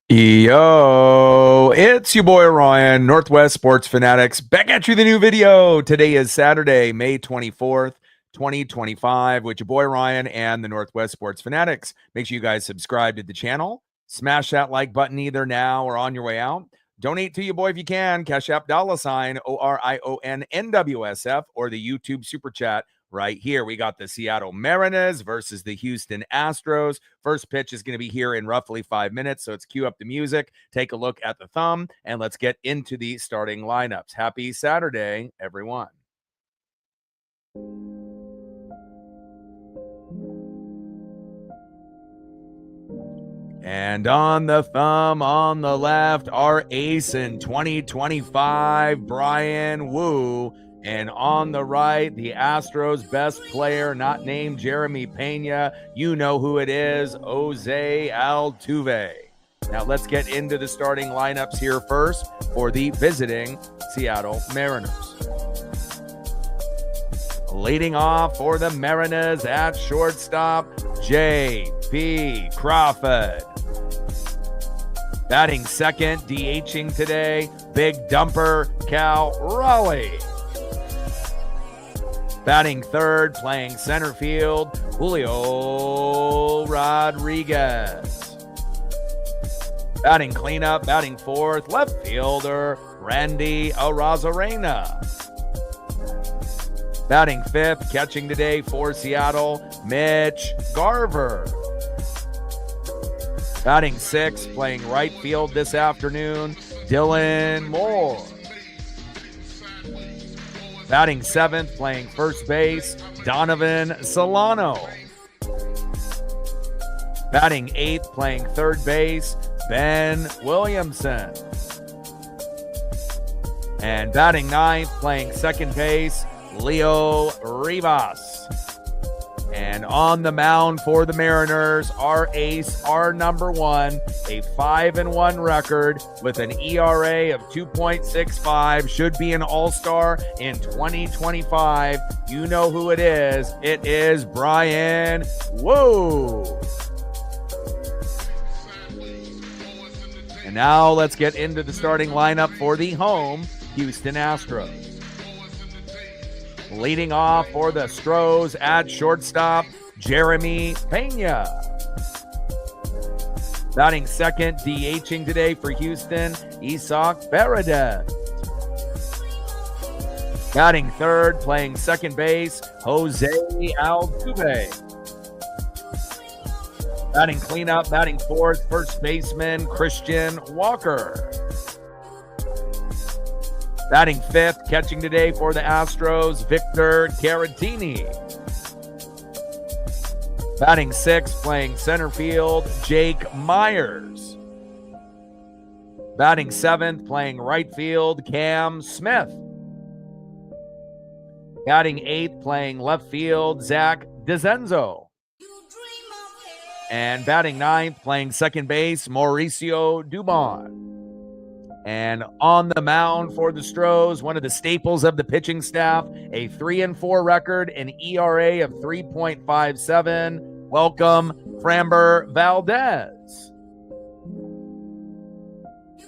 Yo, it's your boy Ryan, Northwest Sports Fanatics, back at you with a new video. Today is Saturday, May 24th, 2025, with your boy Ryan and the Northwest Sports Fanatics. Make sure you guys subscribe to the channel, smash that like button either now or on your way out. Donate to your boy if you can, Cash App $ ORIONNWSF, or the YouTube Super Chat right here. We got the Seattle Mariners versus the Houston Astros. First pitch is going to be here in roughly 5 minutes, so let's cue up the music, take a look at the thumb, and let's get into the starting lineups. Happy Saturday, everyone. And on the thumb on the left, our ace in 2025, Brian Wu. And on the right, the Astros' best player, not named Jeremy Pena. You know who it is, Jose Altuve. Now let's get into the starting lineups here first for the visiting Seattle Mariners. Leading off for the Mariners at shortstop, J.P. Crawford. Batting second, DHing today, big dumper, Cal Raleigh. Batting third, playing center field, Julio Rodriguez. Batting cleanup, batting fourth, left fielder, Randy Arozarena. Batting fifth, catching today for Seattle, Mitch Garver. Batting sixth, playing right field this afternoon, Dylan Moore. Batting seventh, playing first base, Donovan Solano. Batting eighth, playing third base, Ben Williamson. And batting ninth, playing second base, Leo Rivas. And on the mound for the Mariners, our ace, our number one, a 5-1 record with an ERA of 2.65, should be an all-star in 2025. You know who it is. It is Brian Wu. And now let's get into the starting lineup for the home Houston Astros. Leading off for the Astros at shortstop, Jeremy Pena. Batting second, DHing today for Houston, Isaac Paredes. Batting third, playing second base, Jose Altuve. Batting cleanup, batting fourth, first baseman, Christian Walker. Batting fifth, catching today for the Astros, Victor Caratini. Batting sixth, playing center field, Jake Myers. Batting seventh, playing right field, Cam Smith. Batting eighth, playing left field, Zach DeZenzo. And batting ninth, playing second base, Mauricio Dubon. And on the mound for the Astros, one of the staples of the pitching staff, a 3-4 record, an ERA of 3.57. Welcome, Framber Valdez.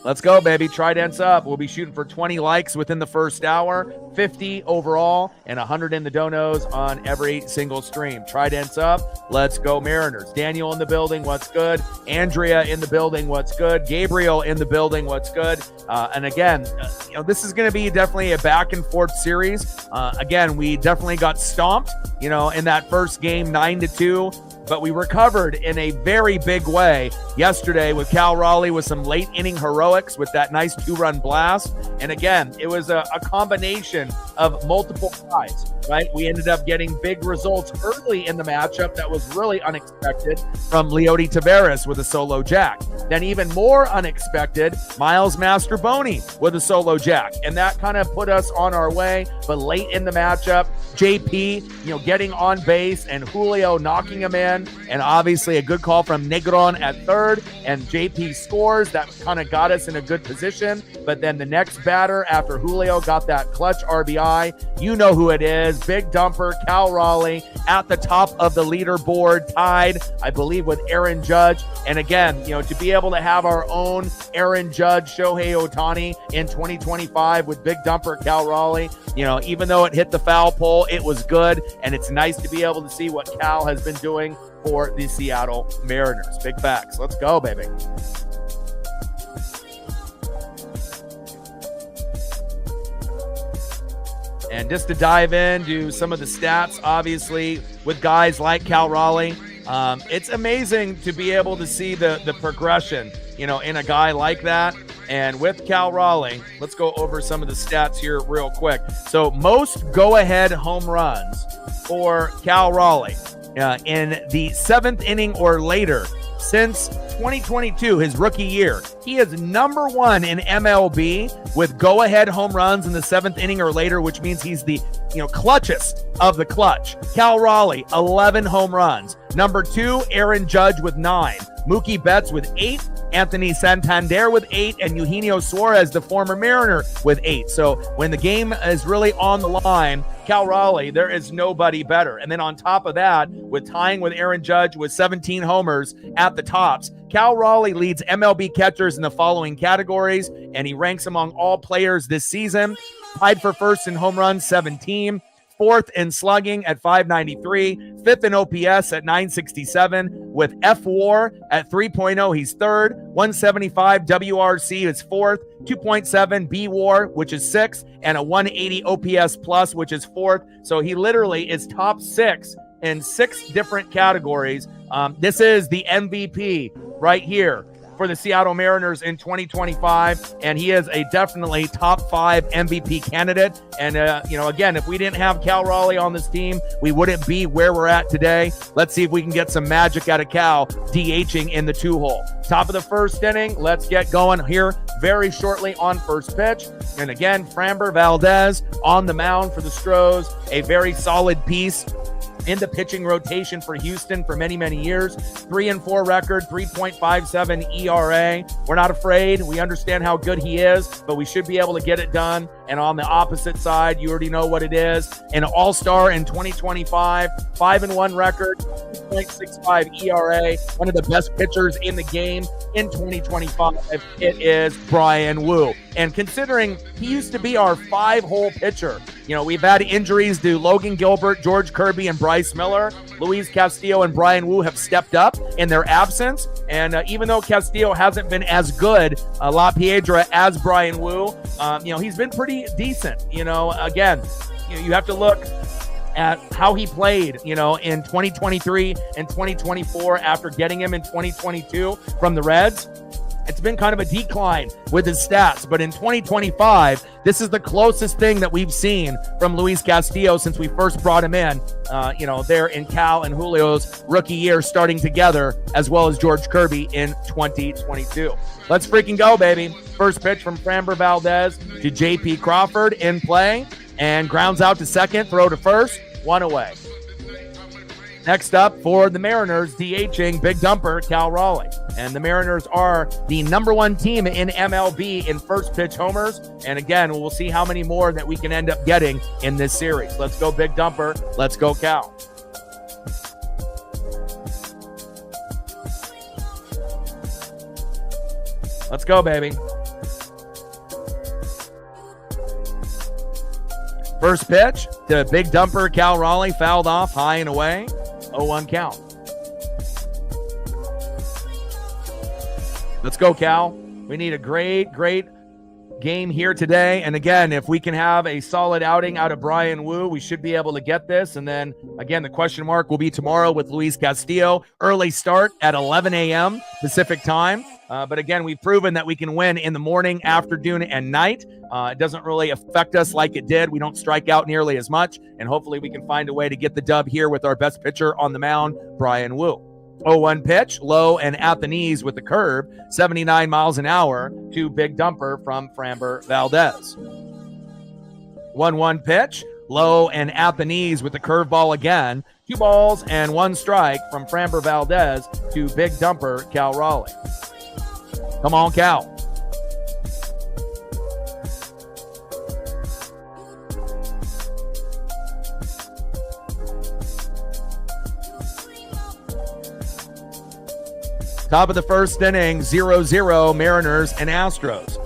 Let's go, baby. Tridents up. We'll be shooting for 20 likes within the first hour, 50 overall, and 100 in the donos on every single stream. Tridents up. Let's go, Mariners. Daniel in the building. What's good? Andrea in the building. What's good? Gabriel in the building. What's good? And again, this is going to be definitely a back and forth series. Again, we definitely got stomped, in that first game, 9-2. But we recovered in a very big way yesterday with Cal Raleigh with some late inning heroics with that nice 2-run blast. And again, it was a combination of multiple guys, right? We ended up getting big results early in the matchup that was really unexpected from Leody Taveras with a solo jack. Then even more unexpected, Miles Mastroboni with a solo jack. And that kind of put us on our way. But late in the matchup, JP, getting on base and Julio knocking him in. And obviously a good call from Negron at third. And JP scores. That kind of got us in a good position. But then the next batter after Julio got that clutch RBI, you know who it is. Big dumper, Cal Raleigh at the top of the leaderboard, tied, I believe, with Aaron Judge. And again, to be able to have our own Aaron Judge, Shohei Ohtani in 2025 with big dumper Cal Raleigh, even though it hit the foul pole, it was good. And it's nice to be able to see what Cal has been doing for the Seattle Mariners. Big facts. Let's go, baby. And just to dive into some of the stats, obviously, with guys like Cal Raleigh, it's amazing to be able to see the progression, in a guy like that. And with Cal Raleigh, let's go over some of the stats here real quick. So most go-ahead home runs for Cal Raleigh in the 7th inning or later since 2022, his rookie year. He is number 1 in MLB with go-ahead home runs in the 7th inning or later, which means he's the clutchest of the clutch. Cal Raleigh, 11 home runs. Number 2, Aaron Judge with 9. Mookie Betts with 8. Anthony Santander with 8, and Eugenio Suarez, the former Mariner, with 8. So when the game is really on the line, Cal Raleigh, there is nobody better. And then on top of that, with tying with Aaron Judge with 17 homers at the tops, Cal Raleigh leads MLB catchers in the following categories, and he ranks among all players this season. Tied for first in home runs, 17. 4th in slugging at 593, 5th in OPS at 967, with F-WAR at 3.0, he's 3rd, 175 WRC is 4th, 2.7 B-WAR, which is 6th, and a 180 OPS plus, which is 4th. So he literally is top 6 in 6 different categories. This is the MVP right here for the Seattle Mariners in 2025, and he is a definitely top 5 MVP candidate. And, again, if we didn't have Cal Raleigh on this team, we wouldn't be where we're at today. Let's see if we can get some magic out of Cal DHing in the 2-hole. Top of the 1st inning, let's get going here very shortly on first pitch. And again, Framber Valdez on the mound for the Astros, a very solid piece in the pitching rotation for Houston for many, many years. 3-4 record, 3.57 ERA. We're not afraid. We understand how good he is, but we should be able to get it done. And on the opposite side, you already know what it is. An all-star in 2025, 5-1 record, 2.65 ERA. One of the best pitchers in the game in 2025. It is Brian Wu. And considering he used to be our 5-hole pitcher, we've had injuries to Logan Gilbert, George Kirby, and Bryce Miller. Luis Castillo and Brian Wu have stepped up in their absence. And even though Castillo hasn't been as good, La Piedra, as Brian Wu, he's been pretty decent. Again, you have to look at how he played, in 2023 and 2024 after getting him in 2022 from the Reds. It's been kind of a decline with his stats, but in 2025, this is the closest thing that we've seen from Luis Castillo since we first brought him in, there in Cal and Julio's rookie year starting together, as well as George Kirby in 2022. Let's freaking go, baby. First pitch from Framber Valdez to J.P. Crawford in play, and grounds out to second, throw to first, 1 away. Next up for the Mariners, DHing big dumper Cal Raleigh. And the Mariners are the number 1 team in MLB in first pitch homers. And again, we'll see how many more that we can end up getting in this series. Let's go big dumper. Let's go Cal. Let's go, baby. First pitch to big dumper Cal Raleigh, fouled off high and away. 0-1 count. Let's go, Cal. We need a great game here today. And again, if we can have a solid outing out of Brian Wu, we should be able to get this. And then, again, the question mark will be tomorrow with Luis Castillo. Early start at 11 a.m. Pacific time. But again, we've proven that we can win in the morning, afternoon, and night. It doesn't really affect us like it did. We don't strike out nearly as much. And hopefully we can find a way to get the dub here with our best pitcher on the mound, Brian Wu. 0-1 pitch, low and at the knees with the curve, 79 miles an hour to big dumper from Framber Valdez. 1-1 pitch, low and at the knees with the curveball again. 2 balls and 1 strike from Framber Valdez to big dumper Cal Raleigh. Come on, Cal. Top of the first inning, 0-0 Mariners and Astros.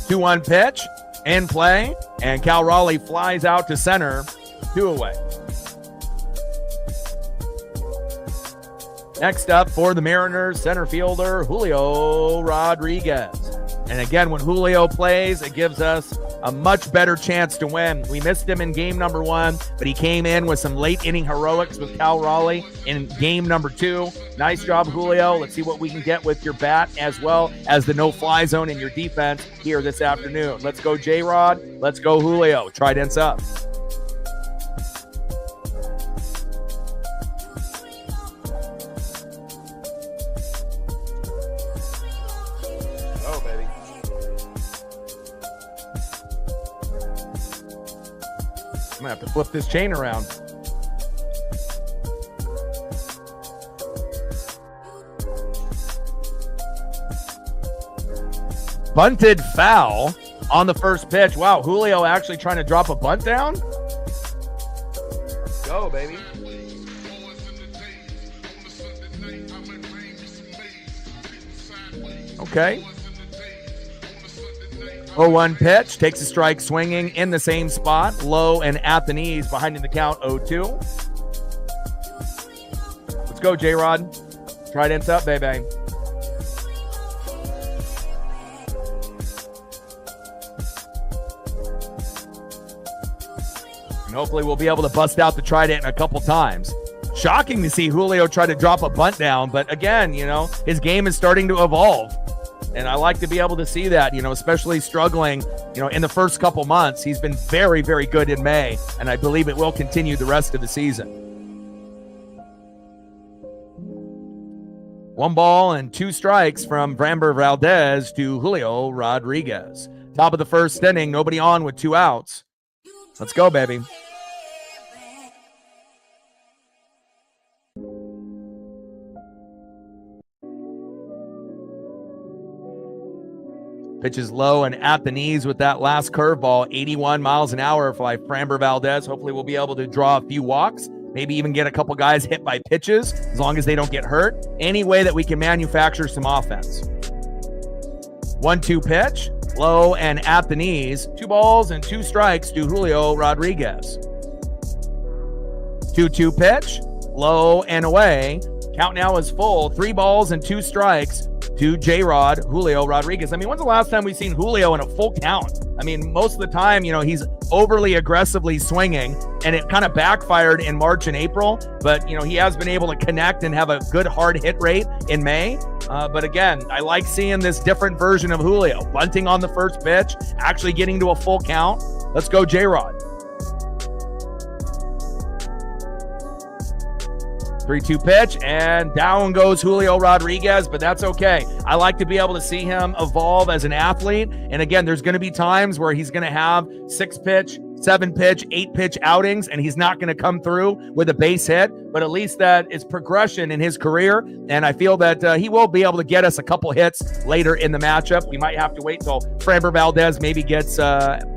2-1 pitch, in play, and Cal Raleigh flies out to center, 2 away. Next up for the Mariners, center fielder Julio Rodriguez. And again, when Julio plays, it gives us a much better chance to win. We missed him in game number 1, but he came in with some late inning heroics with Cal Raleigh in game number 2. Nice job, Julio. Let's see what we can get with your bat as well as the no-fly zone in your defense here this afternoon. Let's go, J-Rod. Let's go, Julio. Tridents up. I'm going to have to flip this chain around. Bunted foul on the first pitch. Wow, Julio actually trying to drop a bunt down? Go, baby. Okay. 0-1 pitch, takes a strike swinging in the same spot, low and at the knees, behind in the count, 0-2. Let's go, J-Rod. Tridents up, baby. And hopefully we'll be able to bust out the trident a couple times. Shocking to see Julio try to drop a bunt down, but again, you know, his game is starting to evolve. And I like to be able to see that, you know, especially struggling, you know, in the first couple months. He's been very, very good in May, and I believe it will continue the rest of the season. 1 ball and 2 strikes from Framber Valdez to Julio Rodriguez. Top of the first inning, nobody on with 2 outs. Let's go, baby. Pitches low and at the knees with that last curveball, 81 miles an hour by Framber Valdez. Hopefully we'll be able to draw a few walks, maybe even get a couple guys hit by pitches, as long as they don't get hurt. Any way that we can manufacture some offense. 1-2 pitch, low and at the knees. 2 balls and 2 strikes to Julio Rodriguez. 2-2 pitch, low and away. Count now is full. 3 balls and 2 strikes to J-Rod, Julio Rodriguez. I mean, when's the last time we've seen Julio in a full count? I mean, most of the time, you know, he's overly aggressively swinging, and it kind of backfired in March and April. But, you know, he has been able to connect and have a good hard hit rate in May. But again, I like seeing this different version of Julio. Bunting on the first pitch, actually getting to a full count. Let's go, J-Rod. 3-2 pitch, and down goes Julio Rodriguez, but that's okay. I like to be able to see him evolve as an athlete. And again, there's going to be times where he's going to have 6-pitch, 7-pitch, 8-pitch outings, and he's not going to come through with a base hit, but at least that is progression in his career. And I feel that he will be able to get us a couple hits later in the matchup. We might have to wait till Framber Valdez maybe gets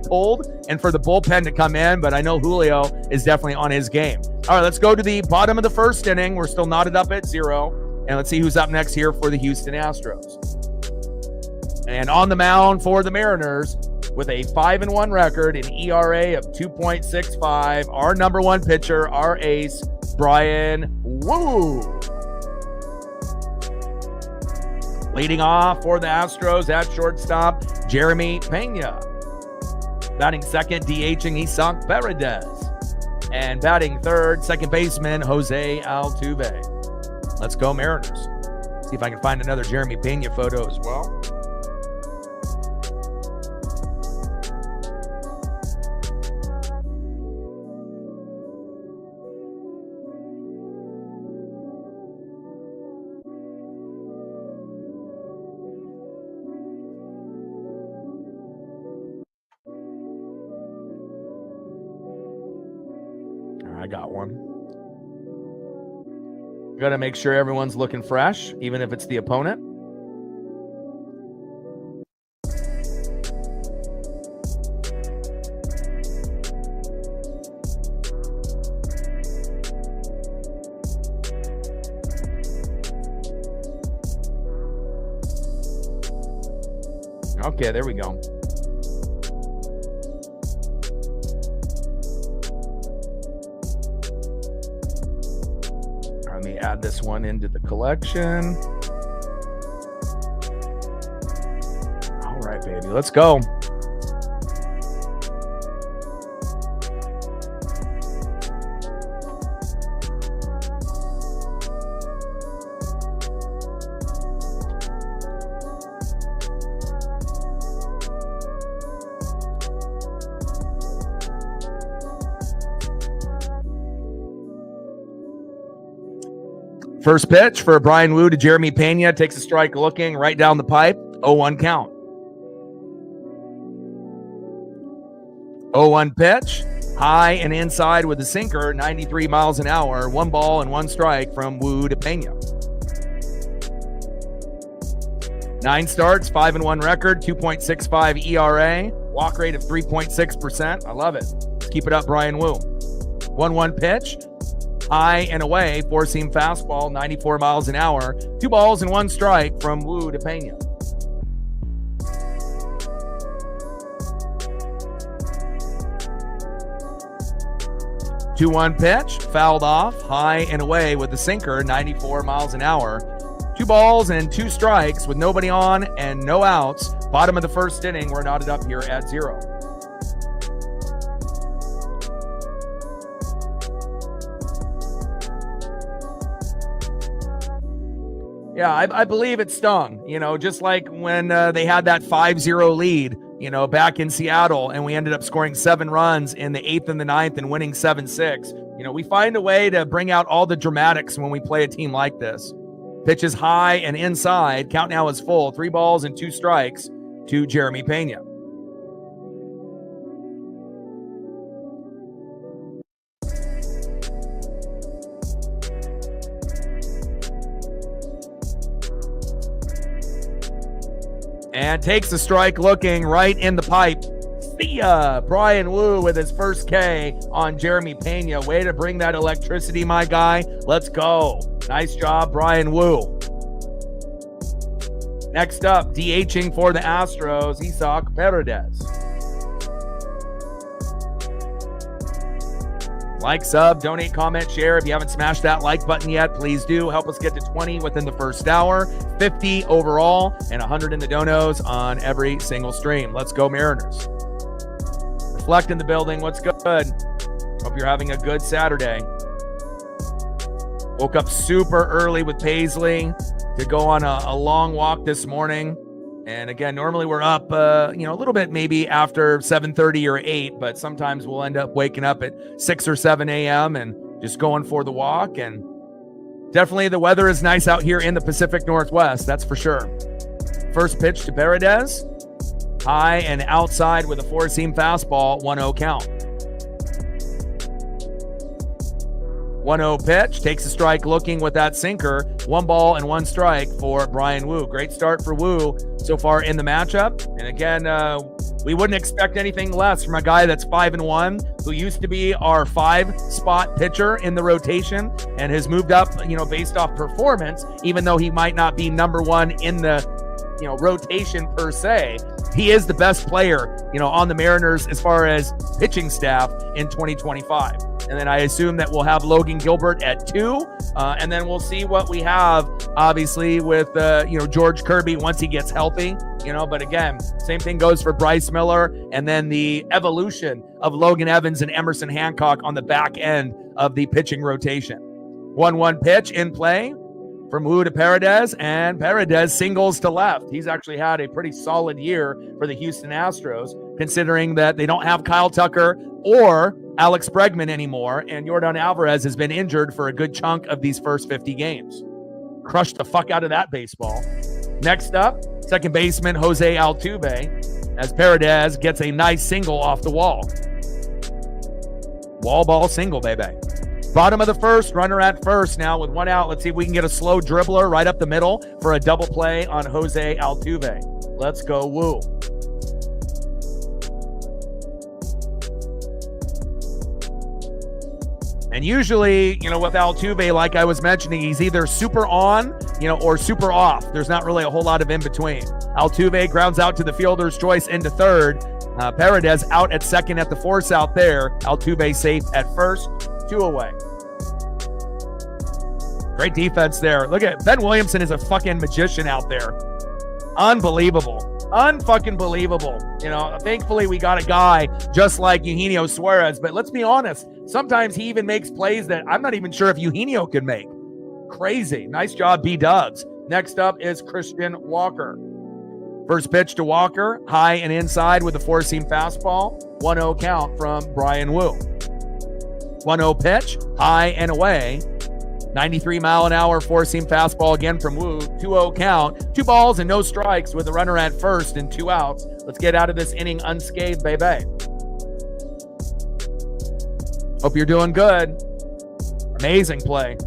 pulled and for the bullpen to come in, but I know Julio is definitely on his game. All right, let's go to the bottom of the first inning. We're still knotted up at 0, and let's see who's up next here for the Houston Astros. And on the mound for the Mariners, with a 5-1 record, an ERA of 2.65, our number 1 pitcher, our ace, Brian Wu. Leading off for the Astros at shortstop, Jeremy Pena. Batting second, DHing Isak Paredes. And batting third, second baseman, Jose Altuve. Let's go, Mariners. See if I can find another Jeremy Pena photo as well. I got one. Got to make sure everyone's looking fresh, even if it's the opponent. Okay, there we go. Let me add this one into the collection. All right, baby, let's go. First pitch for Brian Wu to Jeremy Pena. Takes a strike looking right down the pipe. 0-1 count. 0-1 pitch. High and inside with the sinker. 93 miles an hour. 1 ball and 1 strike from Wu to Pena. 9 starts, 5-1 record, 2.65 ERA. Walk rate of 3.6%. I love it. Let's keep it up, Brian Wu. 1-1 pitch. High and away, 4-seam fastball, 94 miles an hour. 2 balls and 1 strike from Wu to Pena. Two-one pitch, fouled off, high and away with the sinker, 94 miles an hour. 2 balls and 2 strikes with nobody on and no outs. Bottom of the first inning, we're knotted up here at 0. Yeah, I believe it stung, just like when they had that 5-0 lead, back in Seattle, and we ended up scoring 7 runs in the 8th and the 9th and winning 7-6. We find a way to bring out all the dramatics when we play a team like this. Pitch is high and inside. Count now is full. 3 balls and 2 strikes to Jeremy Pena. And takes a strike looking right in the pipe. See ya! Brian Wu with his first K on Jeremy Pena. Way to bring that electricity, my guy. Let's go. Nice job, Brian Wu. Next up, DHing for the Astros, Isaac Paredes. Like, sub, donate, comment, share. If you haven't smashed that like button yet, please do. Help us get to 20 within the first hour, 50 overall, and 100 in the donos on every single stream. Let's go, Mariners. Reflect in the building. What's good? Hope you're having a good Saturday. Woke up super early with Paisley to go on a long walk this morning. And again, normally we're up, a little bit maybe after 7:30 or 8, but sometimes we'll end up waking up at 6 or 7 a.m. and just going for the walk. And definitely the weather is nice out here in the Pacific Northwest, that's for sure. First pitch to Paredes. High and outside with a 4-seam fastball, 1-0 count. 1-0 pitch, takes a strike looking with that sinker. 1 ball and 1 strike for Brian Wu. Great start for Wu so far in the matchup. And again, we wouldn't expect anything less from a guy that's 5-1, who used to be our 5-spot pitcher in the rotation and has moved up, based off performance, even though he might not be number 1 in the, rotation per se. He is the best player, on the Mariners as far as pitching staff in 2025. And then I assume that we'll have Logan Gilbert at 2. And then we'll see what we have, obviously, with, George Kirby once he gets healthy. But again, same thing goes for Bryce Miller. And then the evolution of Logan Evans and Emerson Hancock on the back end of the pitching rotation. 1-1 pitch in play from Wu to Paredes, and Paredes singles to left. He's actually had a pretty solid year for the Houston Astros, considering that they don't have Kyle Tucker or Alex Bregman anymore, and Yordan Alvarez has been injured for a good chunk of these first 50 games. Crushed the fuck out of that baseball. Next up, second baseman Jose Altuve, as Paredes gets a nice single off the wall. Wall ball single, baby. Bottom of the first, runner at first now with 1 out. Let's see if we can get a slow dribbler right up the middle for a double play on Jose Altuve. Let's go, Wu. And usually, with Altuve, like I was mentioning, he's either super on, or super off. There's not really a whole lot of in between. Altuve grounds out to the fielder's choice into third. Paredes out at second at the force out there. Altuve safe at first. 2 away. Great defense there. Look at Ben Williamson is a fucking magician out there. Unbelievable. Unfucking believable. Thankfully we got a guy just like Eugenio Suarez, but let's be honest, sometimes he even makes plays that I'm not even sure if Eugenio could make. Crazy. Nice job, B-Dubs. Next up is Christian Walker. First pitch to Walker, high and inside with a four-seam fastball. 1-0 count from Brian Wu. 1-0 pitch, high and away. 93-mile-an-hour four-seam fastball again from Wu. 2-0 count. 2 balls and no strikes with a runner at first and 2 outs. Let's get out of this inning unscathed, baby. Hope you're doing good. Amazing play.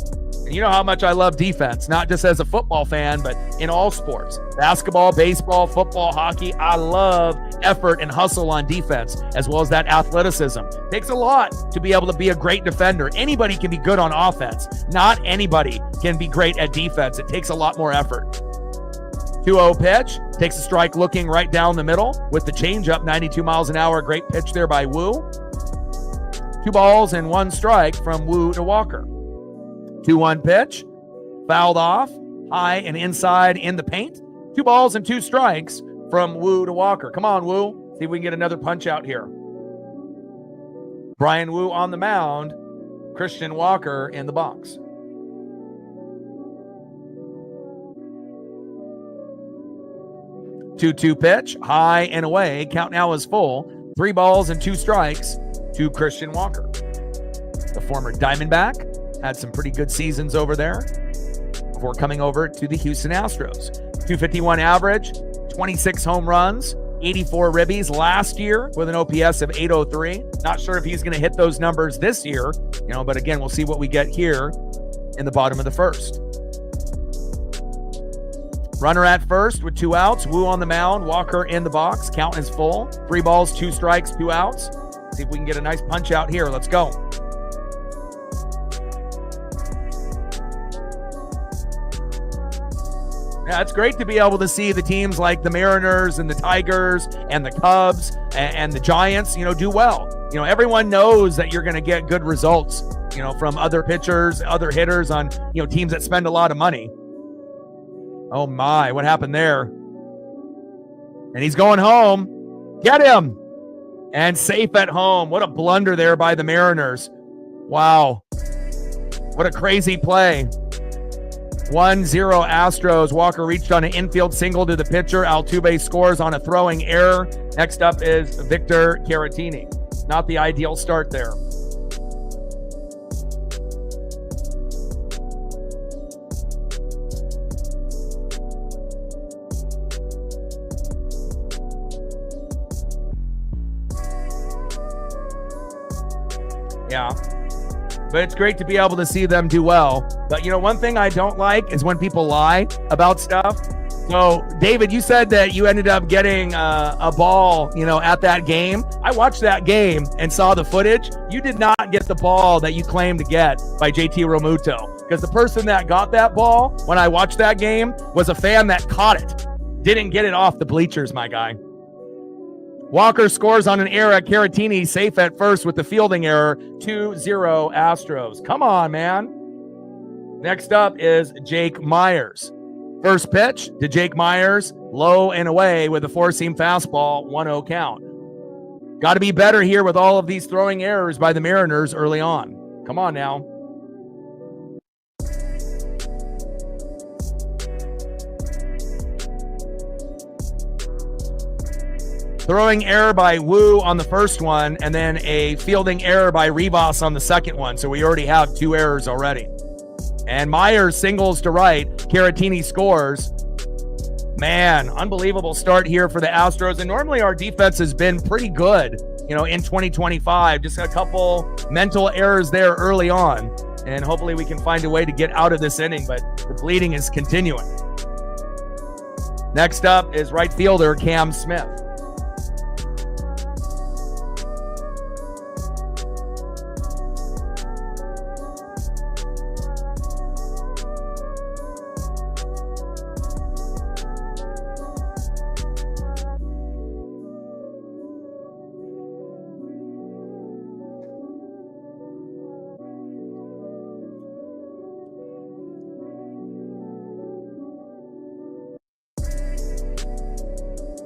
And you know how much I love defense, not just as a football fan, but in all sports. Basketball, baseball, football, hockey. I love effort and hustle on defense, as well as that athleticism. Takes a lot to be able to be a great defender. Anybody can be good on offense. Not anybody can be great at defense. It takes a lot more effort. 2-0 pitch. Takes a strike looking right down the middle with the changeup, 92 miles an hour. Great pitch there by Wu. 2 balls and 1 strike from Wu to Walker. 2-1 pitch, fouled off, high and inside in the paint. 2 balls and 2 strikes from Wu to Walker. Come on, Wu. See if we can get another punch out here. Brian Wu on the mound, Christian Walker in the box. Two-two pitch, high and away. Count now is full. 3 balls and 2 strikes to Christian Walker. The former Diamondback had some pretty good seasons over there before coming over to the Houston Astros. 251 average, 26 home runs, 84 ribbies last year with an OPS of 803. Not sure if he's going to hit those numbers this year, but again, we'll see what we get here in the bottom of the first. Runner at first with 2 outs. Wu on the mound, Walker in the box. Count is full. 3 balls, 2 strikes, 2 outs. See if we can get a nice punch out here. Let's go. Yeah, it's great to be able to see the teams like the Mariners and the Tigers and the Cubs and the Giants, do well. Everyone knows that you're going to get good results, from other pitchers, other hitters on, teams that spend a lot of money. Oh my, what happened there? And he's going home. Get him. And safe at home. What a blunder there by the Mariners. Wow. What a crazy play. 1-0 Astros. Walker reached on an infield single to the pitcher. Altuve scores on a throwing error. Next up is Victor Caratini. Not the ideal start there. Yeah. But it's great to be able to see them do well. But, one thing I don't like is when people lie about stuff. So, David, you said that you ended up getting a ball, at that game. I watched that game and saw the footage. You did not get the ball that you claimed to get by JT Realmuto. Because the person that got that ball when I watched that game was a fan that caught it. Didn't get it off the bleachers, my guy. Walker scores on an error. Caratini safe at first with the fielding error. 2-0 Astros. Come on, man. Next up is Jake Myers. First pitch to Jake Myers. Low and away with a four-seam fastball. 1-0 count. Got to be better here with all of these throwing errors by the Mariners early on. Come on now. Throwing error by Wu on the first one, and then a fielding error by Rivas on the second one. So we already have 2 errors already. And Myers singles to right. Caratini scores. Man, unbelievable start here for the Astros. And normally our defense has been pretty good, in 2025. Just a couple mental errors there early on. And hopefully we can find a way to get out of this inning, but the bleeding is continuing. Next up is right fielder Cam Smith.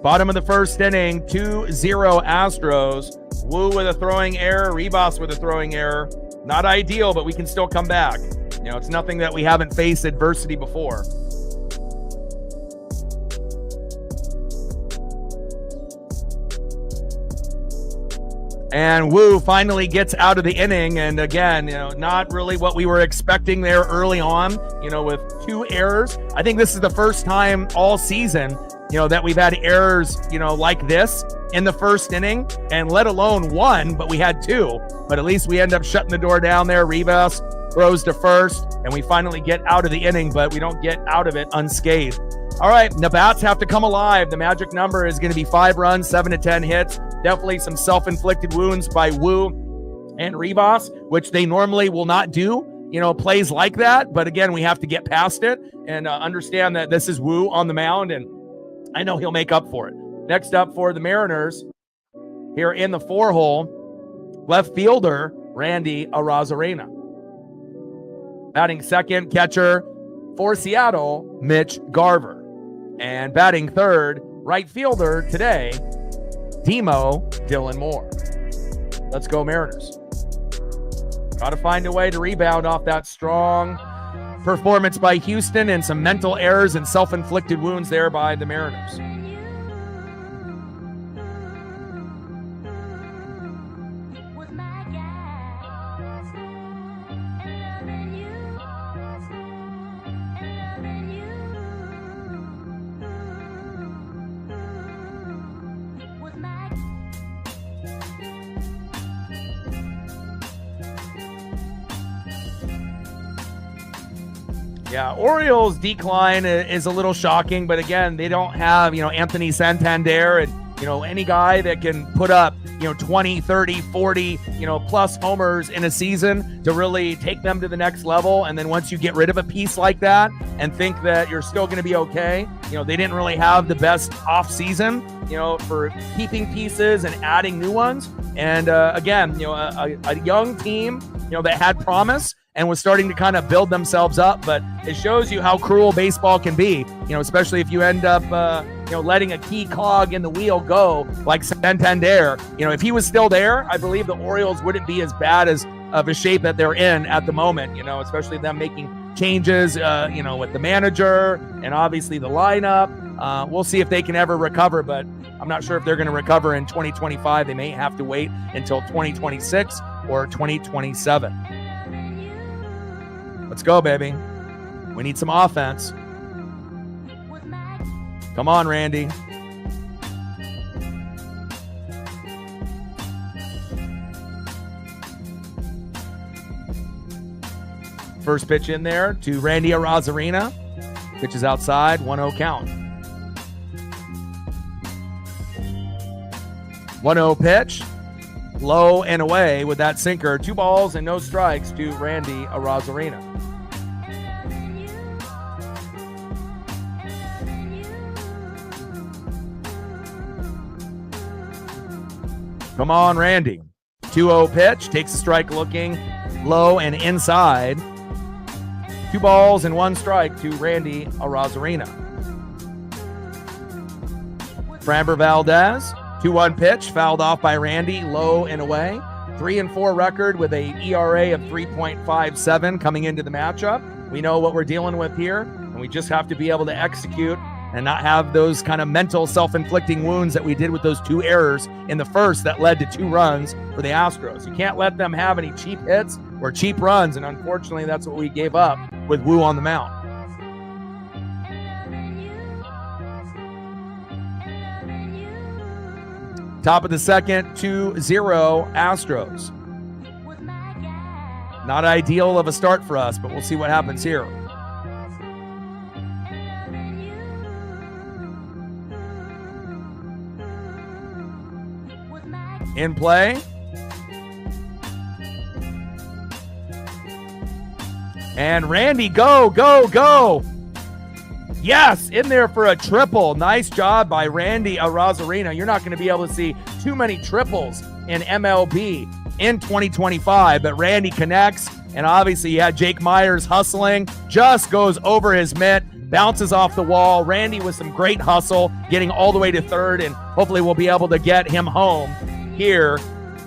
Bottom of the first inning, 2-0 Astros. Wu with a throwing error, Rivas with a throwing error. Not ideal, but we can still come back. You know, it's nothing that we haven't faced adversity before. And Wu finally gets out of the inning. And again, you know, not really what we were expecting there early on, you know, with 2 errors. I think this is the first time all season, you know, that we've had errors, you know, like this in the first inning, and let alone 1, but we had 2. But at least we end up shutting the door down there. Rivas throws to first, and we finally get out of the inning, but we don't get out of it unscathed. All right, the bats have to come alive. The magic number is going to be 5 runs, 7 to 10 hits. Definitely some self-inflicted wounds by Wu and Rivas, which they normally will not do, you know, plays like that. But again, we have to get past it and understand that this is Wu on the mound, and I know he'll make up for it. Next up for the Mariners, here in the 4-hole, left fielder Randy Arozarena. Batting second, catcher for Seattle, Mitch Garver. And batting third, right fielder today, Demo Dylan Moore. Let's go Mariners. Got to find a way to rebound off that strong performance by Houston and some mental errors and self-inflicted wounds there by the Mariners. Yeah, Orioles' decline is a little shocking, but again, they don't have, you know, Anthony Santander and, you know, any guy that can put up, you know, 20, 30, 40, you know, plus homers in a season to really take them to the next level. And then once you get rid of a piece like that and think that you're still going to be okay, you know, they didn't really have the best off season, you know, for keeping pieces and adding new ones. And again, you know, a young team, you know, that had promise and was starting to kind of build themselves up. But it shows you how cruel baseball can be, you know, especially if you end up, you know, letting a key cog in the wheel go like Santander. You know, if he was still there, I believe the Orioles wouldn't be as bad as of a shape that they're in at the moment, you know, especially them making changes, you know, with the manager and obviously the lineup. We'll see if they can ever recover, but I'm not sure if they're going to recover in 2025. They may have to wait until 2026 or 2027. Let's go, baby. We need some offense. Come on, Randy. First pitch in there to Randy Arozarena. Pitch is outside, 1-0 count. 1-0 pitch. Low and away with that sinker. 2 balls and no strikes to Randy Arozarena. Come on, Randy. 2-0 pitch. Takes a strike looking low and inside. 2 balls and 1 strike to Randy Arozarena. Framber Valdez. 2-1 pitch. Fouled off by Randy. Low and away. 3-4 record with a ERA of 3.57 coming into the matchup. We know what we're dealing with here, and we just have to be able to execute and not have those kind of mental self-inflicting wounds that we did with those 2 errors in the first that led to 2 runs for the Astros. You can't let them have any cheap hits or cheap runs, and unfortunately that's what we gave up with Wu on the mound. Top of the second, 2-0 Astros. Not ideal of a start for us, but we'll see what happens here. In play. And Randy, go, go, go. Yes, in there for a triple. Nice job by Randy Arozarena. You're not going to be able to see too many triples in MLB in 2025, but Randy connects, and obviously you had Jake Myers hustling, just goes over his mitt, bounces off the wall. Randy with some great hustle, getting all the way to third, and hopefully we'll be able to get him home here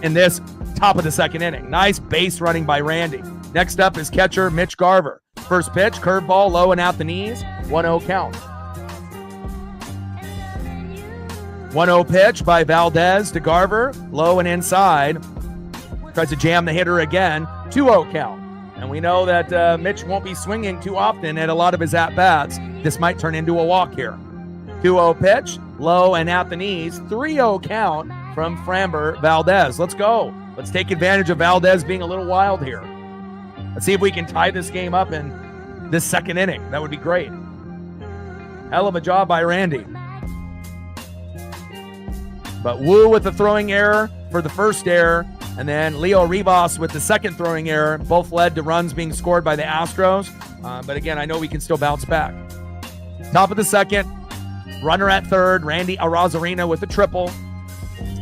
in this top of the second inning. Nice base running by Randy. Next up is catcher Mitch Garver. First pitch, curveball, low and at the knees, 1-0 count. 1-0 pitch by Valdez to Garver, low and inside. Tries to jam the hitter again, 2-0 count. And we know that Mitch won't be swinging too often at a lot of his at-bats. This might turn into a walk here. 2-0 pitch, low and at the knees, 3-0 count from Framber Valdez. Let's go. Let's take advantage of Valdez being a little wild here. Let's see if we can tie this game up in this second inning. That would be great. Hell of a job by Randy. But Wu with the throwing error for the first error, and then Leo Rivas with the second throwing error. Both led to runs being scored by the Astros. But again, I know we can still bounce back. Top of the second, runner at third, Randy Arozarena with the triple.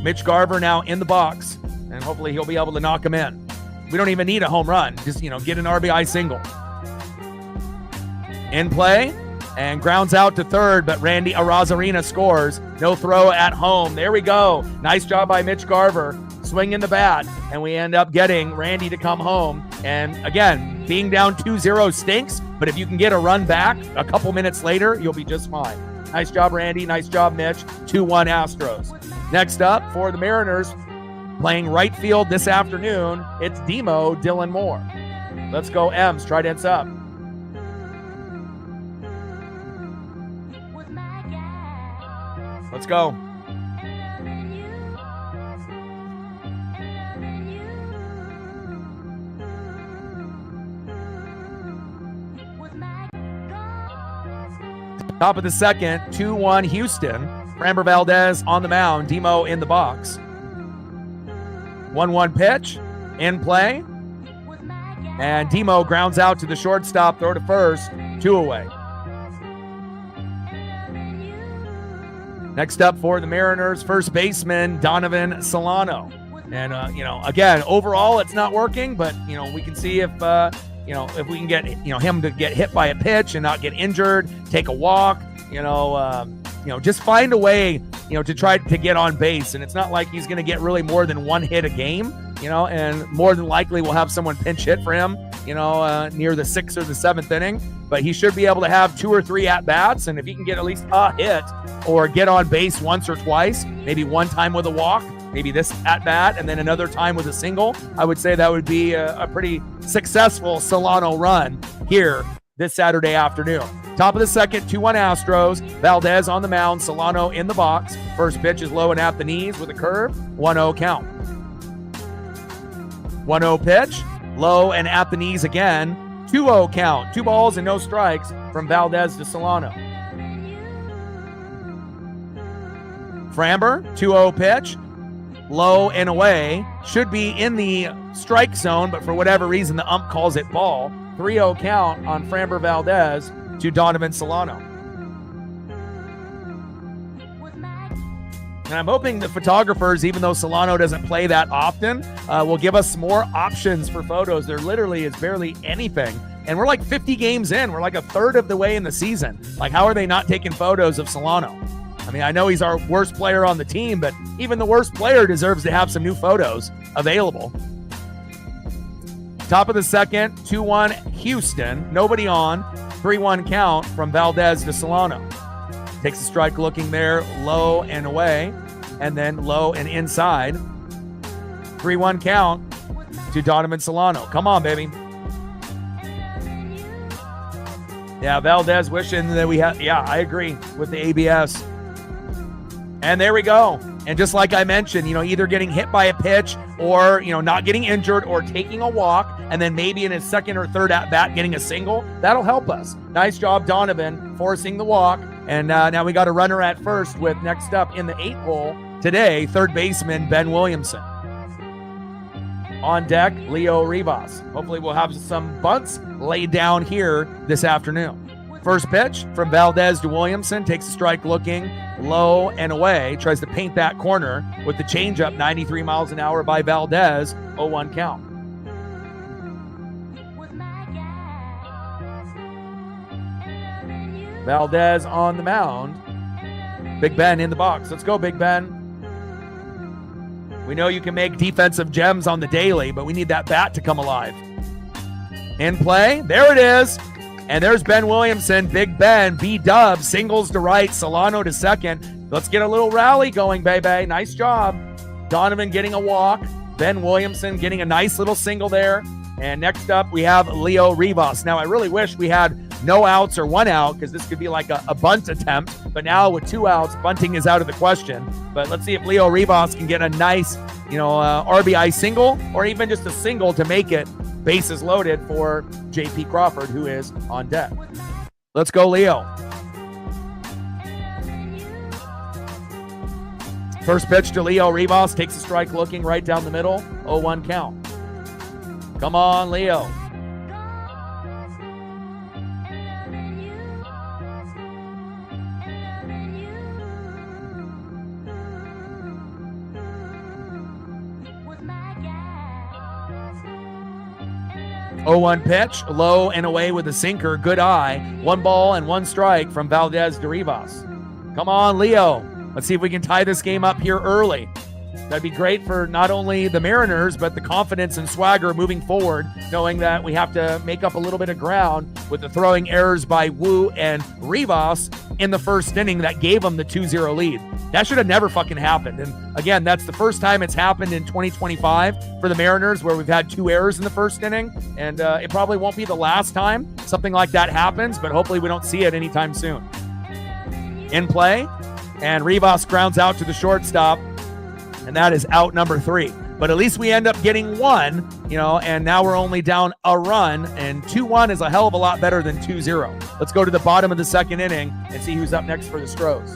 Mitch Garver now in the box, and hopefully he'll be able to knock him in. We don't even need a home run. Just, get an RBI single. In play, and grounds out to third, but Randy Arozarena scores. No throw at home. There we go. Nice job by Mitch Garver. Swing in the bat, and we end up getting Randy to come home. And again, being down 2-0 stinks, but if you can get a run back a couple minutes later, you'll be just fine. Nice job, Randy. Nice job, Mitch. 2-1 Astros. Next up for the Mariners, playing right field this afternoon, it's Demo Dylan Moore. Let's go, M's. Try dance up. Let's go. Top of the second, 2-1 Houston. Framber Valdez on the mound, Demo in the box. 1-1 pitch, in play. And Demo grounds out to the shortstop, throw to first, 2 away. Next up for the Mariners, first baseman Donovan Solano. And, again, overall it's not working, but, we can see if we can get, him to get hit by a pitch and not get injured, take a walk, just find a way, to try to get on base. And it's not like he's going to get really more than one hit a game, and more than likely we'll have someone pinch hit for him, near the 6th or the 7th inning. But he should be able to have 2 or 3 at-bats. And if he can get at least a hit or get on base once or twice, maybe one time with a walk, maybe this at-bat and then another time with a single, I would say that would be a pretty successful Solano run here this Saturday afternoon. Top of the second, 2-1 Astros. Valdez on the mound, Solano in the box. First pitch is low and at the knees with a curve. 1-0 count. 1-0 pitch, low and at the knees again. 2-0 count. 2 balls and no strikes from Valdez to Solano. Framber, 2-0 pitch, low and away. Should be in the strike zone, but for whatever reason, the ump calls it ball. 3-0 count on Framber Valdez to Donovan Solano. And I'm hoping the photographers, even though Solano doesn't play that often, will give us more options for photos. There literally is barely anything. And we're like 50 games in. We're like a third of the way in the season. Like, how are they not taking photos of Solano? I mean, I know he's our worst player on the team, but even the worst player deserves to have some new photos available. Top of the second, 2-1 Houston. Nobody on. 3-1 count from Valdez to Solano. Takes a strike looking there, low and away, and then low and inside. 3-1 count to Donovan Solano. Come on, baby. Yeah, Valdez wishing that we had. Yeah, I agree with the ABS. And there we go. And just like I mentioned, either getting hit by a pitch or, not getting injured or taking a walk, and then maybe in his second or third at-bat getting a single, that'll help us. Nice job, Donovan, forcing the walk. And now we got a runner at first with next up in the 8th hole today, third baseman Ben Williamson. On deck, Leo Rivas. Hopefully we'll have some bunts laid down here this afternoon. First pitch from Valdez to Williamson, takes a strike looking low and away, tries to paint that corner with the changeup, 93 miles an hour by Valdez, 0-1 count. Valdez on the mound. Big Ben in the box. Let's go, Big Ben. We know you can make defensive gems on the daily, but we need that bat to come alive. In play. There it is. And there's Ben Williamson. Big Ben. B-dub. Singles to right. Solano to second. Let's get a little rally going, baby. Nice job. Donovan getting a walk. Ben Williamson getting a nice little single there. And next up, we have Leo Rivas. Now, I really wish we had no outs or one out because this could be like a bunt attempt. But now with 2 outs, bunting is out of the question. But let's see if Leo Rivas can get a nice, RBI single or even just a single to make it bases loaded for J.P. Crawford, who is on deck. Let's go, Leo. First pitch to Leo Rivas. Takes a strike looking right down the middle. 0-1 count. Come on, Leo. Oh, 1 pitch, low and away with a sinker. Good eye. 1 ball and 1 strike from Valdez to Rivas. Come on, Leo. Let's see if we can tie this game up here early. That'd be great for not only the Mariners, but the confidence and swagger moving forward, knowing that we have to make up a little bit of ground with the throwing errors by Wu and Rivas in the first inning that gave them the 2-0 lead. That should have never fucking happened. And again, that's the first time it's happened in 2025 for the Mariners where we've had 2 errors in the first inning. And it probably won't be the last time something like that happens, but hopefully we don't see it anytime soon. In play, and Rivas grounds out to the shortstop. And that is out number 3. But at least we end up getting 1, and now we're only down a run. And 2-1 is a hell of a lot better than 2-0. Let's go to the bottom of the second inning and see who's up next for the Astros.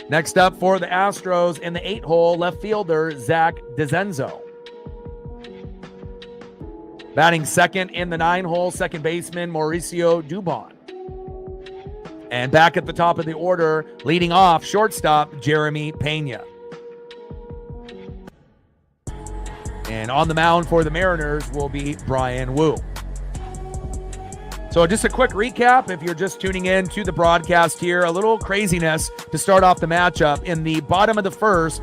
Next up for the Astros in the 8-hole, left fielder Zach DeZenzo. Batting second in the 9-hole, second baseman Mauricio Dubon. And back at the top of the order, leading off, shortstop Jeremy Pena. And on the mound for the Mariners will be Brian Wu. So just a quick recap, if you're just tuning in to the broadcast here, a little craziness to start off the matchup. In the bottom of the first,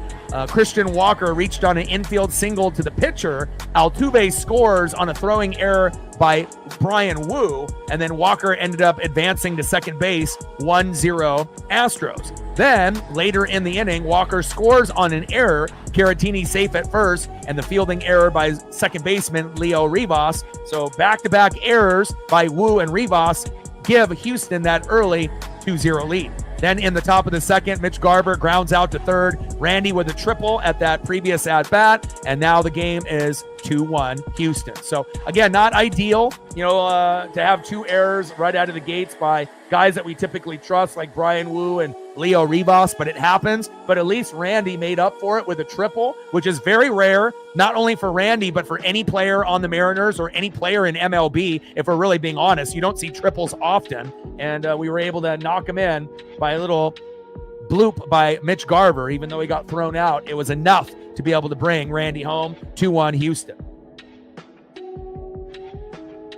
Christian Walker reached on an infield single to the pitcher. Altuve scores on a throwing error by Brian Wu, and then Walker ended up advancing to second base, 1-0 Astros. Then, later in the inning, Walker scores on an error, Caratini safe at first, and the fielding error by second baseman Leo Rivas. So back-to-back errors by Wu and Rivas give Houston that early 2-0 lead. Then in the top of the second, Mitch Garver grounds out to third. Randy with a triple at that previous at-bat. And now the game is 2-1 Houston. So, again, not ideal, to have 2 errors right out of the gates by guys that we typically trust, like Brian Wu and Leo Rivas, but it happens. But at least Randy made up for it with a triple, which is very rare, not only for Randy, but for any player on the Mariners or any player in MLB. If we're really being honest, you don't see triples often. And we were able to knock him in by a little bloop by Mitch Garver. Even though he got thrown out, it was enough to be able to bring Randy home. 2-1 Houston.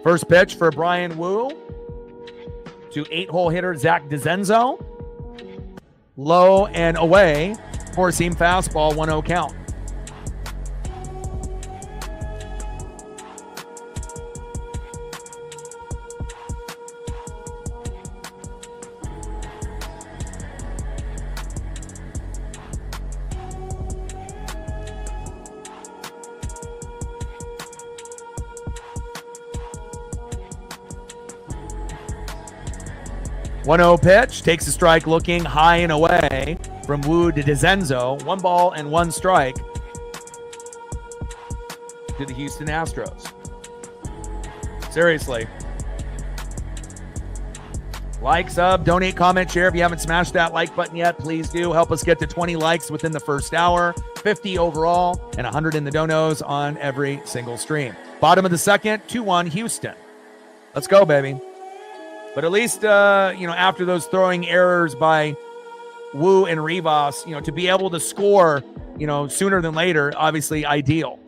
First pitch for Brian Wu to 8-hole hitter Zach DeZenzo. Low and away, 4-seam fastball, 1-0 count. One 1-0 pitch, takes a strike looking high and away from Wu to DeZenzo. 1 ball and 1 strike to the Houston Astros. Seriously. Like, sub, donate, comment, share. If you haven't smashed that like button yet, please do. Help us get to 20 likes within the first hour, 50 overall, and 100 in the donos on every single stream. Bottom of the second, 2-1 Houston. Let's go, baby. But at least, after those throwing errors by Wu and Rivas, to be able to score sooner than later, obviously ideal.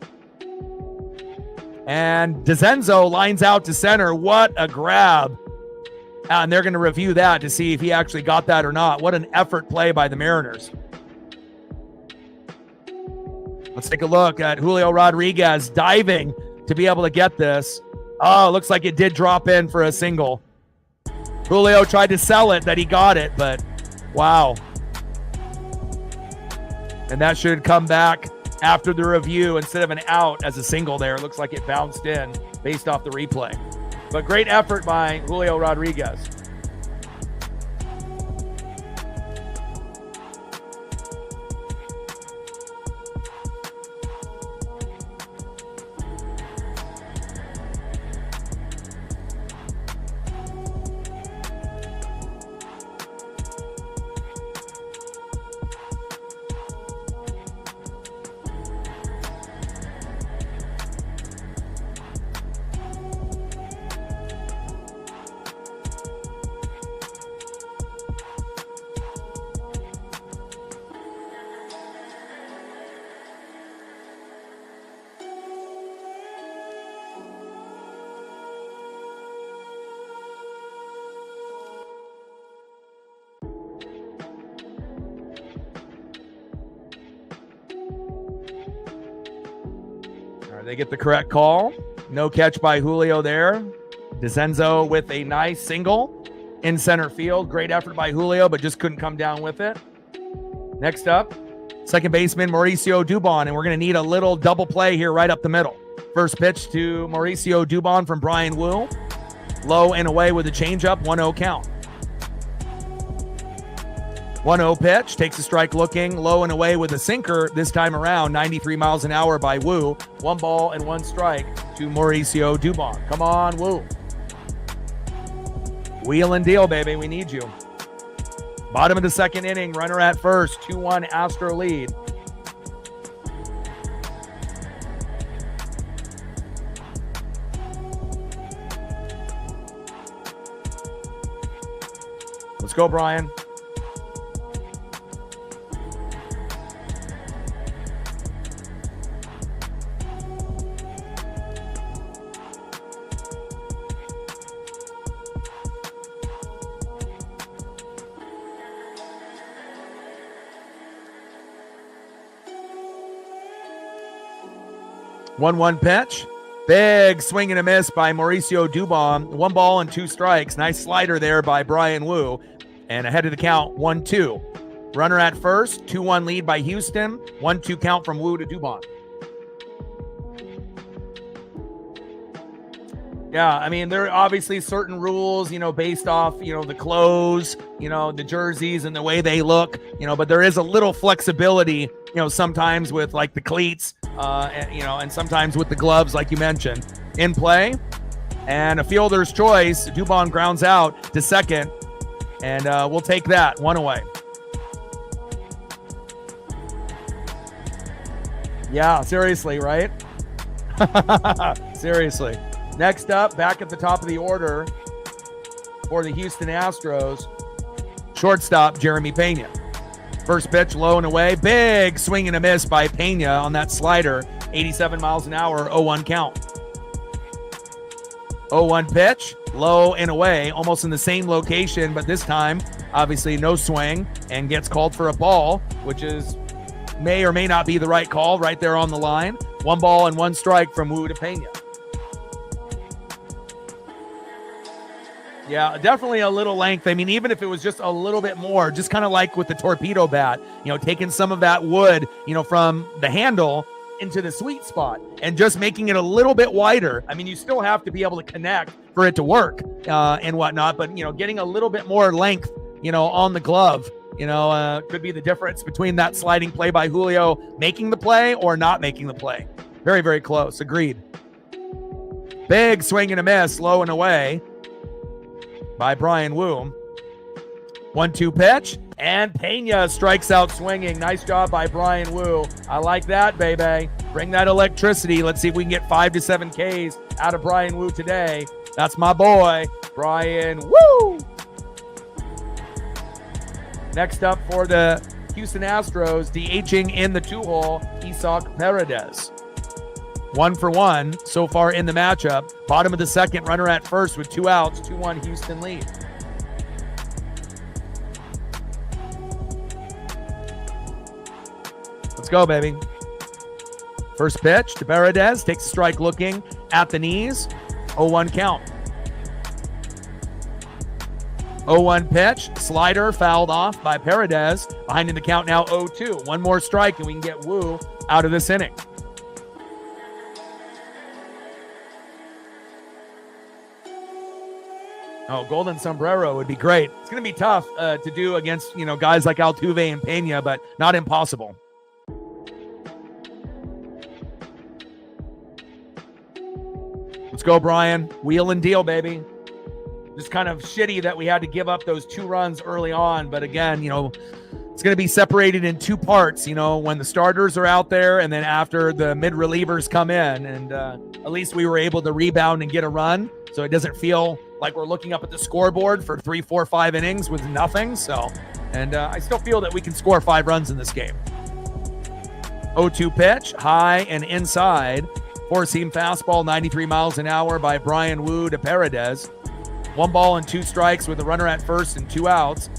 And DeZenzo lines out to center. What a grab. And they're going to review that to see if he actually got that or not. What an effort play by the Mariners. Let's take a look at Julio Rodriguez diving to be able to get this. Oh, looks like it did drop in for a single. Julio tried to sell it that he got it, but wow. And that should come back after the review instead of an out as a single there. It looks like it bounced in based off the replay. But great effort by Julio Rodriguez. They get the correct call. No catch by Julio there. DeZenzo with a nice single in center field. Great effort by Julio, but just couldn't come down with it. Next up, second baseman Mauricio Dubon, and we're going to need a little double play here right up the middle. First pitch to Mauricio Dubon from Brian Wu. Low and away with a changeup, 1-0 count. 1-0 pitch, takes a strike looking, low and away with a sinker this time around, 93 miles an hour by Wu. 1 ball and 1 strike to Mauricio Dubon. Come on, Wu. Wheel and deal, baby. We need you. Bottom of the second inning, runner at first, 2-1 Astro lead. Let's go, Brian. One pitch. Big swing and a miss by Mauricio Dubon. 1 ball and 2 strikes. Nice slider there by Brian Wu. And ahead of the count, 1-2. Runner at first, 2-1 lead by Houston. 1-2 count from Wu to Dubon. Yeah, I mean, there are obviously certain rules, based off, the clothes, the jerseys and the way they look, but there is a little flexibility, sometimes with like the cleats, and sometimes with the gloves, like you mentioned, in play. And a fielder's choice, Dubon grounds out to second, and we'll take that 1 away. Yeah, seriously, right? Seriously. Next up, back at the top of the order for the Houston Astros, shortstop Jeremy Pena. First pitch, low and away. Big swing and a miss by Pena on that slider. 87 miles an hour, 0-1 count. 0-1 pitch, low and away, almost in the same location, but this time, obviously no swing, and gets called for a ball, which is may or may not be the right call right there on the line. 1 ball and 1 strike from Wu to Pena. Yeah, definitely a little length. I mean, even if it was just a little bit more, just kind of like with the torpedo bat, taking some of that wood, from the handle into the sweet spot and just making it a little bit wider. I mean, you still have to be able to connect for it to work and whatnot, but, getting a little bit more length, on the glove, could be the difference between that sliding play by Julio making the play or not making the play. Very, very close. Agreed. Big swing and a miss, low and away by Brian Wu. 1-2 pitch, and Pena strikes out swinging. Nice job by Brian Wu. I like that, baby. Bring that electricity. Let's see if we can get 5 to 7 Ks out of Brian Wu today. That's my boy, Brian Wu. Next up for the Houston Astros, DHing in the 2-hole, Isaac Paredes. 1-for-1 so far in the matchup. Bottom of the second, runner at first with 2 outs, 2-1 Houston lead. Let's go, baby. First pitch to Paredes, takes a strike looking at the knees. 0-1 count. 0-1 pitch, slider fouled off by Paredes. Behind in the count now 0-2. One more strike and we can get Wu out of this inning. Oh, golden sombrero would be great. It's going to be tough to do against, guys like Altuve and Pena, but not impossible. Let's go, Brian. Wheel and deal, baby. Just kind of shitty that we had to give up those 2 runs early on. But again, it's going to be separated in 2 parts, when the starters are out there and then after the mid-relievers come in. And at least we were able to rebound and get a run. So it doesn't feel like we're looking up at the scoreboard for 3, 4, 5 innings with nothing. And I still feel that we can score 5 runs in this game. 0-2 pitch, high and inside. 4-seam fastball, 93 miles an hour by Brian Wu to Paredes. 1 ball and 2 strikes with a runner at first and 2 outs.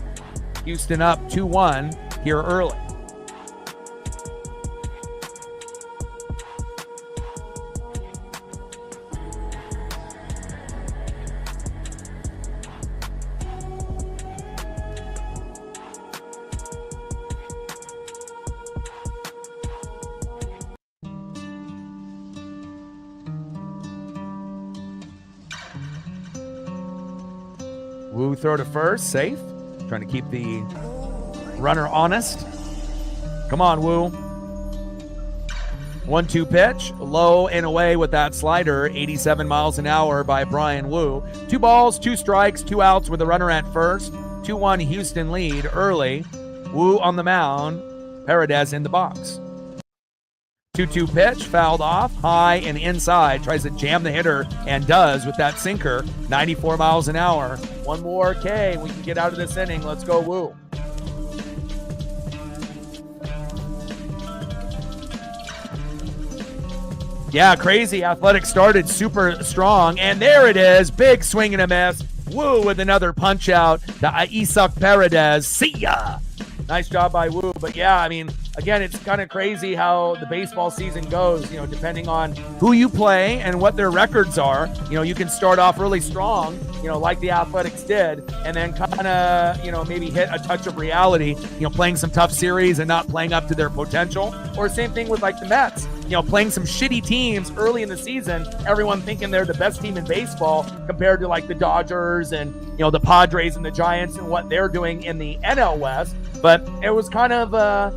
Houston up 2-1 here early. Wu throw to first, safe. Trying to keep the runner honest. Come on, Wu. 1-2 pitch, low and away with that slider, 87 miles an hour by Brian Wu. 2 balls, 2 strikes, 2 outs with a runner at first. 2-1 Houston lead early. Wu on the mound, Paredes in the box. 2-2 pitch, fouled off, high and inside. Tries to jam the hitter and does with that sinker. 94 miles an hour. 1 more K. We can get out of this inning. Let's go, Wu. Yeah, crazy. Athletics started super strong. And there it is. Big swing and a miss. Wu with another punch out to Isaac Paredes. See ya. Nice job by Wu. But yeah, again, it's kind of crazy how the baseball season goes, depending on who you play and what their records are. You can start off really strong, like the Athletics did, and then kind of, maybe hit a touch of reality, playing some tough series and not playing up to their potential. Or same thing with like the Mets, playing some shitty teams early in the season, everyone thinking they're the best team in baseball compared to like the Dodgers and, the Padres and the Giants and what they're doing in the NL West. But it was kind of, I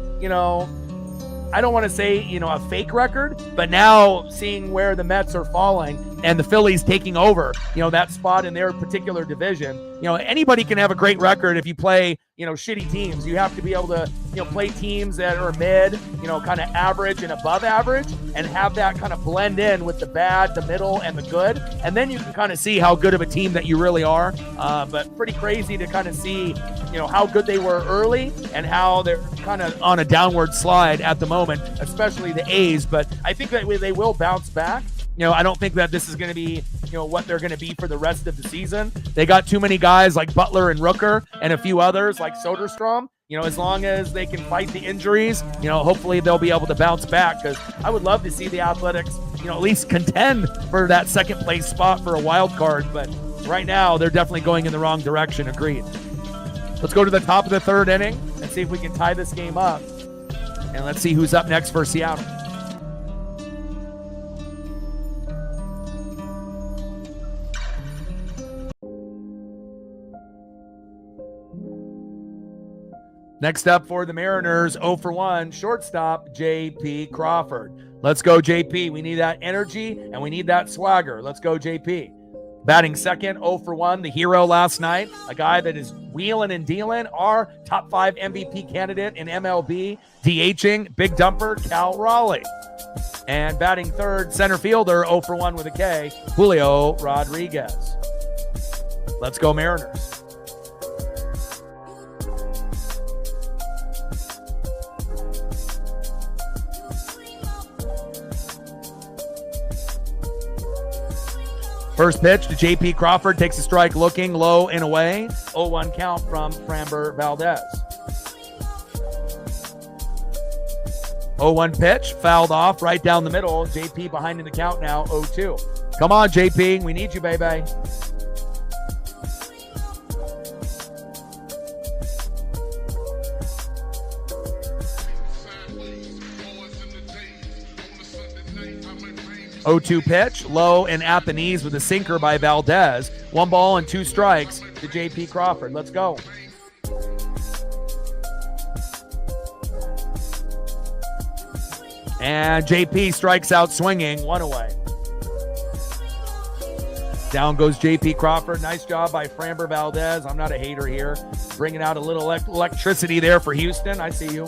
don't want to say, a fake record, but now seeing where the Mets are falling and the Phillies taking over, that spot in their particular division, anybody can have a great record if you play, shitty teams. You have to be able to, play teams that are mid, kind of average and above average and have that kind of blend in with the bad, the middle, and the good. And then you can kind of see how good of a team that you really are. But pretty crazy to kind of see, how good they were early and how they're kind of on a downward slide at the moment, especially the A's. But I think that they will bounce back. I don't think that this is going to be, what they're going to be for the rest of the season. They got too many guys like Butler and Rooker and a few others like Soderstrom. As long as they can fight the injuries, hopefully they'll be able to bounce back, because I would love to see the Athletics, at least contend for that second place spot for a wild card. But right now they're definitely going in the wrong direction. Agreed. Let's go to the top of the 3rd inning and see if we can tie this game up. And let's see who's up next for Seattle. Next up for the Mariners, 0-for-1, shortstop, J.P. Crawford. Let's go, J.P. We need that energy, and we need that swagger. Let's go, J.P. Batting second, 0-for-1, the hero last night, a guy that is wheeling and dealing, our top 5 MVP candidate in MLB, DHing, big dumper, Cal Raleigh. And batting third, center fielder, 0-for-1 with a K, Julio Rodriguez. Let's go, Mariners. First pitch to J.P. Crawford, takes a strike looking, low and away. 0-1 count from Framber Valdez. 0-1 pitch, fouled off right down the middle. JP behind in the count now, 0-2. Come on, JP. We need you, baby. (0-2) pitch, low and at the knees with a sinker by Valdez. 1 ball and 2 strikes to J.P. Crawford. Let's go. And JP strikes out swinging, 1 away. Down goes JP Crawford. Nice job by Framber Valdez. I'm not a hater here. Bringing out a little electricity there for Houston. I see you.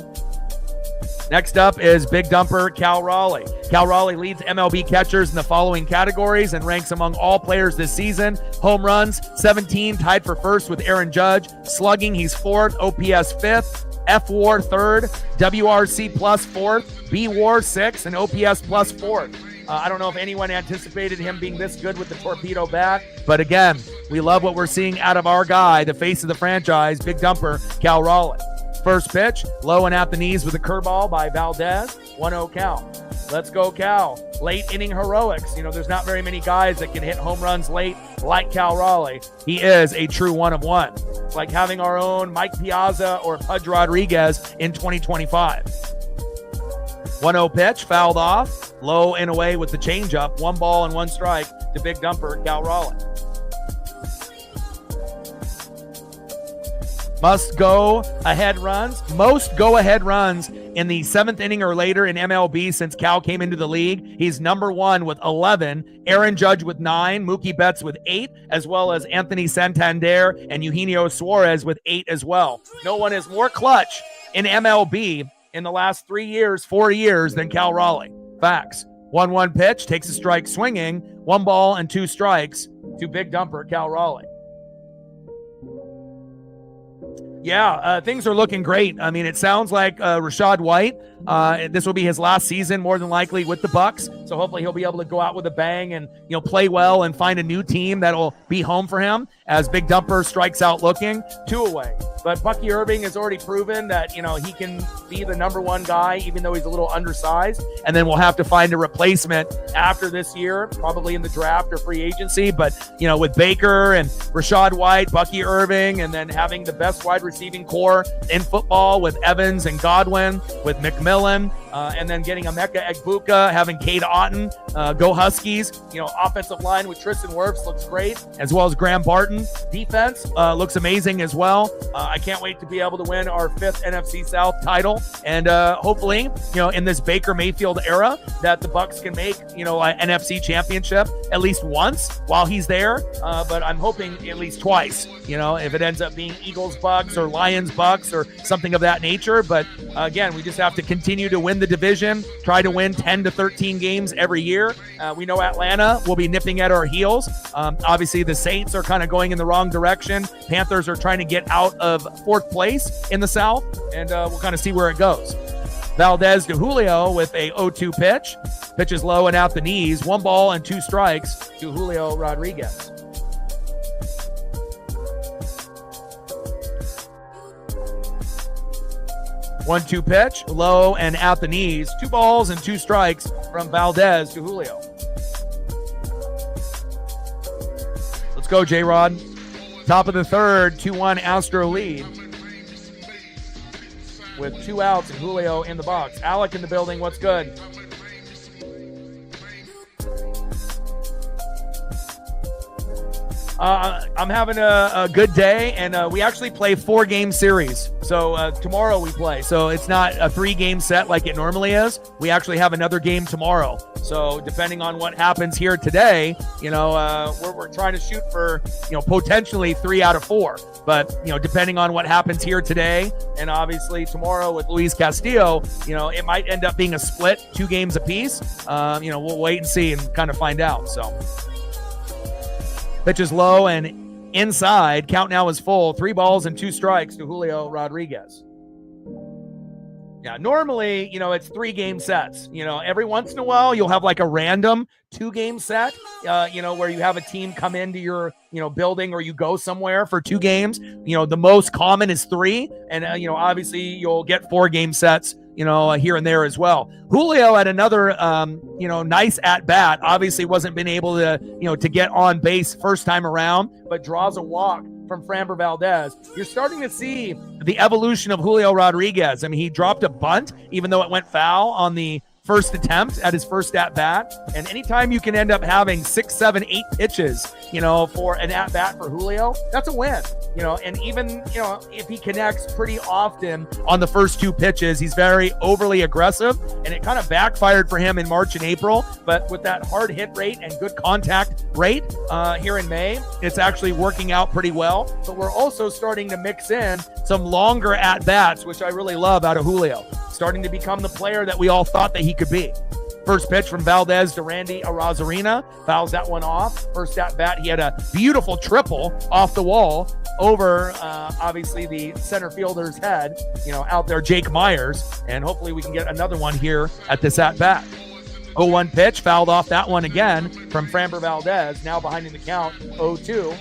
Next up is big dumper Cal Raleigh. Cal Raleigh leads MLB catchers in the following categories and ranks among all players this season. Home runs, 17, tied for first with Aaron Judge. Slugging, he's 4th. OPS 5th. F-WAR 3rd, WRC plus 4th, B-WAR 6th, and OPS plus 4th. I don't know if anyone anticipated him being this good with the torpedo bat, but again, we love what we're seeing out of our guy, the face of the franchise, big dumper, Cal Raleigh. First pitch, low and at the knees with a curveball by Valdez, 1-0 count. Let's go, Cal. Late inning heroics. You know, there's not very many guys that can hit home runs late like Cal Raleigh. He is a true one of one. It's like having our own Mike Piazza or Pudge Rodriguez in 2025. 1-0 pitch, fouled off, low and away with the changeup. 1 ball and 1 strike to big dumper Cal Raleigh. Most go-ahead runs in the 7th inning or later in MLB since Cal came into the league. He's number 1 with 11, Aaron Judge with 9, Mookie Betts with 8, as well as Anthony Santander and Eugenio Suarez with 8 as well. No one is more clutch in MLB in the last 4 years than Cal Raleigh. Facts. 1-1 pitch, takes a strike swinging, 1 ball and 2 strikes to big dumper Cal Raleigh. Yeah, things are looking great. I mean, it sounds like Rashad White, this will be his last season more than likely with the Bucks. So hopefully he'll be able to go out with a bang and, you know, play well and find a new team that'll be home for him as big dumper strikes out looking, 2 away. But Bucky Irving has already proven that, you know, he can be the number 1 guy, even though he's a little undersized. And then we'll have to find a replacement after this year, probably in the draft or free agency. But, you know, with Baker and Rashad White, Bucky Irving, and then having the best wide receiving core in football with Evans and Godwin, with McMillan, and then getting Emeka Egbuka, having Cade Otton, go Huskies. You know, offensive line with Tristan Wirfs looks great, as well as Graham Barton. Defense looks amazing as well. I can't wait to be able to win our 5th NFC South title, and hopefully, you know, in this Baker Mayfield era, that the Bucks can make, you know, an NFC championship at least once while he's there. But I'm hoping at least twice. You know, if it ends up being Eagles Bucks or Lions Bucks or something of that nature. But again, we just have to continue to win the division, try to win 10 to 13 games every year. We know Atlanta will be nipping at our heels. Obviously, the Saints are kind of going in the wrong direction. Panthers are trying to get out of 4th place in the South, and we'll kind of see where it goes. Valdez to Julio with a 0-2 pitch. Pitches low and out the knees. 1 ball and 2 strikes to Julio Rodriguez. One-two pitch, low and at the knees. 2 balls and 2 strikes from Valdez to Julio. Let's go, J-Rod. Top of the 3rd, 2-1 Astro lead with 2 outs and Julio in the box. Alec in the building. What's good? I'm having a good day, and we actually play 4-game series. So tomorrow we play. So it's not a 3-game set like it normally is. We actually have another game tomorrow. So depending on what happens here today, you know, we're trying to shoot for, you know, potentially 3 out of 4. But, you know, depending on what happens here today and obviously tomorrow with Luis Castillo, you know, it might end up being a split, 2 games apiece. You know, we'll wait and see and kind of find out. So pitch is low and inside. Count now is full. 3 balls and 2 strikes to Julio Rodriguez. Yeah, normally, it's 3-game sets. Every once in a while, you'll have like a random 2-game set, where you have a team come into your, building, or you go somewhere for 2 games. The most common is 3. And, obviously you'll get 4-game sets, here and there as well. Julio had another, nice at bat. Obviously wasn't been able to, to get on base first time around, but draws a walk from Framber Valdez. You're starting to see the evolution of Julio Rodriguez. I mean, he dropped a bunt, even though it went foul on the first attempt at his first at-bat. And anytime you can end up having 6, 7, 8 pitches, for an at-bat for Julio, that's a win. And even, if he connects pretty often on the first 2 pitches, he's very overly aggressive, and it kind of backfired for him in March and April. But with that hard hit rate and good contact rate here in May, it's actually working out pretty well. But we're also starting to mix in some longer at-bats, which I really love out of Julio. Starting to become the player that we all thought that he could be. First pitch from Valdez to Randy Arozarena. Fouls that one off. First at bat, he had a beautiful triple off the wall over, obviously, the center fielder's head, out there, Jake Myers. And hopefully we can get another one here at this at bat. 0-1 pitch, fouled off that one again from Framber Valdez. Now behind in the count, 0-2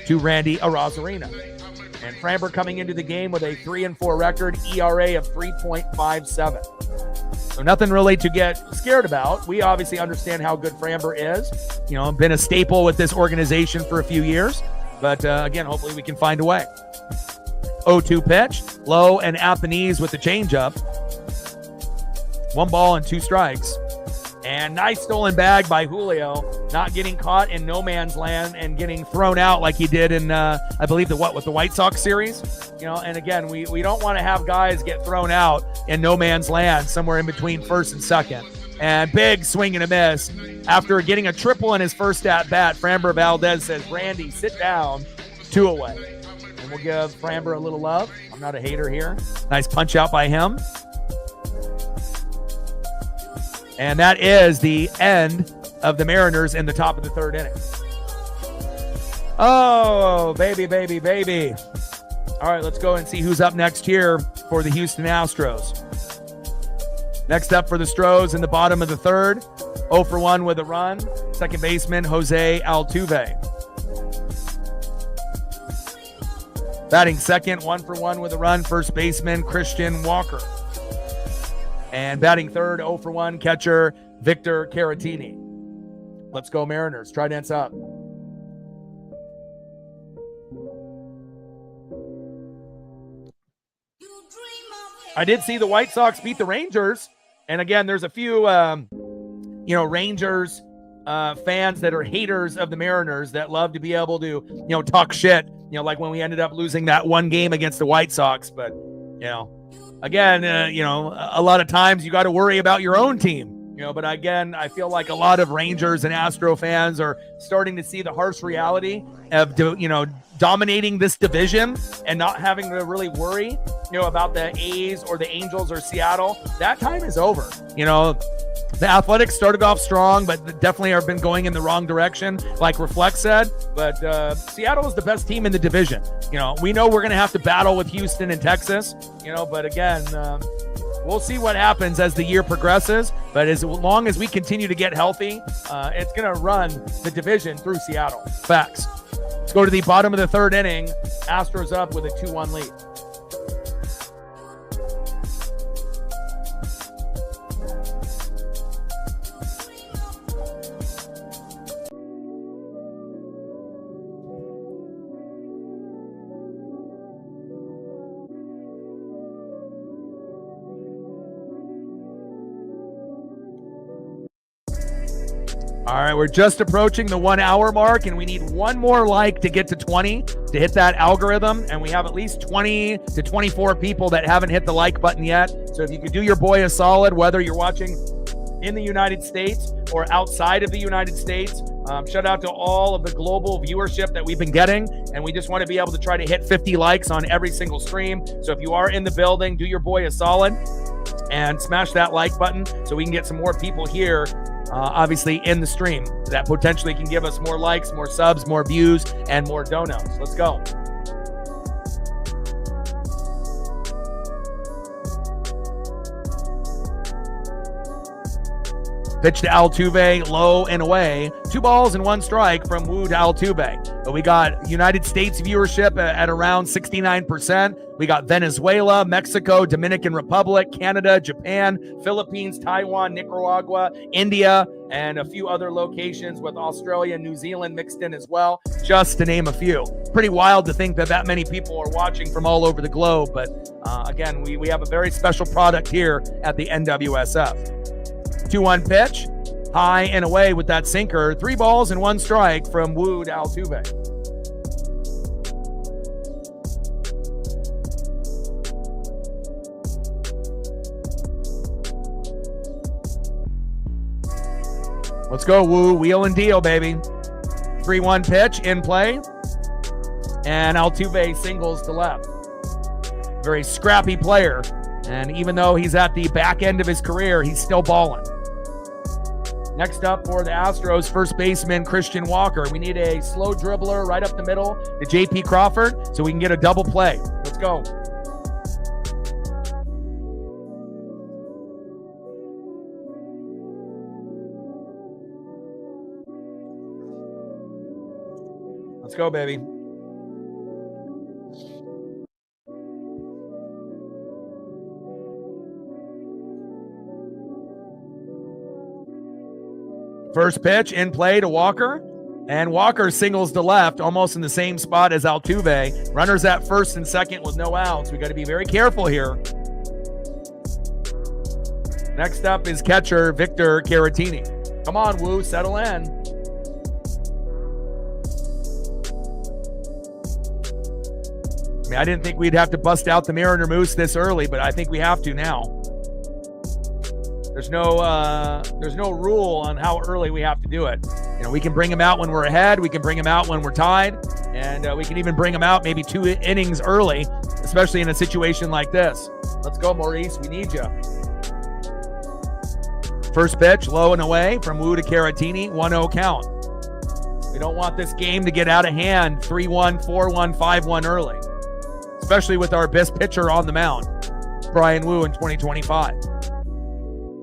to Randy Arozarena. And Framber coming into the game with a 3-4 record, ERA of 3.57. So nothing really to get scared about. We obviously understand how good Framber is. Been a staple with this organization for a few years. But again, hopefully we can find a way. 0-2 pitch, low and at the knees with the changeup. 1 ball and 2 strikes. And nice stolen bag by Julio, not getting caught in no man's land and getting thrown out like he did in, I believe, with the White Sox series. And again, we don't want to have guys get thrown out in no man's land somewhere in between first and second. And big swing and a miss. After getting a triple in his first at-bat, Framber Valdez says, Randy, sit down, 2 away. And we'll give Framber a little love. I'm not a hater here. Nice punch out by him. And that is the end of the Mariners in the top of the 3rd inning. Oh, baby, baby, baby. All right, let's go and see who's up next here for the Houston Astros. Next up for the Stros in the bottom of the 3rd, 0-for-1 with a run, second baseman Jose Altuve. Batting second, 1-for-1 with a run, first baseman Christian Walker. And batting third, 0-for-1, catcher Victor Caratini. Let's go Mariners. Trident's up. I did see the White Sox beat the Rangers. And again, there's a few, Rangers fans that are haters of the Mariners that love to be able to, talk shit, like when we ended up losing that 1 game against the White Sox. But, again, a lot of times you got to worry about your own team. But again, I feel like a lot of Rangers and Astro fans are starting to see the harsh reality of, dominating this division and not having to really worry, about the A's or the Angels or Seattle. That time is over. The Athletics started off strong, but definitely have been going in the wrong direction, like Reflect said. But Seattle is the best team in the division. We know we're going to have to battle with Houston and Texas, but again, we'll see what happens as the year progresses. But as long as we continue to get healthy, it's going to run the division through Seattle. Facts. Let's go to the bottom of the 3rd inning. Astros up with a 2-1 lead. All right, we're just approaching the 1 hour mark, and we need 1 more like to get to 20 to hit that algorithm. And we have at least 20 to 24 people that haven't hit the like button yet. So if you could do your boy a solid, whether you're watching in the United States or outside of the United States, shout out to all of the global viewership that we've been getting. And we just want to be able to try to hit 50 likes on every single stream. So if you are in the building, do your boy a solid and smash that like button so we can get some more people here. Obviously in the stream that potentially can give us more likes, more subs, more views, and more donos. Let's go. Pitch to Altuve, low and away. 2 balls and 1 strike from Wu to Altuve. But we got United States viewership at around 69%. We got Venezuela, Mexico, Dominican Republic, Canada, Japan, Philippines, Taiwan, Nicaragua, India, and a few other locations with Australia and New Zealand mixed in as well, just to name a few. Pretty wild to think that many people are watching from all over the globe. But again, we have a very special product here at the NWSF. 2-1 pitch, high and away with that sinker. 3 balls and 1 strike from Wu to Altuve. Let's go, Wu. Wheel and deal, baby. 3-1 pitch in play. And Altuve singles to left. Very scrappy player. And even though he's at the back end of his career, he's still balling. Next up for the Astros, first baseman Christian Walker. We need a slow dribbler right up the middle to J.P. Crawford so we can get a double play. Let's go. Let's go, baby. First pitch in play to Walker, and Walker singles to left, almost in the same spot as Altuve. Runners at first and second with no outs. We got to be very careful here. Next up is catcher Victor Caratini. Come on, Wu, settle in. I mean, I didn't think we'd have to bust out the Mariner Moose this early, but I think we have to now. There's no rule on how early we have to do it. You know, we can bring him out when we're ahead. We can bring him out when we're tied. And we can even bring him out maybe 2 innings early, especially in a situation like this. Let's go, Maurice. We need you. First pitch, low and away from Wu to Caratini. 1-0 count. We don't want this game to get out of hand 3-1, 4-1, 5-1 early, especially with our best pitcher on the mound, Brian Wu, in 2025.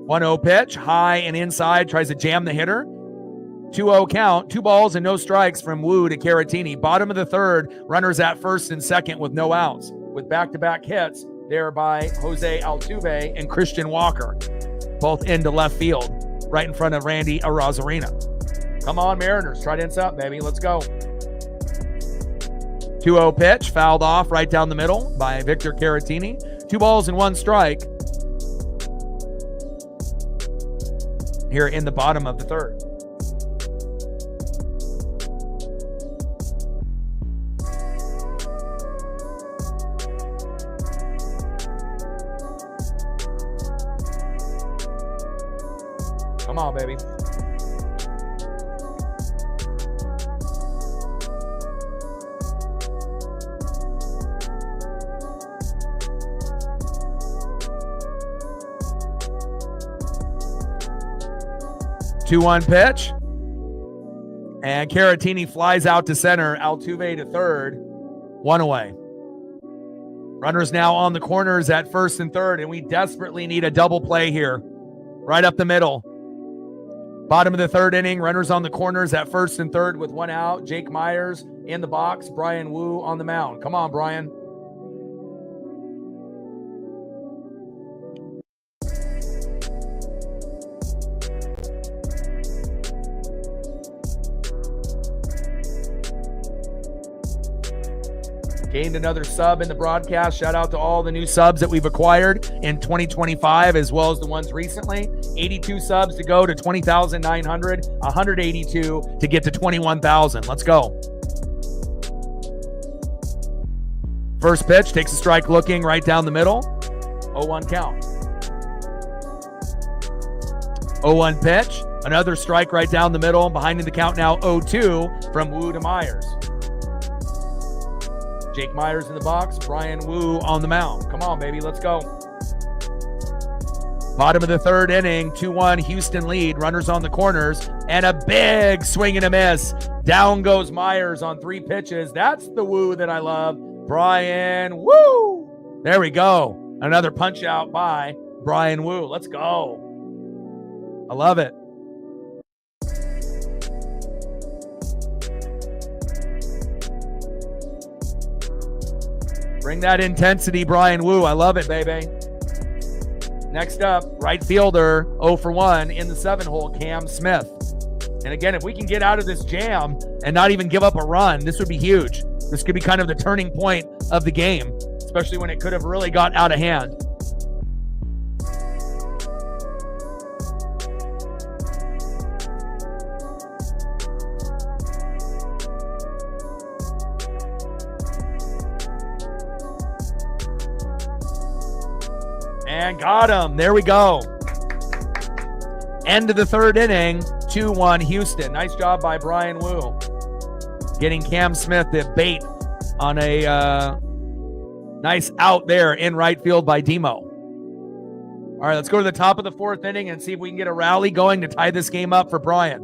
1-0 pitch, high and inside, tries to jam the hitter. 2-0 count, 2 balls and no strikes from Wu to Caratini. Bottom of the third, runners at first and second with no outs, with back-to-back hits there by Jose Altuve and Christian Walker, both into left field, right in front of Randy Arozarena. Come on, Mariners, try to up, baby. Let's go. 2-0 pitch, fouled off right down the middle by Victor Caratini. 2 balls and 1 strike here in the bottom of the third. Come on, baby. Two-one pitch, and Caratini flies out to center. Altuve to third. 1 away. Runners now on the corners at first and third, and we desperately need a double play here, right up the middle. Bottom of the third inning, runners on the corners at first and third with 1 out. Jake Myers in the box. Brian Wu on the mound. Come on, Brian. Gained another sub in the broadcast. Shout out to all the new subs that we've acquired in 2025, as well as the ones recently. 82 subs to go to 20,900, 182 to get to 21,000. Let's go. First pitch, takes a strike looking right down the middle. 0-1 count. 0-1 pitch, another strike right down the middle. Behind in the count now, 0-2 from Wu to Myers. Jake Myers in the box, Brian Wu on the mound. Come on, baby, let's go. Bottom of the third inning, 2-1 Houston lead. Runners on the corners, and a big swing and a miss. Down goes Myers on 3 pitches. That's the Wu that I love. Brian Wu. There we go. Another punch out by Brian Wu. Let's go. I love it. Bring that intensity, Brian Wu. I love it, baby. Next up, right fielder, 0 for 1 in the 7-hole, Cam Smith. And again, if we can get out of this jam and not even give up a run, this would be huge. This could be kind of the turning point of the game, especially when it could have really got out of hand. And got him. There we go. End of the 3rd inning, 2-1 Houston. Nice job by Brian Wu. Getting Cam Smith the bait on a nice out there in right field by Demo. All right, let's go to the top of the 4th inning and see if we can get a rally going to tie this game up for Brian.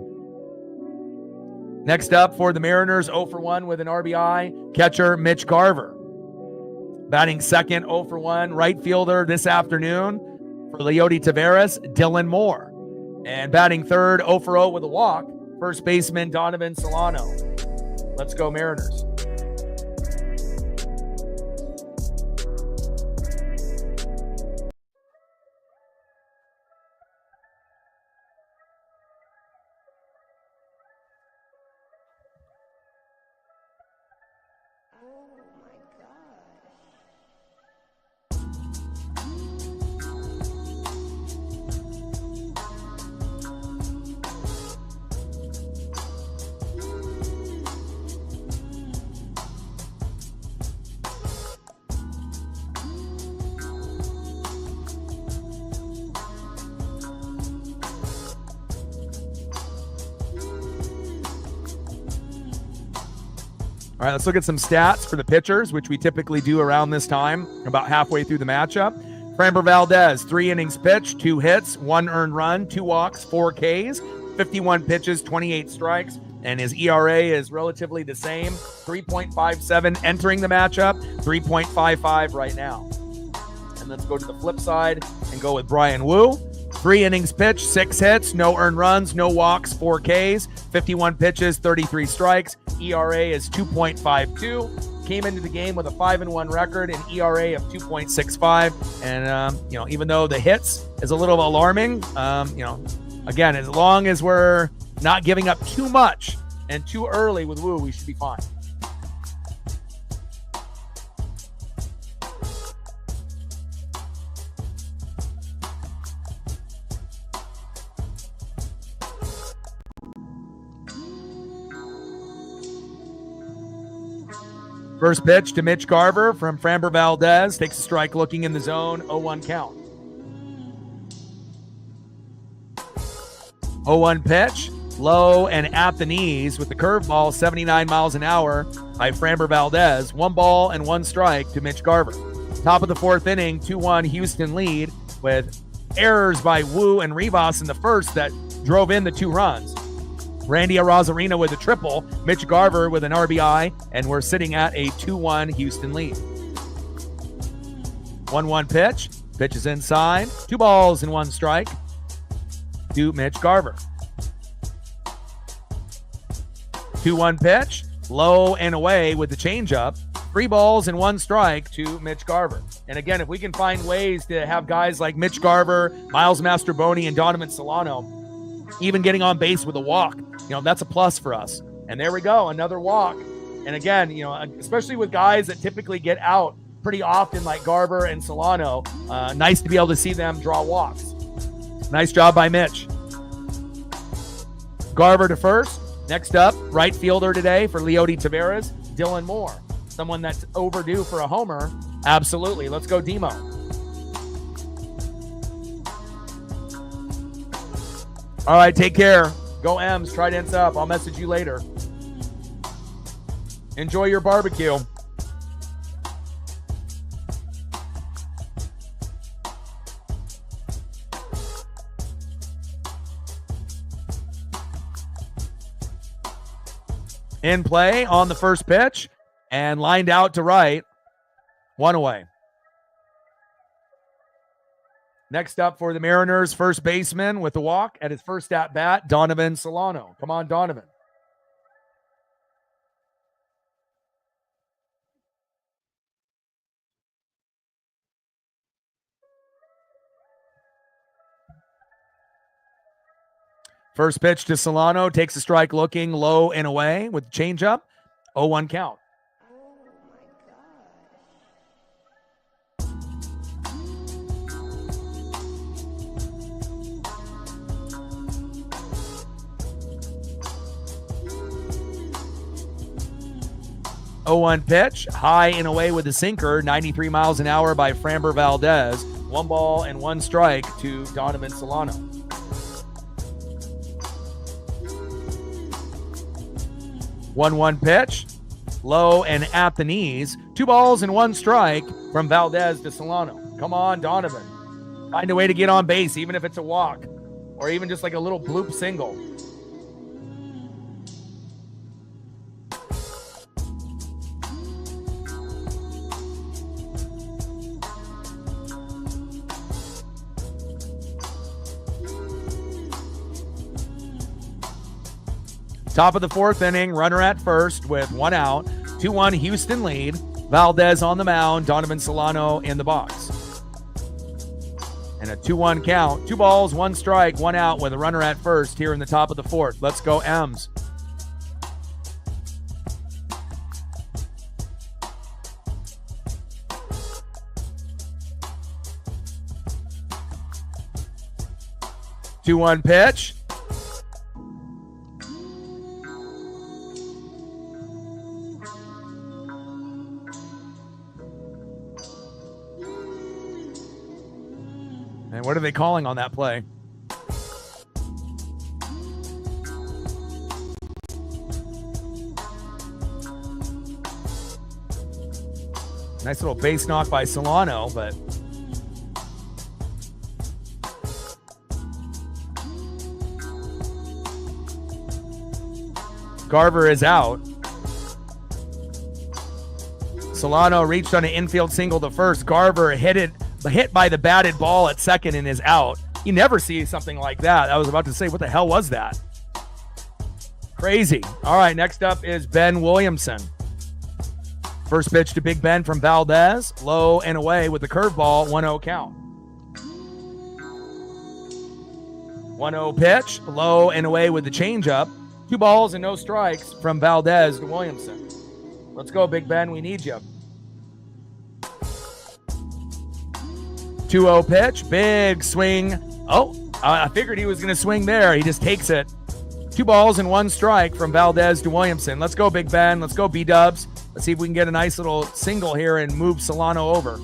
Next up for the Mariners, 0 for 1 with an RBI, catcher Mitch Garver. Batting second, 0 for 1, right fielder this afternoon for Leody Taveras, Dylan Moore. And batting third, 0 for 0 with a walk, first baseman Donovan Solano. Let's go Mariners. All right, let's look at some stats for the pitchers, which we typically do around this time, about halfway through the matchup. Framber Valdez, 3 innings pitched, 2 hits, 1 earned run, 2 walks, 4 Ks, 51 pitches, 28 strikes, and his ERA is relatively the same, 3.57 entering the matchup, 3.55 right now. And let's go to the flip side and go with Brian Wu. 3 innings pitched, 6 hits, no earned runs, no walks, 4 Ks, 51 pitches, 33 strikes. ERA is 2.52. Came into the game with a 5-1 record, an ERA of 2.65. And, even though the hits is a little alarming, again, as long as we're not giving up too much and too early with Wu, we should be fine. First pitch to Mitch Garver from Framber Valdez. Takes a strike looking in the zone. 0-1 count. 0-1 pitch. Low and at the knees with the curveball, 79 miles an hour by Framber Valdez. 1 ball and 1 strike to Mitch Garver. Top of the 4th inning, 2-1 Houston lead with errors by Wu and Rivas in the first that drove in the 2 runs. Randy Arozarena with a triple, Mitch Garver with an RBI, and we're sitting at a 2-1 Houston lead. 1-1 pitch. Pitch is inside. 2 balls and 1 strike to Mitch Garver. 2-1 pitch. Low and away with the changeup. 3 balls and 1 strike to Mitch Garver. And again, if we can find ways to have guys like Mitch Garver, Miles Mastroboni, and Donovan Solano even getting on base with a walk, that's a plus for us. And there we go, another walk. And again, especially with guys that typically get out pretty often like Garver and Solano, nice to be able to see them draw walks. Nice job by Mitch. Garver to first. Next up, right fielder today for Leody Taveras, Dylan Moore. Someone that's overdue for a homer. Absolutely. Let's go Demo. All right, take care. Go M's, Tridents up. I'll message you later. Enjoy your barbecue. In play on the first pitch and lined out to right. 1 away. Next up for the Mariners, first baseman with the walk at his first at-bat, Donovan Solano. Come on, Donovan. First pitch to Solano, takes a strike looking low and away with changeup. 0-1 count. Oh, 0-1 pitch, high and away with the sinker, 93 miles an hour by Framber Valdez. 1 ball and 1 strike to Donovan Solano. 1-1 pitch, low and at the knees. 2 balls and 1 strike from Valdez to Solano. Come on, Donovan. Find a way to get on base, even if it's a walk or even just like a little bloop single. Top of the 4th inning, runner at first with 1 out. 2-1 Houston lead. Valdez on the mound, Donovan Solano in the box. And a 2-1 count. 2 balls, 1 strike, 1 out with a runner at first here in the top of the 4th. Let's go M's. Two-one pitch. And what are they calling on that play? Nice little base knock by Solano, but Garver is out. Solano reached on an infield single to first. Garver hit by the batted ball at second and is out. You never see something like that. I was about to say, what the hell was that? Crazy. All right, next up is Ben Williamson. First pitch to Big Ben from Valdez. Low and away with the curveball. 1-0 count. 1-0 pitch. Low and away with the changeup. 2 balls and no strikes from Valdez to Williamson. Let's go, Big Ben. We need you. 2-0 pitch. Big swing. Oh, I figured he was going to swing there. He just takes it. 2 balls and 1 strike from Valdez to Williamson. Let's go, Big Ben. Let's go, B-Dubs. Let's see if we can get a nice little single here and move Solano over.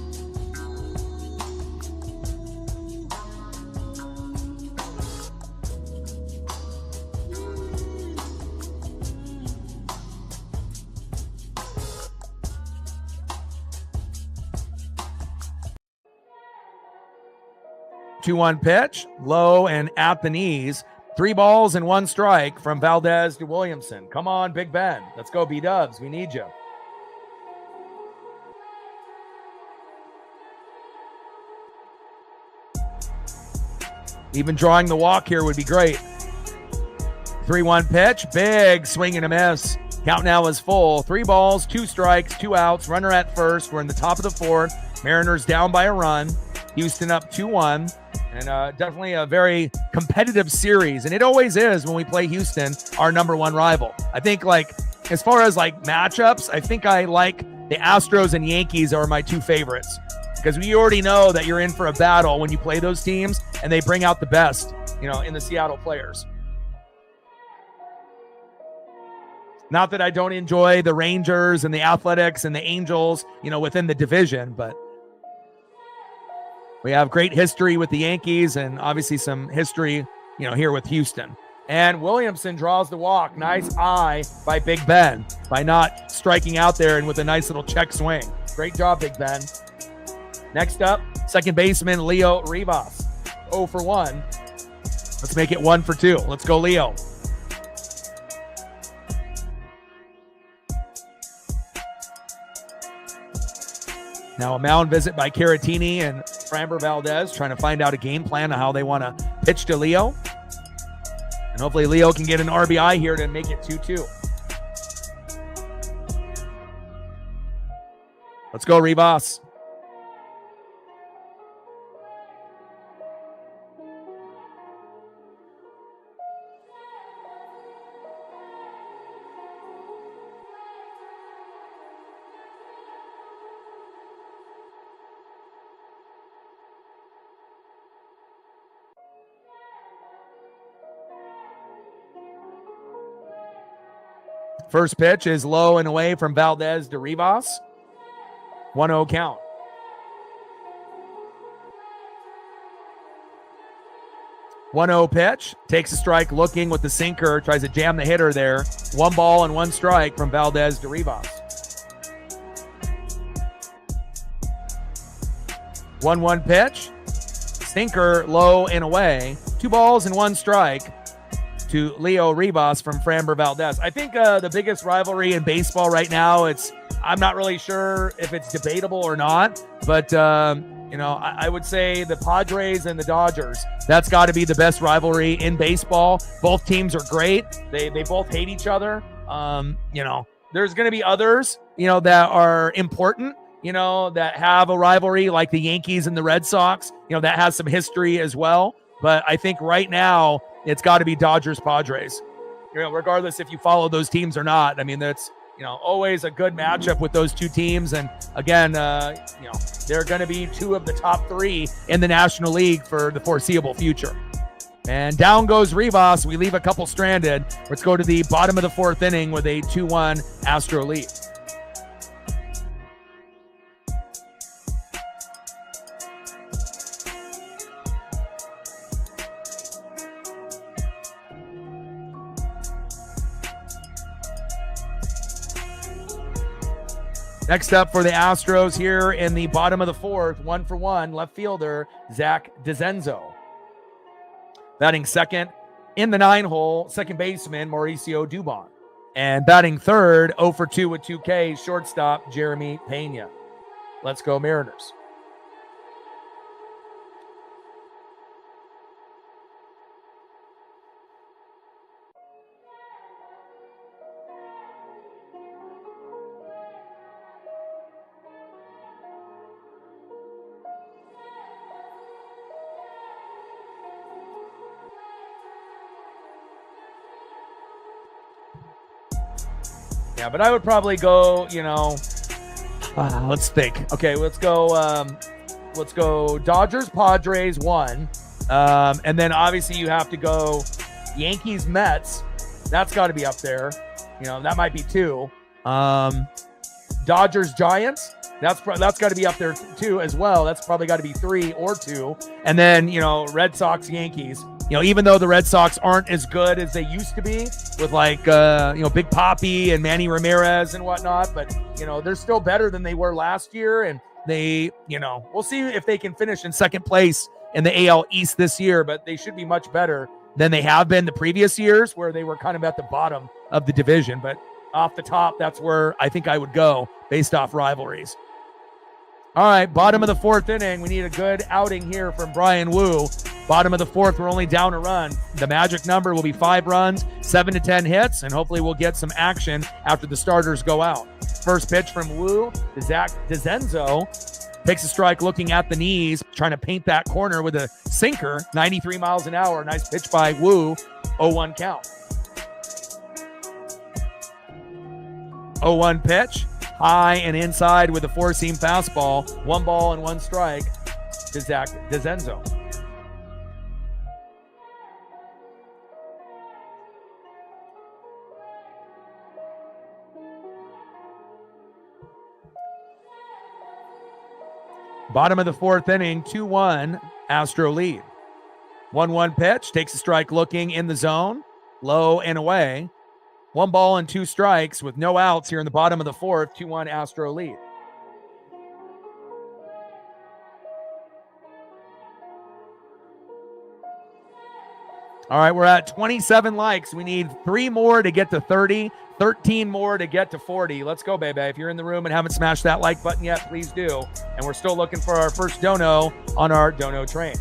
Two-one pitch, low and at the knees. 3 balls and 1 strike from Valdez to Williamson. Come on, Big Ben. Let's go, B-Dubs. We need you. Even drawing the walk here would be great. 3-1 pitch, big swing and a miss. Count now is full. 3 balls, 2 strikes, 2 outs. Runner at first. We're in the top of the 4th. Mariners down by a run. Houston up 2-1. And definitely a very competitive series. And it always is when we play Houston, our number 1 rival. I think, like, as far as, like, matchups, I think I like the Astros and Yankees are my 2 favorites. Because we already know that you're in for a battle when you play those teams, and they bring out the best, in the Seattle players. Not that I don't enjoy the Rangers and the Athletics and the Angels, within the division, but we have great history with the Yankees and obviously some history, here with Houston. And Williamson draws the walk. Nice eye by Big Ben by not striking out there and with a nice little check swing. Great job, Big Ben. Next up, second baseman Leo Rivas. 0 for 1. Let's make it 1 for 2. Let's go, Leo. Now a mound visit by Caratini and Framber Valdez, trying to find out a game plan on how they want to pitch to Leo. And hopefully Leo can get an RBI here to make it 2-2. Let's go, Rivas. First pitch is low and away from Valdez to Rivas. 1-0 count. One 0 pitch, takes a strike, looking with the sinker, tries to jam the hitter there. 1 ball and 1 strike from Valdez to Rivas. 1-1 pitch, sinker low and away. 2 balls and 1 strike to Leo Rivas from Framber Valdez. I think the biggest rivalry in baseball right now, I'm not really sure if it's debatable or not, but I would say the Padres and the Dodgers, that's got to be the best rivalry in baseball. Both teams are great. They both hate each other. There's going to be others, that are important, that have a rivalry like the Yankees and the Red Sox, that has some history as well. But I think right now it's got to be Dodgers Padres, regardless if you follow those teams or not. I mean, that's, always a good matchup with those two teams. And again, they're going to be 2 of the top 3 in the National League for the foreseeable future. And down goes Rivas. We leave a couple stranded. Let's go to the bottom of the 4th inning with a 2-1 Astro lead. Next up for the Astros here in the bottom of the 4th, 1-for-1, left fielder Zach DeZenzo. Batting second in the 9-hole, second baseman Mauricio Dubon. And batting third, 0-for-2 with 2 Ks, shortstop Jeremy Pena. Let's go Mariners. Yeah, but I would probably go, let's think. Okay, let's go Dodgers, Padres, 1. And then obviously you have to go Yankees, Mets. That's got to be up there. That might be 2. Dodgers, Giants. That's got to be up there too as well. That's probably got to be 3 or 2. And then, Red Sox, Yankees. Even though the Red Sox aren't as good as they used to be with Big Papi and Manny Ramirez and whatnot, but, they're still better than they were last year. And they, we'll see if they can finish in second place in the AL East this year, but they should be much better than they have been the previous years where they were kind of at the bottom of the division. But off the top, that's where I think I would go based off rivalries. All right, bottom of the 4th inning. We need a good outing here from Brian Wu. Bottom of the 4th, we're only down a run. The magic number will be 5 runs, 7 to 10 hits, and hopefully we'll get some action after the starters go out. First pitch from Wu to Zach DeZenzo. Takes a strike looking at the knees, trying to paint that corner with a sinker, 93 miles an hour. Nice pitch by Wu, 0-1 count. 0-1 pitch. High and inside with a 4-seam fastball. 1 ball and 1 strike to Zach DeZenzo. Bottom of the 4th inning, 2-1 Astro lead. 1-1 pitch, takes a strike looking in the zone, low and away. 1 ball and 2 strikes with no outs here in the bottom of the 4th, 2-1 Astro lead. All right, we're at 27 likes. We need 3 more to get to 30, 13 more to get to 40. Let's go, baby. If you're in the room and haven't smashed that like button yet, please do. And we're still looking for our first dono on our dono train.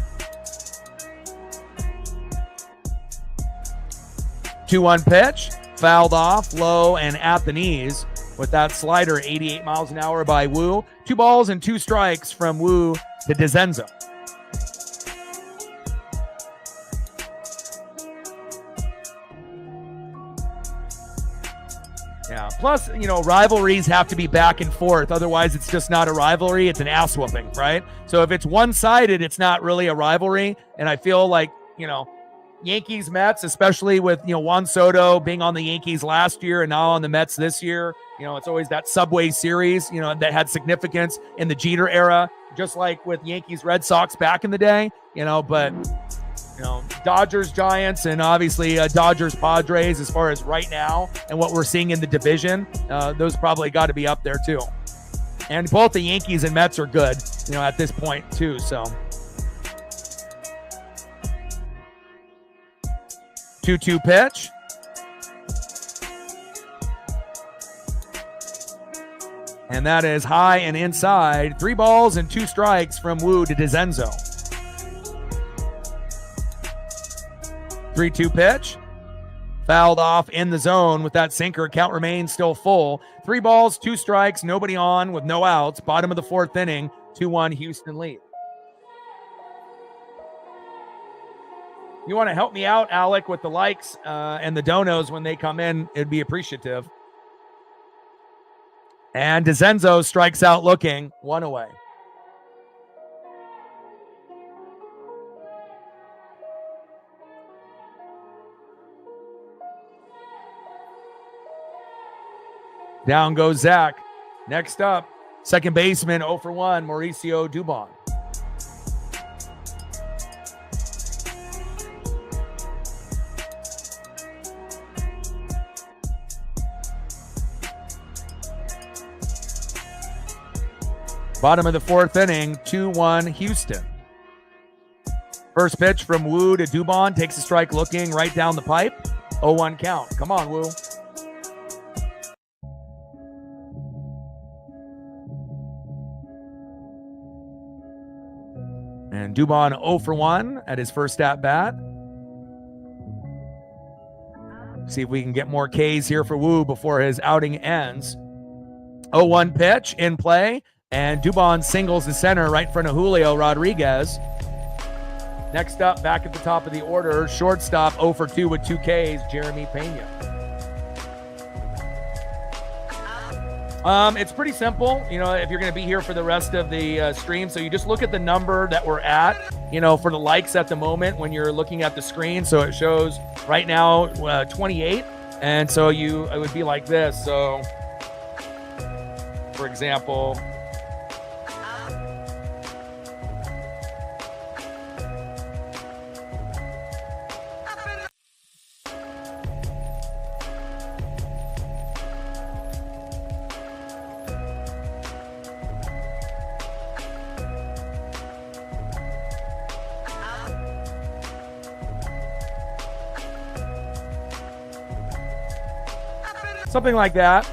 2-1 pitch. Fouled off, low and at the knees with that slider, 88 miles an hour by Wu. 2 balls and 2 strikes from Wu to DeZenzo. Yeah, plus, rivalries have to be back and forth. Otherwise, it's just not a rivalry. It's an ass whooping, right? So if it's one-sided, it's not really a rivalry. And I feel like, Yankees, Mets, especially with, Juan Soto being on the Yankees last year and now on the Mets this year. It's always that Subway Series, that had significance in the Jeter era, just like with Yankees, Red Sox back in the day, but, Dodgers, Giants, and obviously Dodgers, Padres as far as right now and what we're seeing in the division, those probably got to be up there too. And both the Yankees and Mets are good, at this point too, so. 2-2 pitch. And that is high and inside. 3 balls and 2 strikes from Wu to DeZenzo. 3-2 pitch. Fouled off in the zone with that sinker. Count remains still full. 3 balls, 2 strikes, nobody on with no outs. Bottom of the 4th inning, 2-1 Houston lead. You want to help me out, Alec, with the likes and the donos when they come in, it'd be appreciative. And DeZenzo strikes out looking, 1 away. Down goes Zach. Next up, second baseman 0 for 1, Mauricio Dubon. Bottom of the 4th inning, 2-1 Houston. First pitch from Wu to Dubon, takes a strike looking right down the pipe. 0-1 count. Come on, Wu. And Dubon 0 for 1 at his first at bat. See if we can get more Ks here for Wu before his outing ends. 0-1 pitch in play. And Dubon singles the center right in front of Julio Rodriguez. Next up, back at the top of the order, shortstop 0 for 2 with 2 Ks, Jeremy Pena. It's pretty simple, if you're going to be here for the rest of the stream. So you just look at the number that we're at, for the likes at the moment when you're looking at the screen. So it shows right now 28. And so it would be like this. So, for example, something like that,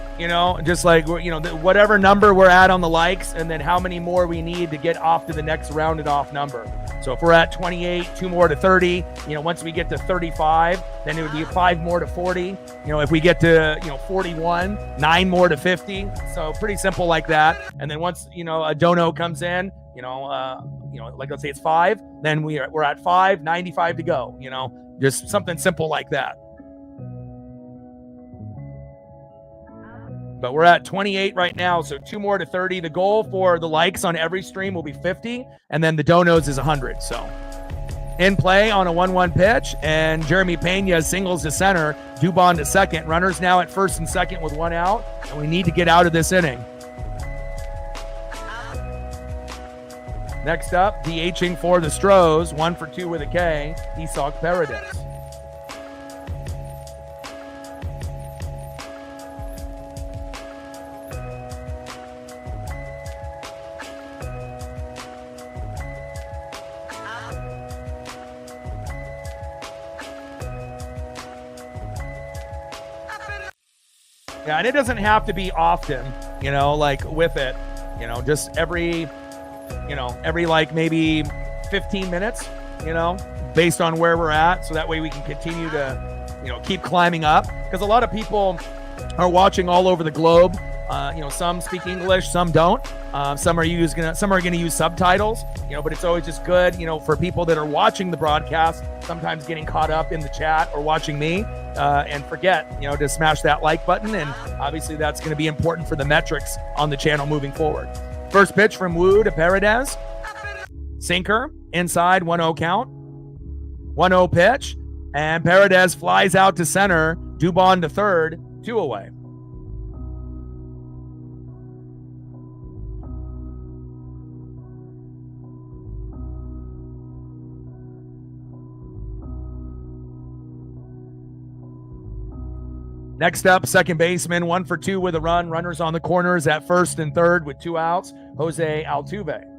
just like, whatever number we're at on the likes and then how many more we need to get off to the next rounded off number. So if we're at 28, 2 more to 30, once we get to 35, then it would be 5 more to 40. If we get to, 41, 9 more to 50. So pretty simple like that. And then once, a dono comes in, like let's say it's 5, then we're at 5, 95 to go, just something simple like that. But we're at 28 right now, so 2 more to 30. The goal for the likes on every stream will be 50, and then the donos is 100. So in play on a 1-1 pitch, and Jeremy Pena singles to center, Dubon to second. Runners now at first and second with 1 out, and we need to get out of this inning. Next up, DHing for the Astros, 1 for 2 with a K, Isak Paredes. Yeah, and it doesn't have to be often, like with it, just every like maybe 15 minutes, based on where we're at. So that way we can continue to, keep climbing up, because a lot of people are watching all over the globe. Some speak English, some don't. Some are going to use subtitles, but it's always just good, for people that are watching the broadcast, sometimes getting caught up in the chat or watching me, and forget, to smash that like button. And obviously that's going to be important for the metrics on the channel moving forward. First pitch from Wu to Paredes. Sinker inside, 1-0 count. 1-0 pitch. And Paredes flies out to center. Dubon to third. 2 away. Next up, second baseman, 1 for 2 with a run. Runners on the corners at first and third with 2 outs. Jose Altuve.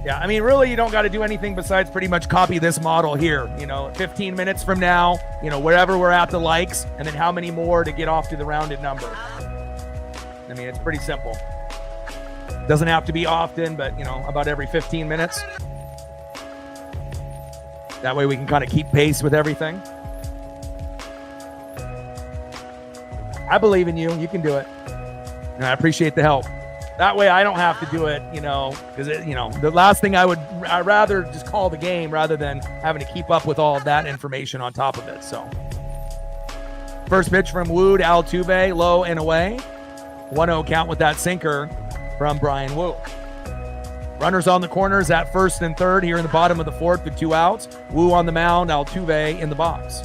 Yeah, I mean, really, you don't got to do anything besides pretty much copy this model here. 15 minutes from now, wherever we're at the likes, and then how many more to get off to the rounded number. I mean, it's pretty simple. Doesn't have to be often, but, about every 15 minutes. That way we can kind of keep pace with everything. I believe in you. You can do it. And I appreciate the help. That way I don't have to do it, because, the last thing I'd rather just call the game rather than having to keep up with all of that information on top of it. So first pitch from Wu to Altuve, low and away. 1-0 count with that sinker from Brian Wu. Runners on the corners at first and third here in the bottom of the fourth with 2 outs. Wu on the mound, Altuve in the box.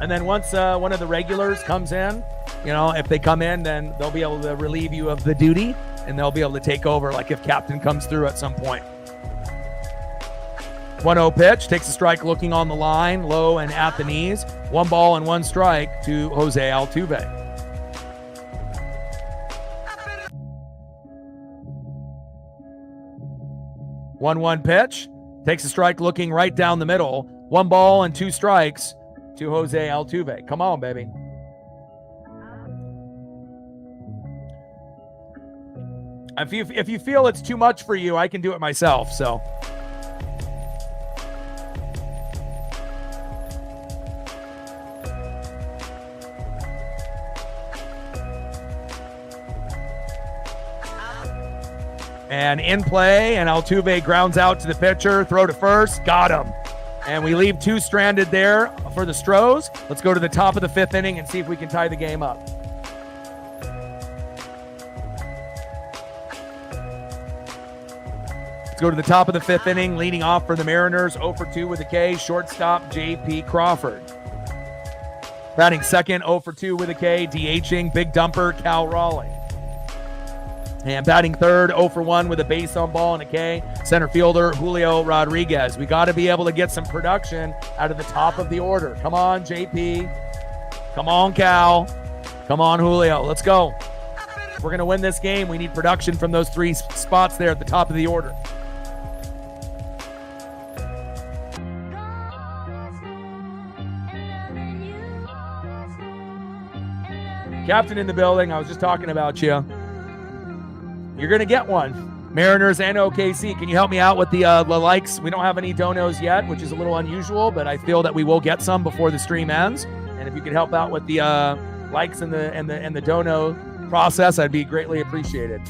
And then once one of the regulars comes in, if they come in, then they'll be able to relieve you of the duty, and they'll be able to take over, like if captain comes through at some point. 1-0 pitch, takes a strike looking on the line, low and at the knees. 1 ball and 1 strike to Jose Altuve. One pitch, takes a strike looking right down the middle. 1 ball and 2 strikes to Jose Altuve. Come on, baby. If you feel it's too much for you, I can do it myself. So and in play, and Altuve grounds out to the pitcher, throw to first, got him. And we leave 2 stranded there for the Astros. Let's go to the top of the 5th inning and see if we can tie the game up. Let's go to the top of the 5th inning. Leading off for the Mariners, 0 for 2 with a K, shortstop J.P. Crawford. Batting second, 0 for 2 with a K, DHing big dumper Cal Raleigh. And batting third, 0 for 1 with a base on ball and a K, center fielder Julio Rodriguez. We got to be able to get some production out of the top of the order. Come on, JP. Come on, Cal. Come on, Julio. Let's go. If we're going to win this game, we need production from those 3 spots there at the top of the order. Captain in the building. I was just talking about you. You're going to get one. Mariners and OKC. Can you help me out with the likes? We don't have any donos yet, which is a little unusual, but I feel that we will get some before the stream ends. And if you could help out with the likes and the dono process, I'd be greatly appreciated.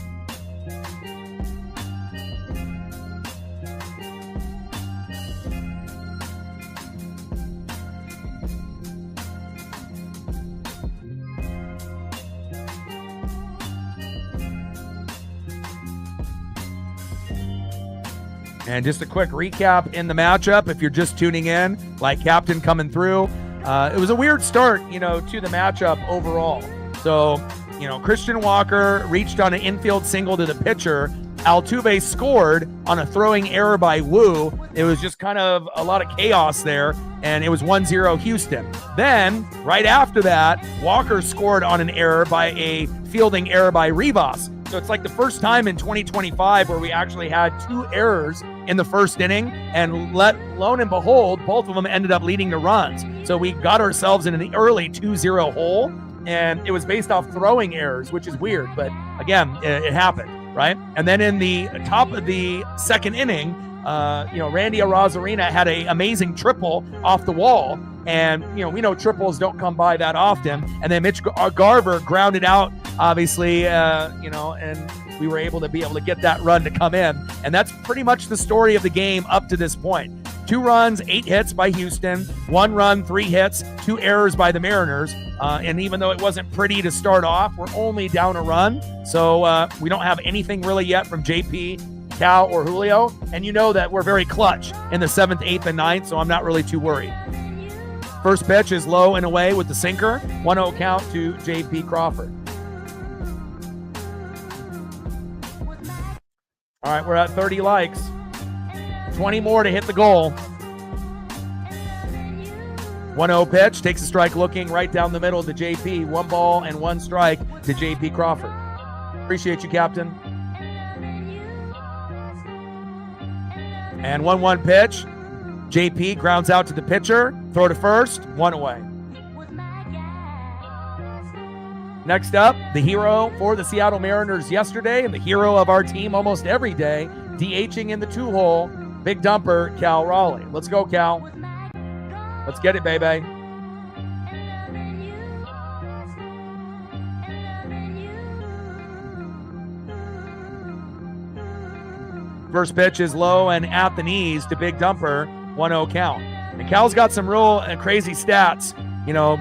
And just a quick recap in the matchup, if you're just tuning in, like Captain coming through. It was a weird start, to the matchup overall. So, Christian Walker reached on an infield single to the pitcher. Altuve scored on a throwing error by Wu. It was just kind of a lot of chaos there, and it was 1-0 Houston. Then, right after that, Walker scored on an error by a fielding error by Rivas. So it's like the first time in 2025 where we actually had 2 errors in the first inning, and lo and behold, both of them ended up leading to runs. So we got ourselves in an early 2-0 hole, and it was based off throwing errors, which is weird, but again, it happened, right? And then in the top of the second inning, Randy Arozarena had an amazing triple off the wall, and we know triples don't come by that often. And then Mitch Garver grounded out, obviously, and we were able to get that run to come in. And that's pretty much the story of the game up to this point. 2 runs, 8 hits by Houston, 1 run, 3 hits, 2 errors by the Mariners. And even though it wasn't pretty to start off, we're only down a run. So we don't have anything really yet from JP, Cal, or Julio. And you know that we're very clutch in the 7th, 8th, and 9th, so I'm not really too worried. First pitch is low and away with the sinker. 1-0 count to JP Crawford. All right, we're at 30 likes. 20 more to hit the goal. 1-0 pitch, takes a strike looking right down the middle to JP. 1 ball and 1 strike to JP Crawford. Appreciate you, Captain. And 1-1 pitch. JP grounds out to the pitcher. Throw to first, 1 away. Next up, the hero for the Seattle Mariners yesterday and the hero of our team almost every day, DHing in the 2-hole, big dumper, Cal Raleigh. Let's go, Cal. Let's get it, baby. First pitch is low and at the knees to big dumper, 1-0 count. And Cal's got some real crazy stats. You know,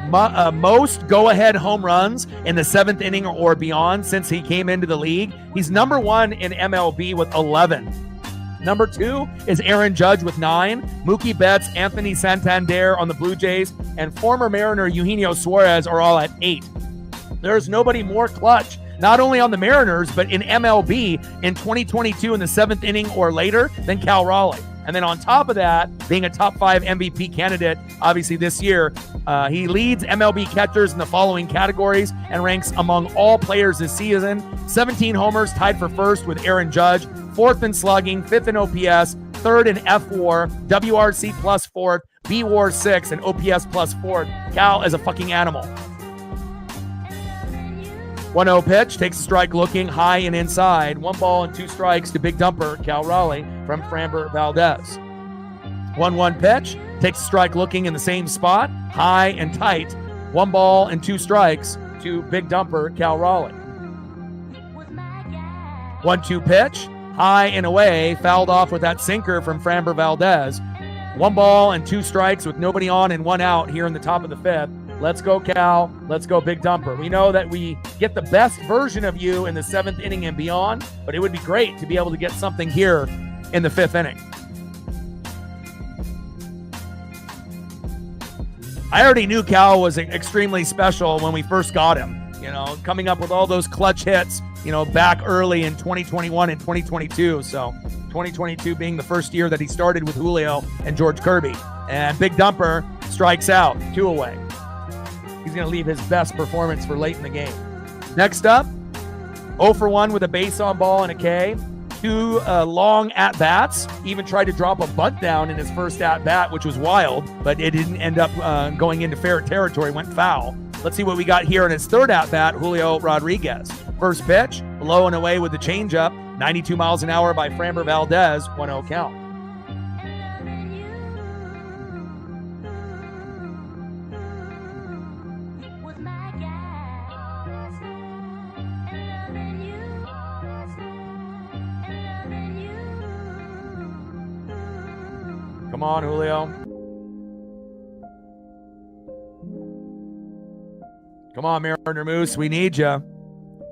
most go-ahead home runs in the 7th inning or beyond since he came into the league. He's number 1 in MLB with 11. Number 2 is Aaron Judge with 9. Mookie Betts, Anthony Santander on the Blue Jays, and former Mariner Eugenio Suarez are all at 8. There's nobody more clutch, not only on the Mariners, but in MLB in 2022 in the 7th inning or later than Cal Raleigh. And then on top of that, being a top 5 MVP candidate, obviously this year, he leads MLB catchers in the following categories and ranks among all players this season. 17 homers, tied for first with Aaron Judge, 4th in slugging, 5th in OPS, 3rd in F-WAR, WRC plus 4th, B-WAR 6th, and OPS plus 4th. Cal is a fucking animal. 1-0 pitch, takes a strike looking high and inside. 1 ball and 2 strikes to big dumper, Cal Raleigh from Framber Valdez. 1-1 pitch, takes a strike looking in the same spot, high and tight. 1 ball and 2 strikes to big dumper, Cal Raleigh. 1-2 pitch, high and away, fouled off with that sinker from Framber Valdez. 1 ball and 2 strikes with nobody on and 1 out here in the top of the 5th. Let's go, Cal. Let's go, big dumper. We know that we get the best version of you in the 7th inning and beyond, but it would be great to be able to get something here in the 5th inning. I already knew Cal was extremely special when we first got him, you know, coming up with all those clutch hits, you know, back early in 2021 and 2022. So 2022 being the first year that he started with Julio and George Kirby. And big dumper strikes out, 2 away. He's going to leave his best performance for late in the game. Next up, 0 for 1 with a base on ball and a K. 2 long at-bats. Even tried to drop a bunt down in his first at-bat, which was wild, but it didn't end up going into fair territory, went foul. Let's see what we got here in his 3rd at-bat, Julio Rodriguez. First pitch, low and away with the changeup. 92 miles an hour by Framber Valdez, 1-0 count. Come on, Julio. Come on, Mariner Moose. We need you.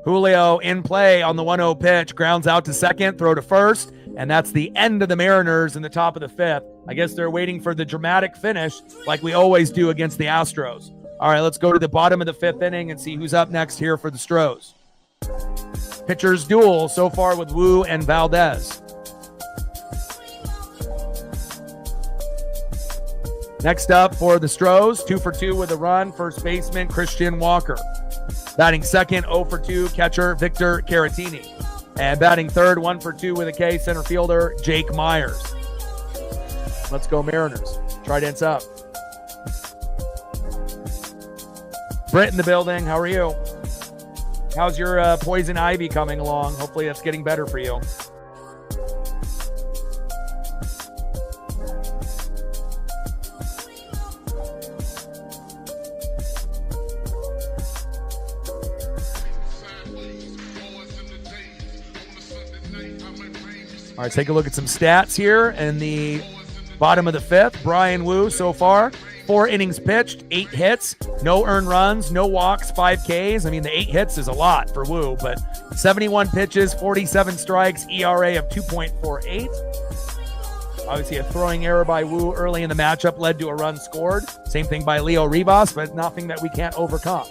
Julio in play on the 1-0 pitch. Grounds out to second. Throw to first. And that's the end of the Mariners in the top of the 5th. I guess they're waiting for the dramatic finish like we always do against the Astros. All right, let's go to the bottom of the 5th inning and see who's up next here for the Stros. Pitchers duel so far with Wu and Valdez. Next up for the Stros, 2 for 2 with a run, first baseman Christian Walker. Batting second, 0 for 2, catcher Victor Caratini. And batting third, 1 for 2 with a K, center fielder Jake Myers. Let's go Mariners. Trident's up. Brent in the building, how are you? How's your poison ivy coming along? Hopefully that's getting better for you. All right, take a look at some stats here in the Bottom of the fifth, Brian Wu so far. 4 innings pitched, 8 hits, no earned runs, no walks, 5 Ks. I mean, the 8 hits is a lot for Wu, but 71 pitches, 47 strikes, ERA of 2.48. Obviously, a throwing error by Wu early in the matchup led to a run scored. Same thing by Leo Rivas, but nothing that we can't overcome.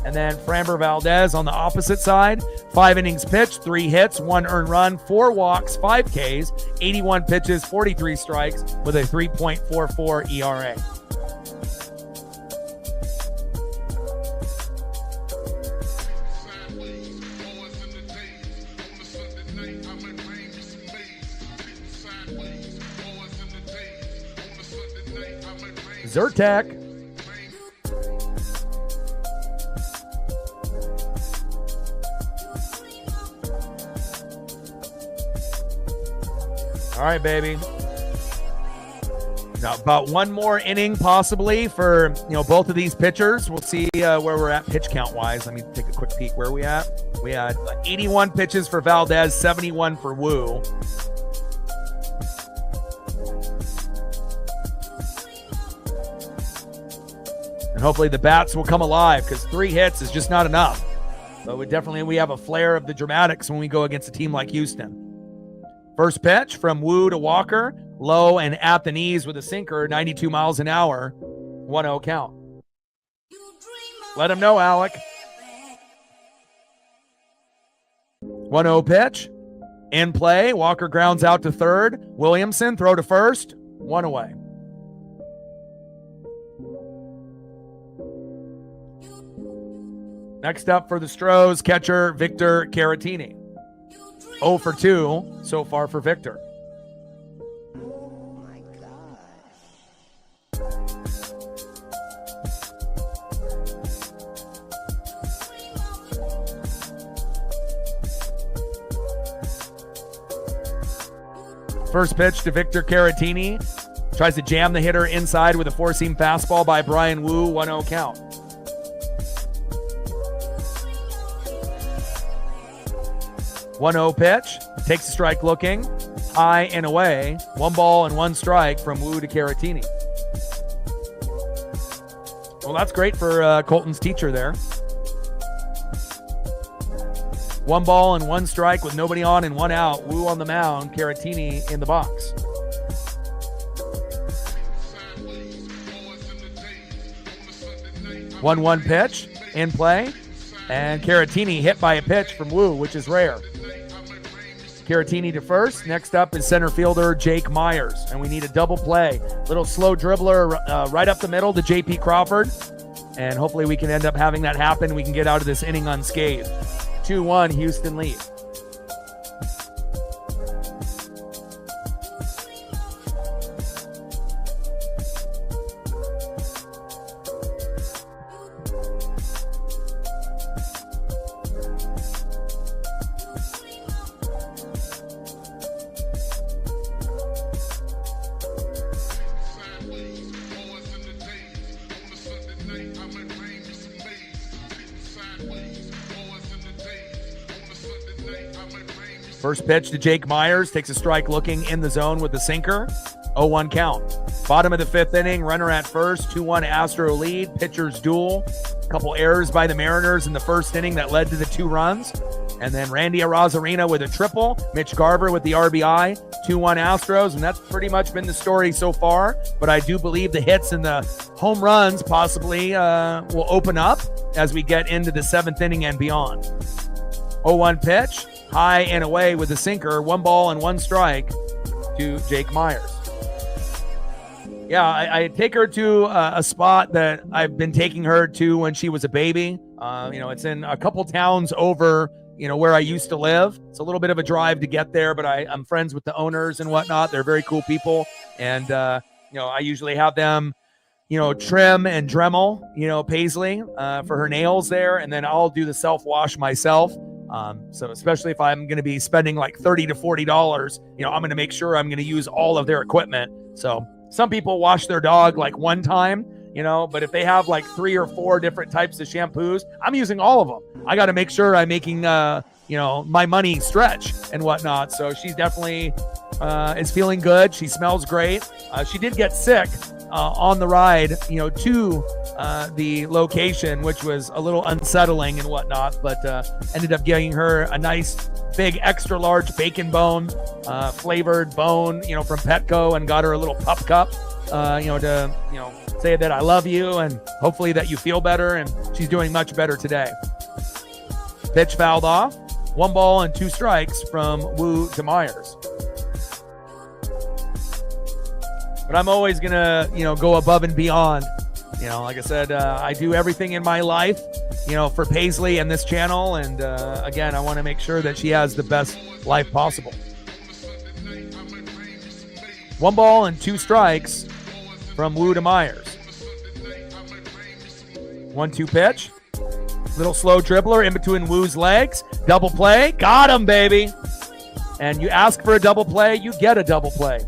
And then Framber Valdez on the opposite side. 5 innings pitched, 3 hits, 1 earned run, 4 walks, 5 Ks, 81 pitches, 43 strikes with a 3.44 ERA. Zyrtec. All right, baby. Now, about one more inning possibly for, both of these pitchers. We'll see where we're at pitch count wise. Let me take a quick peek. Where are we at? We had 81 pitches for Valdez, 71 for Wu. And hopefully the bats will come alive, because 3 hits is just not enough. But we have a flair of the dramatics when we go against a team like Houston. First pitch from Wu to Walker, low and at the knees with a sinker, 92 miles an hour, 1-0 count. Let him know, Alec. 1-0 pitch, in play. Walker grounds out to third. Williamson throw to first, 1 away. Next up for the Astros, catcher Victor Caratini. 0 for 2 so far for Victor. Oh my gosh. First pitch to Victor Caratini. Tries to jam the hitter inside with a 4-seam fastball by Brian Wu, 1-0 count. One 0 pitch, takes a strike looking, high and away. 1 ball and 1 strike from Wu to Caratini. Well, that's great for Colton's teacher there. 1 ball and 1 strike with nobody on and 1 out. Wu on the mound, Caratini in the box. One pitch in play, and Caratini hit by a pitch from Wu, which is rare. Caratini to first. Next up is center fielder Jake Myers, and we need a double play. Little slow dribbler right up the middle to J.P. Crawford, and hopefully we can end up having that happen. We can get out of this inning unscathed. 2-1 Houston lead. First pitch to Jake Myers, takes a strike looking in the zone with the sinker. 0-1 count. Bottom of the 5th inning, runner at first, 2-1 Astro lead, pitcher's duel. A couple errors by the Mariners in the first inning that led to the 2 runs. And then Randy Arozarena with a triple, Mitch Garver with the RBI, 2-1 Astros, and that's pretty much been the story so far. But I do believe the hits and the home runs possibly will open up as we get into the 7th inning and beyond. 0-1 pitch, high and away with a sinker, 1 ball and 1 strike to Jake Myers. Yeah, I take her to a spot that I've been taking her to when she was a baby. It's in a couple towns over, where I used to live. It's a little bit of a drive to get there, but I'm friends with the owners and whatnot. They're very cool people. And, I usually have them, trim and Dremel, Paisley for her nails there. And then I'll do the self-wash myself. So especially if I'm going to be spending like $30 to $40, I'm going to make sure I'm going to use all of their equipment. So some people wash their dog like one time, but if they have like 3 or 4 different types of shampoos, I'm using all of them. I got to make sure I'm making, my money stretch and whatnot. So she's definitely is feeling good. She smells great. She did get sick on the ride, to the location, which was a little unsettling and whatnot, but ended up getting her a nice big extra large bacon bone, flavored bone, from Petco, and got her a little pup cup, to, say that I love you and hopefully that you feel better. And she's doing much better today. Pitch fouled off. 1 ball and 2 strikes from Wu to Myers. But I'm always going to, go above and beyond. Like I said, I do everything in my life, for Paisley and this channel. And again, I want to make sure that she has the best life possible. 1 ball and 2 strikes from Wu to Myers. 1-2 pitch. Little slow dribbler in between Wu's legs. Double play. Got him, baby. And you ask for a double play, you get a double play.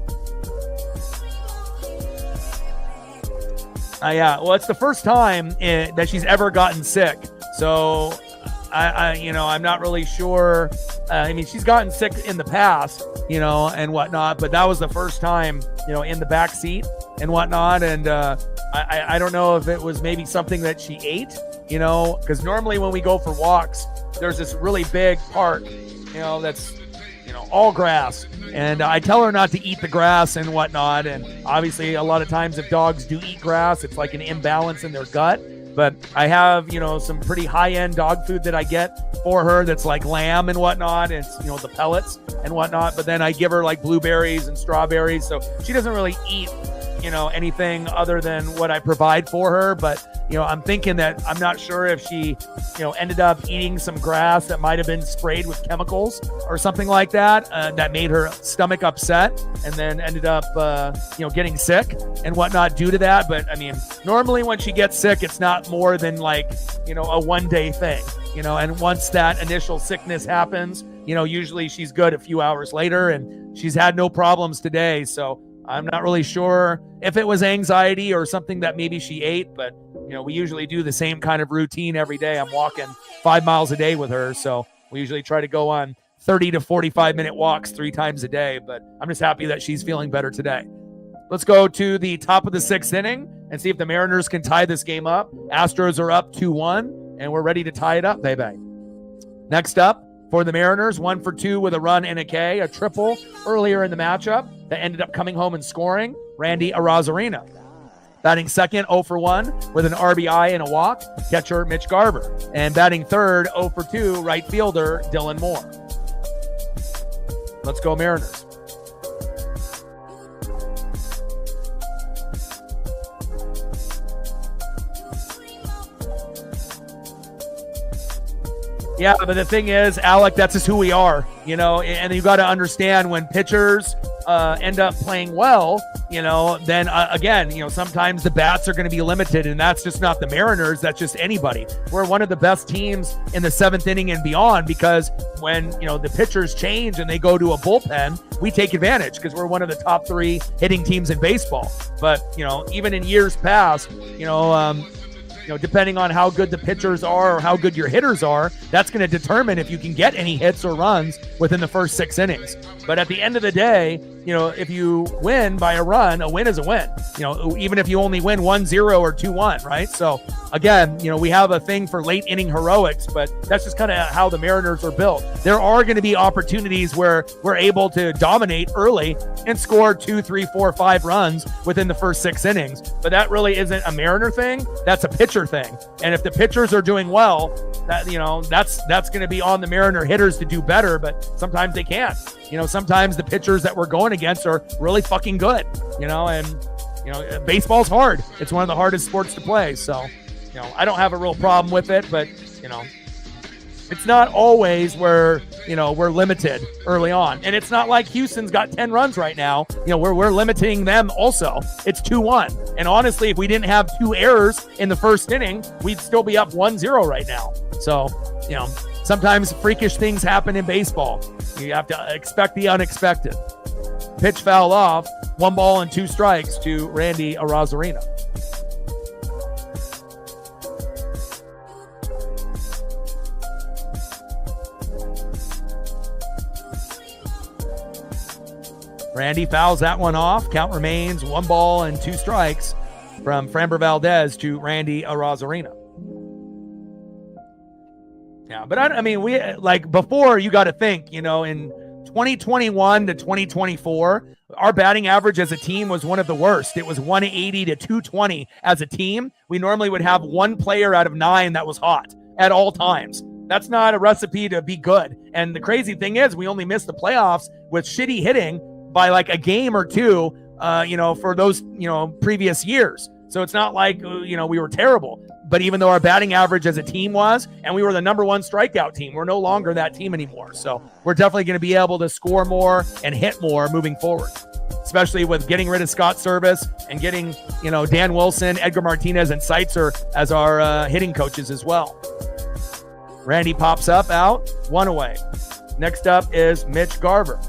Yeah, well, it's the first time that she's ever gotten sick. So, I'm not really sure. She's gotten sick in the past, and whatnot, but that was the first time, in the back seat and whatnot. And I don't know if it was maybe something that she ate, because normally when we go for walks, there's this really big part, that's, all grass. And I tell her not to eat the grass and whatnot. And obviously a lot of times if dogs do eat grass, it's like an imbalance in their gut. But I have, some pretty high-end dog food that I get for her that's like lamb and whatnot. And it's, the pellets and whatnot. But then I give her like blueberries and strawberries. So she doesn't really eat, anything other than what I provide for her. But, I'm thinking that I'm not sure if she, ended up eating some grass that might have been sprayed with chemicals or something like that, that made her stomach upset and then ended up, getting sick and whatnot due to that. But normally when she gets sick, it's not more than like, a one-day thing, and once that initial sickness happens, usually she's good a few hours later, and she's had no problems today. So I'm not really sure if it was anxiety or something that maybe she ate, but we usually do the same kind of routine every day. I'm walking 5 miles a day with her. So we usually try to go on 30 to 45 minute walks 3 times a day, but I'm just happy that she's feeling better today. Let's go to the top of the 6th inning and see if the Mariners can tie this game up. Astros are up 2-1 and we're ready to tie it up, baby. Next up for the Mariners, 1 for 2 with a run and a K, a triple earlier in the matchup that ended up coming home and scoring, Randy Arozarena. Batting second, 0 for 1 with an RBI and a walk, catcher Mitch Garver. And batting third, 0 for 2, right fielder Dylan Moore. Let's go Mariners. Yeah, but the thing is, Alec, that's just who we are, and you got to understand when pitchers end up playing well, then again, sometimes the bats are going to be limited, and that's just not the Mariners. That's just anybody. We're one of the best teams in the 7th inning and beyond because when, the pitchers change and they go to a bullpen, we take advantage because we're one of the top 3 hitting teams in baseball. But, even in years past, depending on how good the pitchers are or how good your hitters are, that's going to determine if you can get any hits or runs within the first 6 innings. But at the end of the day, if you win by a run, a win is a win, even if you only win 1-0 or 2-1, right? So again, we have a thing for late inning heroics, but that's just kind of how the Mariners are built. There are going to be opportunities where we're able to dominate early and score 2, 3, 4, 5 runs within the first 6 innings. But that really isn't a Mariner thing. That's a pitcher thing. And if the pitchers are doing well, that, that's going to be on the Mariner hitters to do better, but sometimes they can't. Sometimes the pitchers that we're going against are really fucking good, and baseball's hard. It's one of the hardest sports to play. So, I don't have a real problem with it, but, it's not always where, we're limited early on. And it's not like Houston's got 10 runs right now. We're limiting them also. It's 2-1. And honestly, if we didn't have 2 errors in the first inning, we'd still be up 1-0 right now. So, sometimes freakish things happen in baseball. You have to expect the unexpected. Pitch foul off, 1 ball and 2 strikes to Randy Arozarena. Randy fouls that one off. Count remains 1 ball and 2 strikes from Framber Valdez to Randy Arozarena. Yeah, but I mean, we like before, you got to think, in 2021 to 2024, our batting average as a team was one of the worst. It was 180 to 220 as a team. We normally would have 1 player out of 9 that was hot at all times. That's not a recipe to be good. And the crazy thing is, we only missed the playoffs with shitty hitting by like a game or 2, for those, previous years. So it's not like, we were terrible. But even though our batting average as a team was, and we were the number 1 strikeout team, we're no longer that team anymore. So we're definitely going to be able to score more and hit more moving forward, especially with getting rid of Scott Service and getting, Dan Wilson, Edgar Martinez, and Seitzer as our hitting coaches as well. Randy pops up, out, 1 away. Next up is Mitch Garver.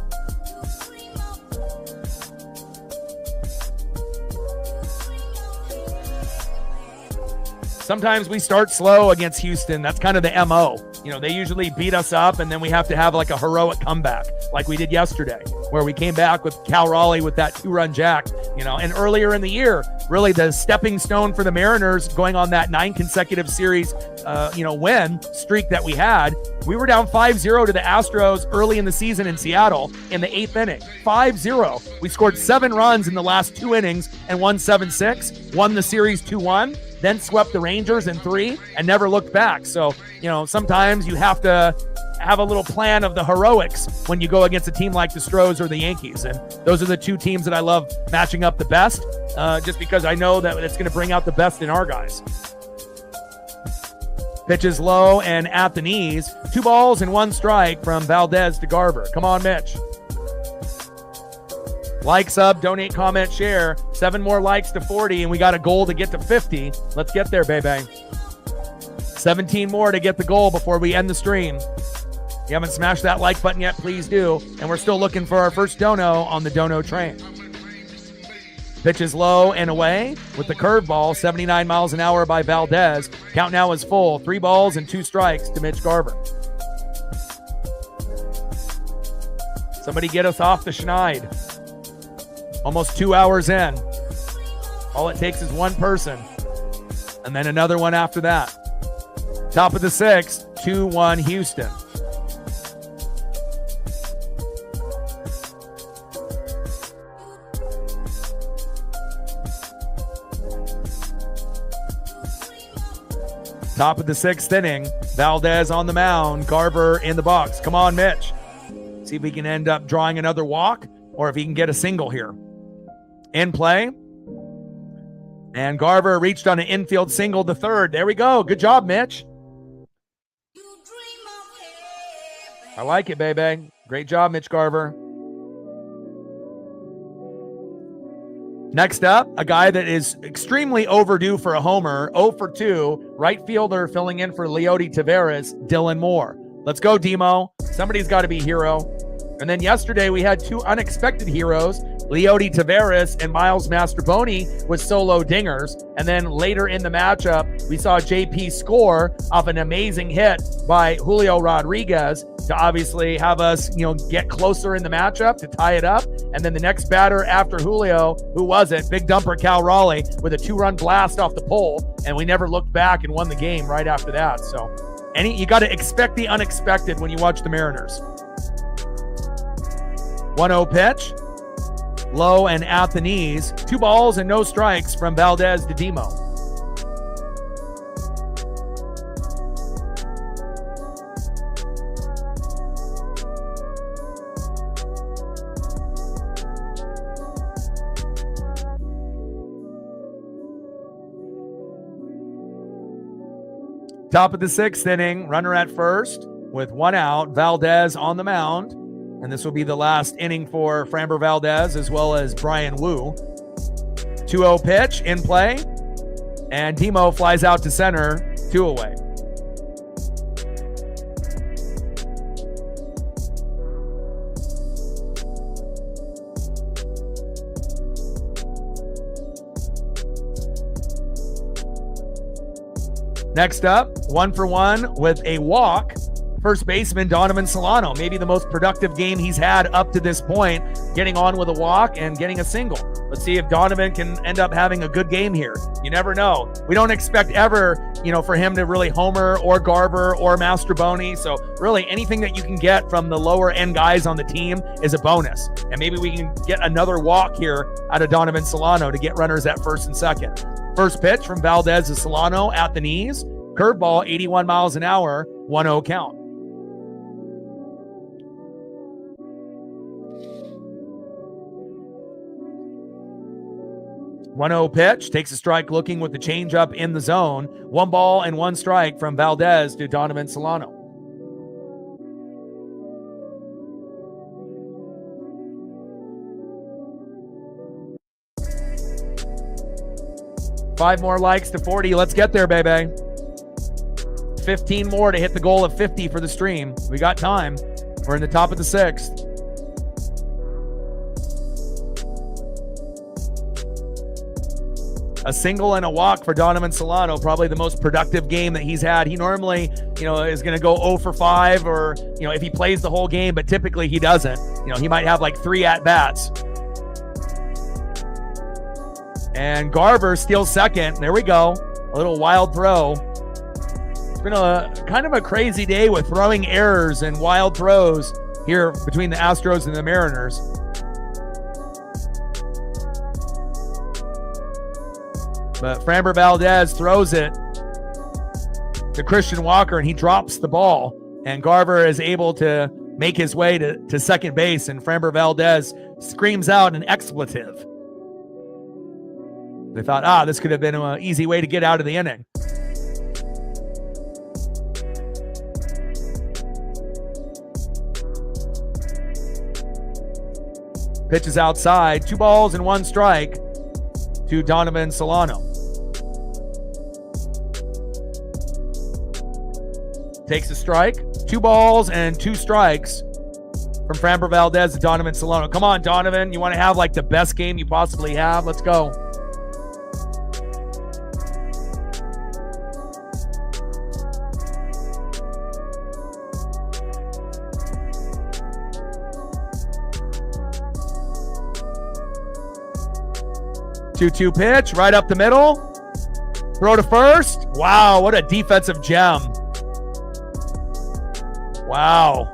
Sometimes we start slow against Houston. That's kind of the MO. They usually beat us up, and then we have to have like a heroic comeback like we did yesterday, where we came back with Cal Raleigh with that 2-run jack, and earlier in the year, really the stepping stone for the Mariners going on that 9 consecutive series, win streak that we had. We were down 5-0 to the Astros early in the season in Seattle in the 8th inning, 5-0. We scored 7 runs in the last 2 innings and won 7-6, won the series 2-1. Then swept the Rangers in 3 and never looked back. So, sometimes you have to have a little plan of the heroics when you go against a team like the Astros or the Yankees. And those are the 2 teams that I love matching up the best, just because I know that it's going to bring out the best in our guys. Pitches low and at the knees. 2 balls and 1 strike from Valdez to Garver. Come on, Mitch. Like, sub, donate, comment, share. 7 more likes to 40, and we got a goal to get to 50. Let's get there, baby. 17 more to get the goal before we end the stream. If you haven't smashed that like button yet, please do. And we're still looking for our first dono on the dono train. Pitch is low and away with the curveball, 79 miles an hour by Valdez. Count now is full. 3 balls and 2 strikes to Mitch Garver. Somebody get us off the schneid. Almost 2 hours in. All it takes is 1 person. And then another one after that. Top of the 6th, 2-1 Houston. Top of the 6th inning. Valdez on the mound. Garver in the box. Come on, Mitch. See if we can end up drawing another walk or if he can get a single here. In play. And Garver reached on an infield single to third. There we go. Good job, Mitch. I like it, baby. Great job, Mitch Garver. Next up, a guy that is extremely overdue for a homer. 0 for 2. Right fielder filling in for Leody Taveras, Dylan Moore. Let's go, Demo. Somebody's got to be hero. And then yesterday we had 2 unexpected heroes, Leody Taveras and Miles Mastrobuoni with solo dingers. And then later in the matchup, we saw JP score off an amazing hit by Julio Rodriguez to obviously have us, get closer in the matchup to tie it up. And then the next batter after Julio, who was it? Big dumper Cal Raleigh with a 2-run blast off the pole. And we never looked back and won the game right after that. So you got to expect the unexpected when you watch the Mariners. 1-0 pitch. Low and at the knees. 2 balls and no strikes from Valdez to Demo. Top of the 6th inning, runner at first with 1 out. Valdez on the mound. And this will be the last inning for Framber Valdez as well as Brian Wu. 2-0 pitch in play. And Demo flies out to center, 2 away. Next up, 1 for 1 with a walk. First baseman Donovan Solano, maybe the most productive game he's had up to this point. getting on with a walk and getting a single. Let's see if Donovan can end up having a good game here. You never know. We don't expect ever, for him to really homer or Garver or Mastroboni. So really anything that you can get from the lower end guys on the team is a bonus. And maybe we can get another walk here out of Donovan Solano to get runners at first and second. First pitch from Valdez to Solano at the knees. Curveball, 81 miles an hour, 1-0 count. One-0 pitch, takes a strike looking with the changeup in the zone. 1 ball and 1 strike from Valdez to Donovan Solano. Five more likes to 40. Let's get there, baby. 15 more to hit the goal of 50 for the stream. We got time. We're in the top of the 6th. A single and a walk for Donovan Solano, probably the most productive game that he's had. He normally, is going to go 0 for 5 or, if he plays the whole game, but typically he doesn't. He might have like 3 at-bats. And Garver steals second. There we go. A little wild throw. It's been a kind of a crazy day with throwing errors and wild throws here between the Astros and the Mariners. But Framber Valdez throws it to Christian Walker, and he drops the ball. And Garver is able to make his way to second base, and Framber Valdez screams out an expletive. They thought, this could have been an easy way to get out of the inning. Pitch is outside. 2 balls and 1 strike to Donovan Solano. Takes a strike. 2 balls and 2 strikes from Framber Valdez to Donovan Solano. Come on, Donovan. You want to have like the best game you possibly have? Let's go. Two pitch right up the middle. Throw to first. Wow, what a defensive gem. Wow.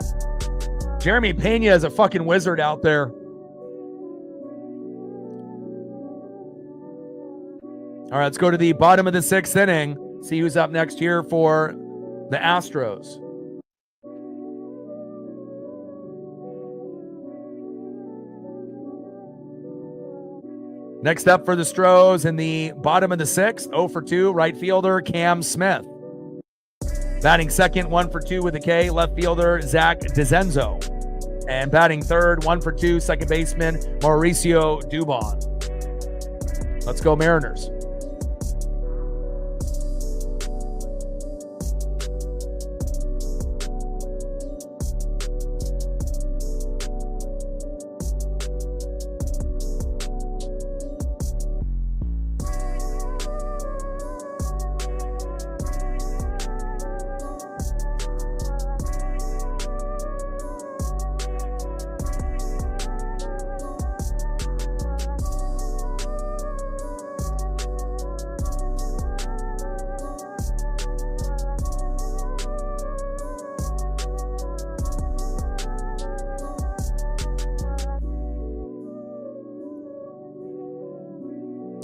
Jeremy Pena is a fucking wizard out there. All right, let's go to the bottom of the 6th inning. See who's up next here for the Astros. Next up for the Stros in the bottom of the 6th, 0 for 2, right fielder Cam Smith. Batting second, 1 for 2 with a K, left fielder Zach DeZenzo. And batting third, 1 for 2, second baseman Mauricio Dubon. Let's go Mariners.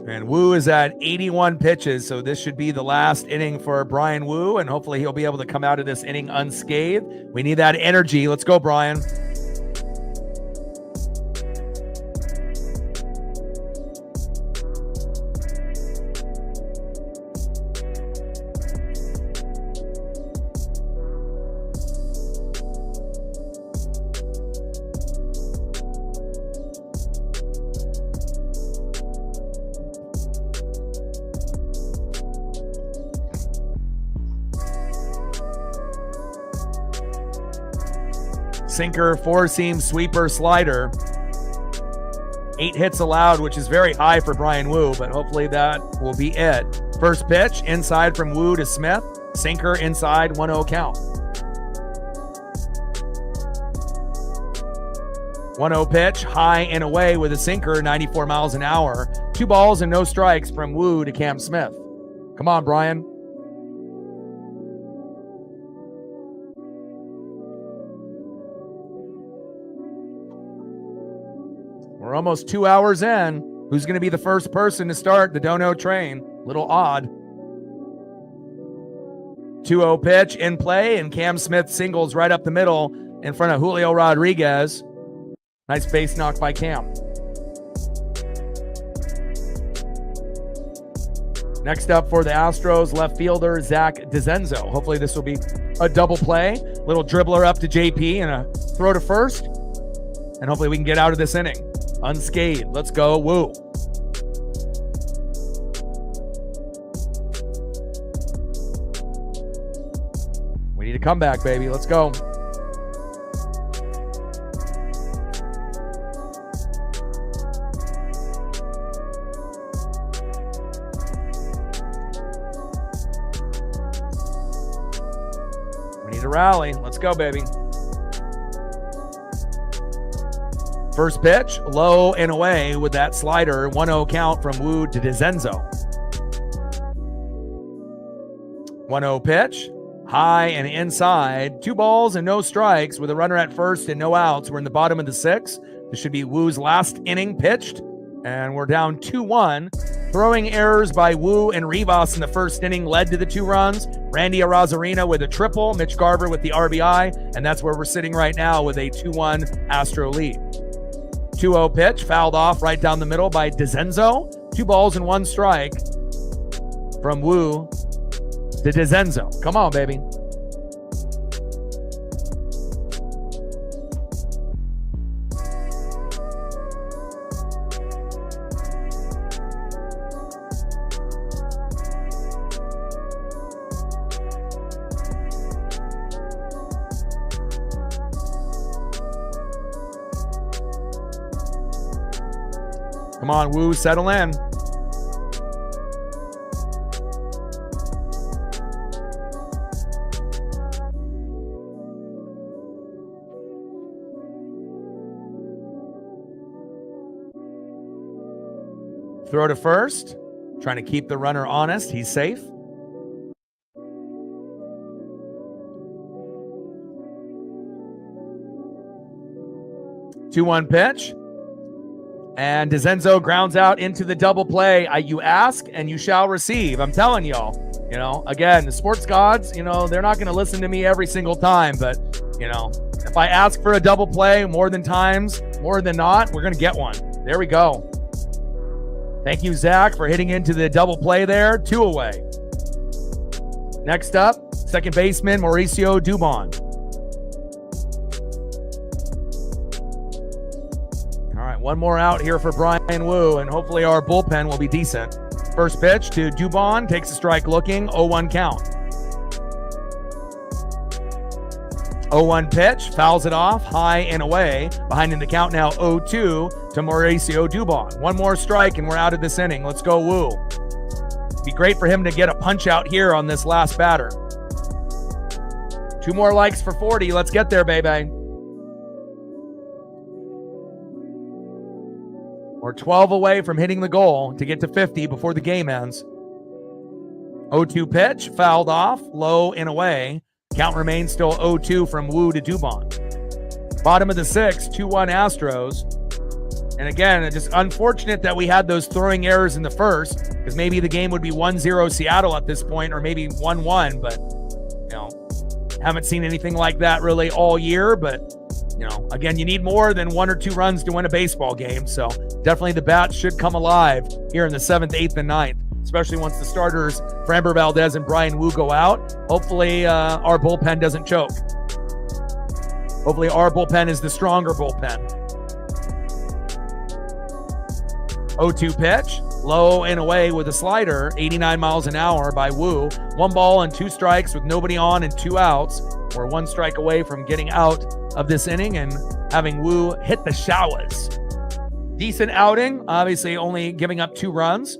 And Wu is at 81 pitches, so this should be the last inning for Brian Wu, and hopefully he'll be able to come out of this inning unscathed. We need that energy. Let's go, Brian. Sinker, 4-seam, sweeper, slider. 8 hits allowed, which is very high for Brian Wu, but hopefully that will be it. First pitch, inside from Wu to Smith. Sinker inside, 1-0 count. 1-0 pitch, high and away with a sinker, 94 miles an hour. 2 balls and no strikes from Woo to Cam Smith. Come on, Brian. We're almost 2 hours in. Who's going to be the first person to start the Dono train? Little odd. 2-0 pitch in play, and Cam Smith singles right up the middle in front of Julio Rodriguez. Nice base knock by Cam. Next up for the Astros, left fielder Zach DeZenzo. Hopefully this will be a double play. Little dribbler up to JP and a throw to first. And hopefully we can get out of this inning unscathed. Let's go, Woo. We need a comeback, baby. Let's go. We need a rally. Let's go, baby. First pitch, low and away with that slider. 1-0 count from Woo to DeZenzo. 1-0 pitch, high and inside. 2 balls and no strikes with a runner at first and no outs. We're in the bottom of the 6th. This should be Woo's last inning pitched, and we're down 2-1. Throwing errors by Woo and Rivas in the first inning led to the 2 runs. Randy Arozarena with a triple, Mitch Garver with the RBI, and that's where we're sitting right now with a 2-1 Astro lead. 2-0 pitch, fouled off right down the middle by DeZenzo. 2 balls and 1 strike from Woo to DeZenzo. Come on, baby. Come on, Woo, settle in. Throw to first, trying to keep the runner honest. He's safe. Two-one pitch. And DeZenzo grounds out into the double play. You ask and you shall receive. I'm telling y'all, again, the sports gods, they're not going to listen to me every single time. But, if I ask for a double play more than not, we're going to get one. There we go. Thank you, Zach, for hitting into the double play there. 2 away. Next up, second baseman Mauricio Dubon. One more out here for Brian Woo, and hopefully our bullpen will be decent. First pitch to Dubon, takes a strike looking, 0-1 count. 0-1 pitch, fouls it off, high and away. Behind in the count now, 0-2 to Mauricio Dubon. One more strike and we're out of this inning. Let's go, Woo. Be great for him to get a punch out here on this last batter. 2 more likes for 40. Let's get there, baby. We're 12 away from hitting the goal to get to 50 before the game ends. 0-2 pitch, fouled off, low and away. Count remains still 0-2 from Woo to Dubon. Bottom of the 6th, 2-1 Astros. And again, it's just unfortunate that we had those throwing errors in the first, because maybe the game would be 1-0 Seattle at this point, or maybe 1-1, but, haven't seen anything like that really all year, but again, you need more than 1 or 2 runs to win a baseball game. So definitely the bats should come alive here in the 7th, 8th, and 9th, especially once the starters, Framber Valdez and Brian Woo, go out. Hopefully our bullpen doesn't choke. Hopefully our bullpen is the stronger bullpen. 0-2 pitch, low and away with a slider, 89 miles an hour by Woo. 1 ball and 2 strikes with nobody on and 2 outs. We're 1 strike away from getting out of this inning and having Woo hit the showers. Decent outing, obviously only giving up 2 runs.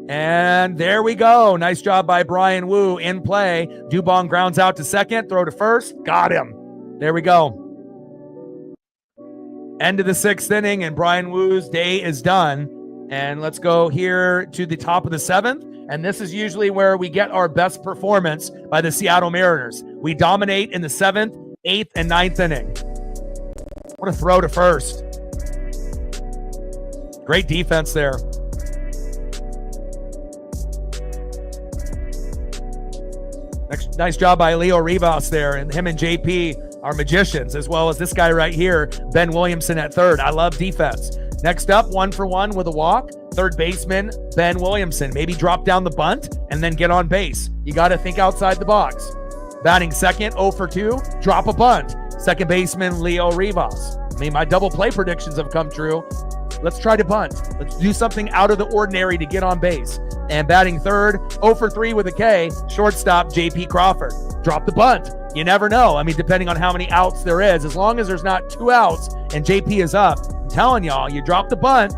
And there we go. Nice job by Brian Woo in play. Dubon grounds out to second, throw to first. Got him. There we go. End of the 6th inning, and Brian Woo's day is done. And let's go here to the top of the 7th. And this is usually where we get our best performance by the Seattle Mariners. We dominate in the 7th, 8th, and 9th inning. What a throw to first. Great defense there. Nice job by Leo Rivas there, and him and JP are magicians, as well as this guy right here, Ben Williamson at third. I love defense. Next up, 1 for 1 with a walk. Third baseman, Ben Williamson. Maybe drop down the bunt and then get on base. You got to think outside the box. Batting second, 0 for 2, drop a bunt. Second baseman, Leo Rivas. I mean, my double play predictions have come true. Let's try to bunt. Let's do something out of the ordinary to get on base. And batting third, 0 for 3 with a K, shortstop JP Crawford. Drop the bunt. You never know. I mean, depending on how many outs there is, as long as there's not 2 outs and JP is up, I'm telling y'all, you drop the bunt,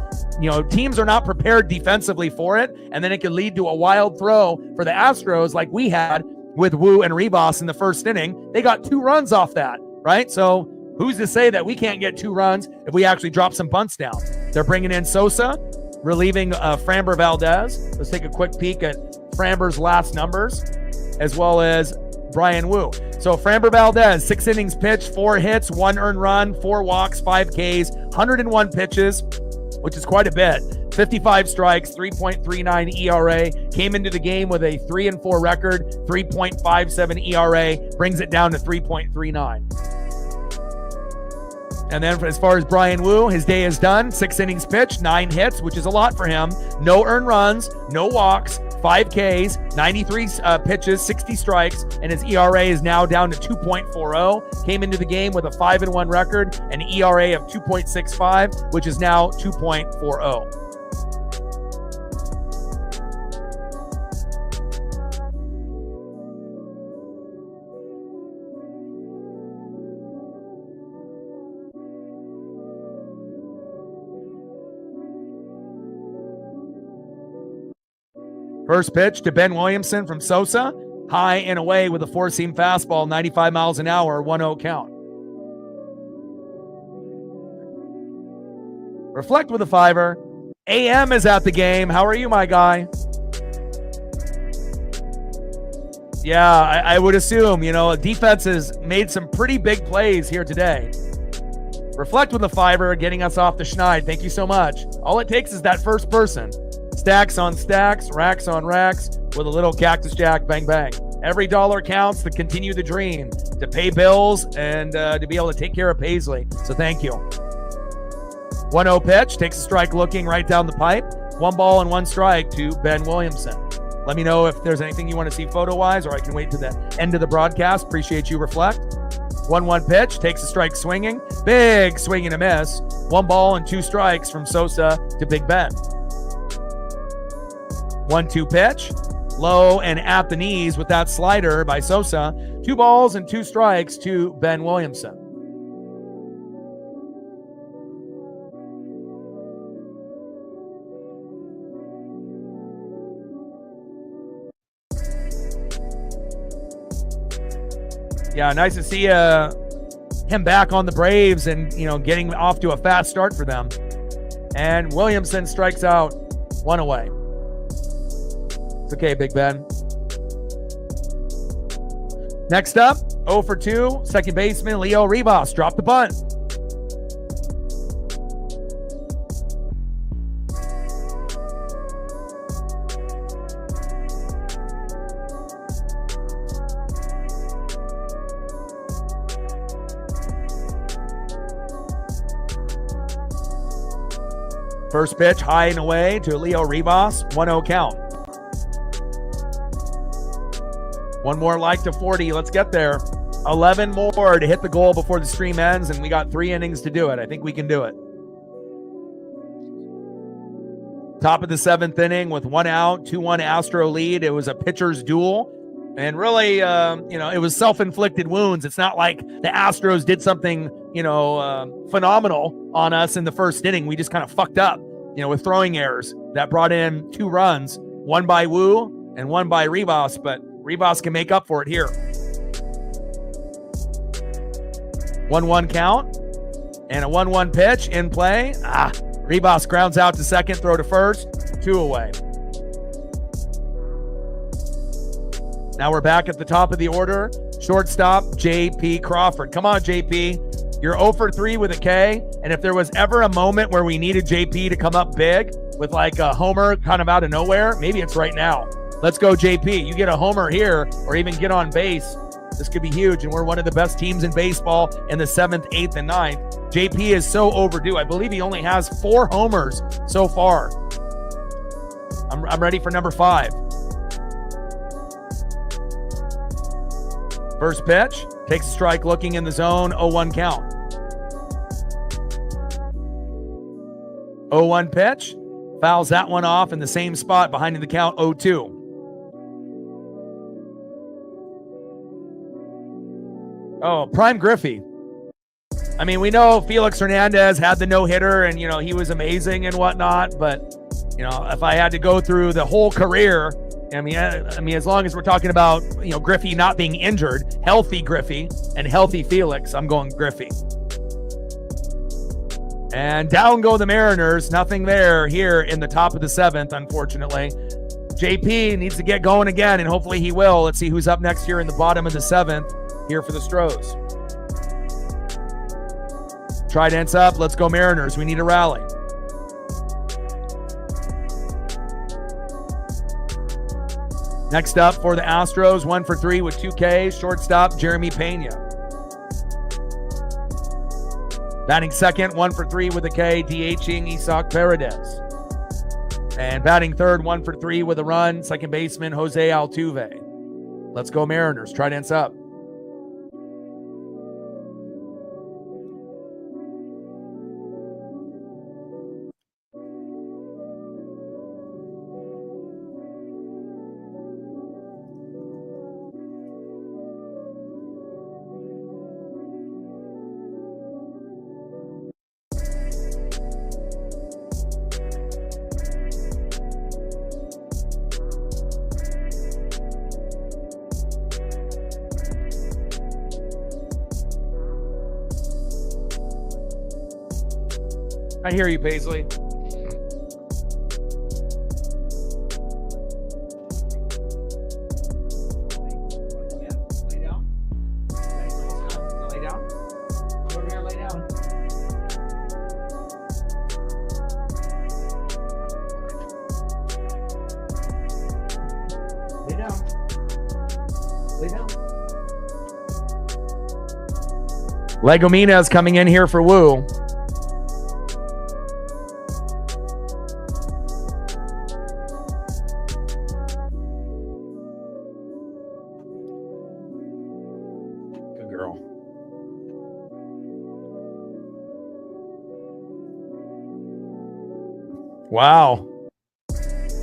teams are not prepared defensively for it, and then it could lead to a wild throw for the Astros like we had with Woo and Rivas in the first inning. They got 2 runs off that, right? So who's to say that we can't get 2 runs if we actually drop some bunts down? They're bringing in Sosa, relieving Framber Valdez. Let's take a quick peek at Framber's last numbers, as well as Brian Woo. So Framber Valdez, 6 innings pitched, 4 hits, 1 earned run, 4 walks, 5 Ks, 101 pitches, which is quite a bit. 55 strikes, 3.39 ERA. Came into the game with a 3-4 record, 3.57 ERA, brings it down to 3.39. And then as far as Brian Woo, his day is done. 6 innings pitched, 9 hits, which is a lot for him. No earned runs, no walks, 5 Ks, 93 pitches, 60 strikes, and his ERA is now down to 2.40. Came into the game with a 5-1 record, an ERA of 2.65, which is now 2.40. First pitch to Ben Williamson from Sosa. High and away with a 4-seam fastball, 95 miles an hour, 1-0 count. Reflect with a 5-er. AM is at the game. How are you, my guy? Yeah, I would assume, defense has made some pretty big plays here today. Reflect with a 5-er, getting us off the schneid. Thank you so much. All it takes is that first person. Stacks on stacks, racks on racks, with a little Cactus Jack, bang, bang. Every dollar counts to continue the dream, to pay bills, and to be able to take care of Paisley. So thank you. 1-0 pitch, takes a strike looking right down the pipe. 1 ball and 1 strike to Ben Williamson. Let me know if there's anything you want to see photo-wise, or I can wait to the end of the broadcast. Appreciate you, Reflect. 1-1 pitch, takes a strike swinging. Big swing and a miss. 1 ball and 2 strikes from Sosa to Big Ben. 1-2 pitch, low and at the knees with that slider by Sosa. 2 balls and 2 strikes to Ben Williamson. Yeah, nice to see him back on the Braves and, getting off to a fast start for them. And Williamson strikes out 1 away. Okay, Big Ben. Next up, 0 for 2, second baseman Leo Rivas. Drop the bunt. First pitch, high and away to Leo Rivas. 1-0 count. 1 more like to 40. Let's get there. 11 more to hit the goal before the stream ends, and we got 3 innings to do it. I think we can do it. Top of the 7th inning with 1 out, 2-1 Astro lead. It was a pitcher's duel. And really, it was self-inflicted wounds. It's not like the Astros did something, phenomenal on us in the first inning. We just kind of fucked up, with throwing errors that brought in 2 runs, 1 by Woo and 1 by Rivas, but Rivas can make up for it here. 1-1 count. And a 1-1 pitch in play. Ribas grounds out to second, throw to first, 2 away. Now we're back at the top of the order. Shortstop, J.P. Crawford. Come on, J.P. You're 0 for 3 with a K. And if there was ever a moment where we needed J.P. to come up big with like a homer kind of out of nowhere, maybe it's right now. Let's go, J.P. You get a homer here or even get on base. This could be huge, and we're one of the best teams in baseball in the 7th, 8th, and 9th. JP is so overdue. I believe he only has 4 homers so far. I'm ready for number 5. First pitch, takes a strike looking in the zone, 0-1 count. 0-1 pitch, fouls that one off in the same spot behind the count, 0-2. Oh, prime Griffey. I mean, we know Felix Hernandez had the no-hitter and, he was amazing and whatnot. But, if I had to go through the whole career, I mean, as long as we're talking about, Griffey not being injured, healthy Griffey and healthy Felix, I'm going Griffey. And down go the Mariners. Nothing there here in the top of the 7th, unfortunately. JP needs to get going again, and hopefully he will. Let's see who's up next here in the bottom of the 7th. Here for the Astros. Trident's up. Let's go Mariners. We need a rally. Next up for the Astros, 1 for 3 with 2 Ks. Shortstop, Jeremy Pena. Batting second, 1 for 3 with a K. DHing Isaac Paredes. And batting third, 1 for 3 with a run. Second baseman, Jose Altuve. Let's go Mariners. Trident's up. I hear you, Paisley. Lay down. Lay down. Over here, lay down. Lay down. Lay down. Legomina is coming in here for Woo. Wow.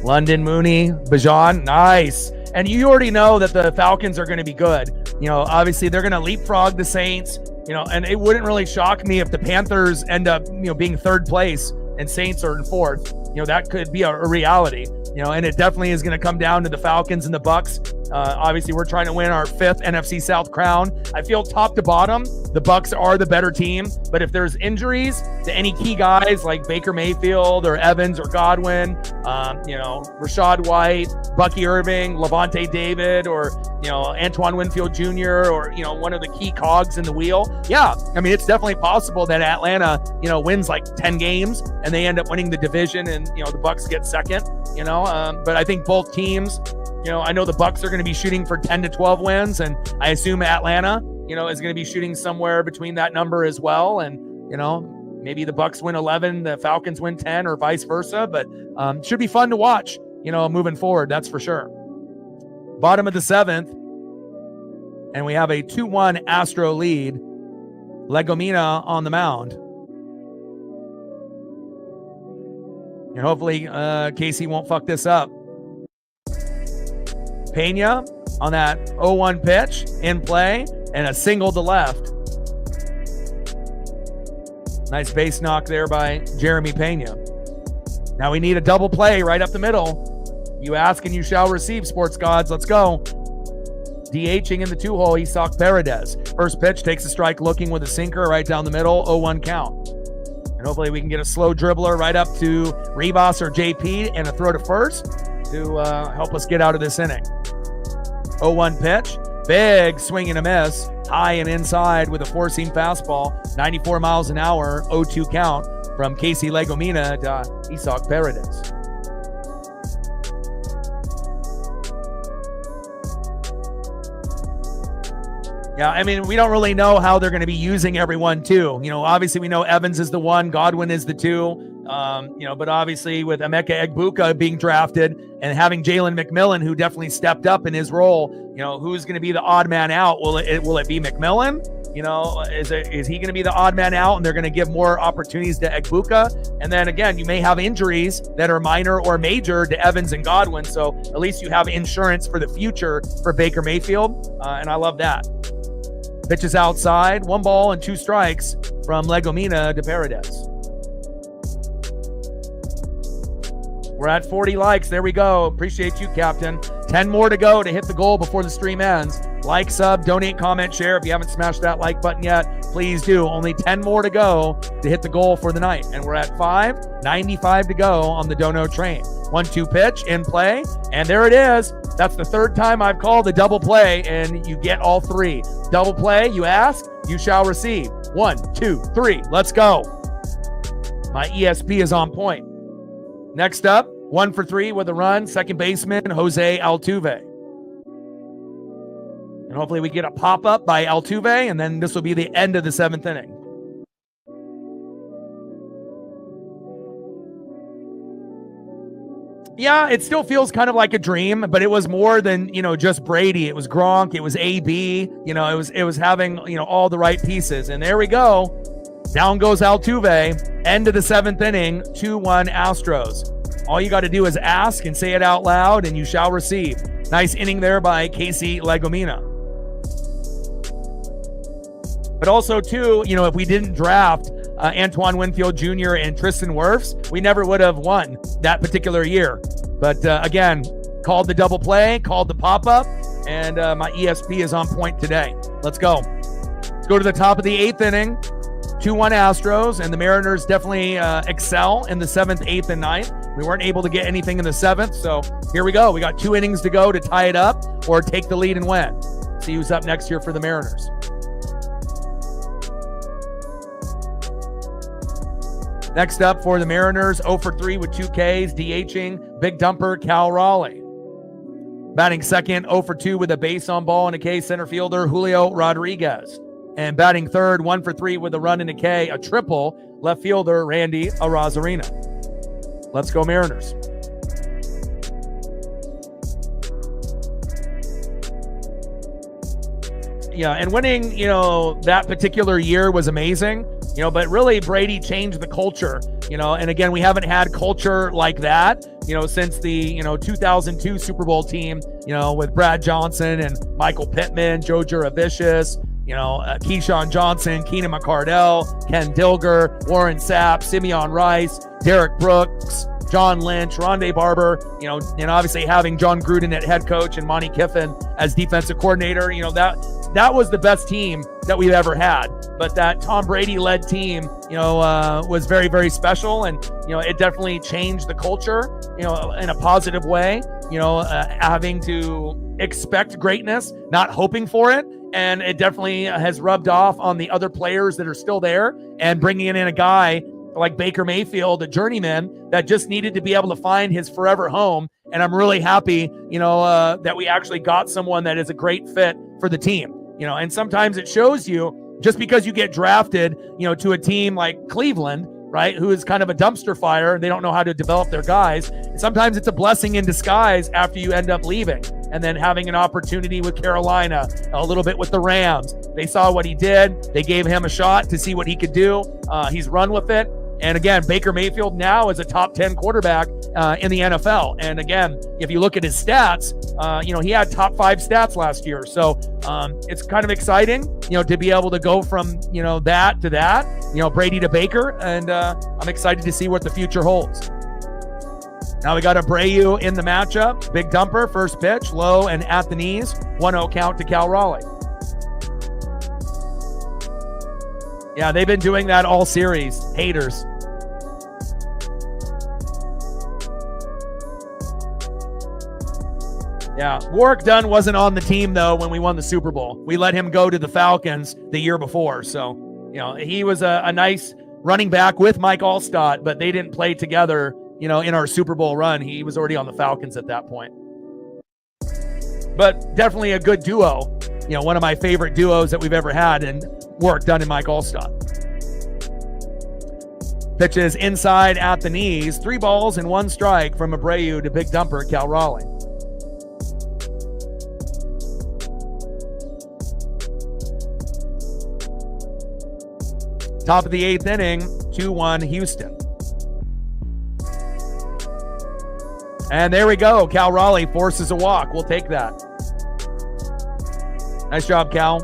London, Mooney, Bajan, nice. And you already know that the Falcons are going to be good. Obviously they're going to leapfrog the Saints, and it wouldn't really shock me if the Panthers end up, being 3rd place and Saints are in 4th. That could be a reality, and it definitely is going to come down to the Falcons and the Bucks. Obviously we're trying to win our 5th NFC South crown. I feel top to bottom, the Bucks are the better team, but if there's injuries to any key guys like Baker Mayfield or Evans or Godwin, Rashad White, Bucky Irving, Levante David, or, Antoine Winfield Jr., or, one of the key cogs in the wheel. Yeah. I mean, it's definitely possible that Atlanta, wins like 10 games and they end up winning the division and, the Bucks get second, but I think both teams, I know the Bucks are going to be shooting for 10 to 12 wins, and I assume Atlanta, is going to be shooting somewhere between that number as well. And, maybe the Bucks win 11, the Falcons win 10, or vice versa. But should be fun to watch, moving forward. That's for sure. Bottom of the 7th, and we have a 2-1 Astro lead. Legomina on the mound. And hopefully Casey won't fuck this up. Pena on that 0-1 pitch in play and a single to left. Nice base knock there by Jeremy Pena. Now we need a double play right up the middle. You ask and you shall receive, sports gods. Let's go. DHing in the 2-hole, Isak Paredes. First pitch, takes a strike looking with a sinker right down the middle, 0-1 count. And hopefully we can get a slow dribbler right up to Ribas or JP and a throw to first to help us get out of this inning. 0-1 pitch, big swing and a miss, high and inside with a four-seam fastball, 94 miles an hour, 0-2 count from Casey Legomina to Isak Paredes. Yeah, I mean, we don't really know how they're going to be using everyone too. Obviously we know Evans is the one, Godwin is the two, but obviously with Emeka Egbuka being drafted and having Jalen McMillan, who definitely stepped up in his role, who's going to be the odd man out? Will it be McMillan? Is he going to be the odd man out and they're going to give more opportunities to Egbuka? And then again, you may have injuries that are minor or major to Evans and Godwin. So at least you have insurance for the future for Baker Mayfield. And I love that. Pitches outside, 1 ball and 2 strikes from Legomina to Paredes. We're at 40 likes. There we go. Appreciate you, Captain. 10 more to go to hit the goal before the stream ends. Like, sub, donate, comment, share. If you haven't smashed that like button yet, please do. Only 10 more to go to hit the goal for the night. And we're at 5:95 to go on the Dono train. 1-2 pitch in play. And there it is. That's the 3rd time I've called a double play, and you get all 3. Double play, you ask, you shall receive. 1, 2, 3. Let's go. My ESP is on point. Next up, 1 for 3 with a run, second baseman, Jose Altuve. And hopefully we get a pop-up by Altuve, and then this will be the end of the 7th inning. Yeah, it still feels kind of like a dream, but it was more than, just Brady. It was Gronk. It was AB. It was having, all the right pieces. And there we go. Down goes Altuve. End of the 7th inning, 2-1 Astros. All you got to do is ask and say it out loud, and you shall receive. Nice inning there by Casey Legomina. But also, too, if we didn't draft Antoine Winfield Jr. and Tristan Wirfs, we never would have won that particular year. But again, called the double play, called the pop-up, and my ESP is on point today. Let's go. Let's go to the top of the 8th inning. 2-1 Astros, and the Mariners definitely excel in the 7th, 8th, and 9th. We weren't able to get anything in the 7th, so here we go. We got 2 innings to go to tie it up or take the lead and win. See who's up next here for the Mariners. Next up for the Mariners, 0 for 3 with 2 Ks, DHing, big dumper, Cal Raleigh. Batting second, 0 for 2 with a base on ball and a K, center fielder, Julio Rodriguez. And batting third, 1 for 3 with a run and a K, a triple, left fielder, Randy Arozarena. Let's go Mariners. Yeah, and winning, that particular year was amazing. But really Brady changed the culture, and again, we haven't had culture like that, since the, 2002 Super Bowl team, with Brad Johnson and Michael Pittman, Joe Jurevicius, Keyshawn Johnson, Keenan McCardell, Ken Dilger, Warren Sapp, Simeon Rice, Derek Brooks, John Lynch, Rondé Barber, and obviously having John Gruden at head coach and Monty Kiffin as defensive coordinator, that was the best team that we've ever had. But that Tom Brady-led team, was very, very special, and it definitely changed the culture, in a positive way. Having to expect greatness, not hoping for it, and it definitely has rubbed off on the other players that are still there, and bringing in a guy like Baker Mayfield, a journeyman that just needed to be able to find his forever home. And I'm really happy, that we actually got someone that is a great fit for the team. And sometimes it shows you, just because you get drafted, to a team like Cleveland, right, who is kind of a dumpster fire, and they don't know how to develop their guys. Sometimes it's a blessing in disguise after you end up leaving, and then having an opportunity with Carolina, a little bit with the Rams. They saw what he did. They gave him a shot to see what he could do. He's run with it. And again, Baker Mayfield now is a top 10 quarterback in the NFL. And again, if you look at his stats, he had top 5 stats last year. So it's kind of exciting, to be able to go from, that to that, Brady to Baker. And I'm excited to see what the future holds. Now we got Abreu in the matchup. Big dumper, first pitch, low and at the knees. 1-0 count to Cal Raleigh. Yeah, they've been doing that all series. Haters. Yeah, Warwick Dunn wasn't on the team, though, when we won the Super Bowl. We let him go to the Falcons the year before. So, you know, he was a nice running back with Mike Allstott, but they didn't play together, you know, in our Super Bowl run. He was already on the Falcons at that point. But definitely a good duo. You know, one of my favorite duos that we've ever had, and Warwick Dunn and Mike Allstott. Pitches inside at the knees. 3 balls and 1 strike from Abreu to big dumper Cal Raleigh. Top of the 8th inning, 2-1 Houston. And there we go. Cal Raleigh forces a walk. We'll take that. Nice job, Cal.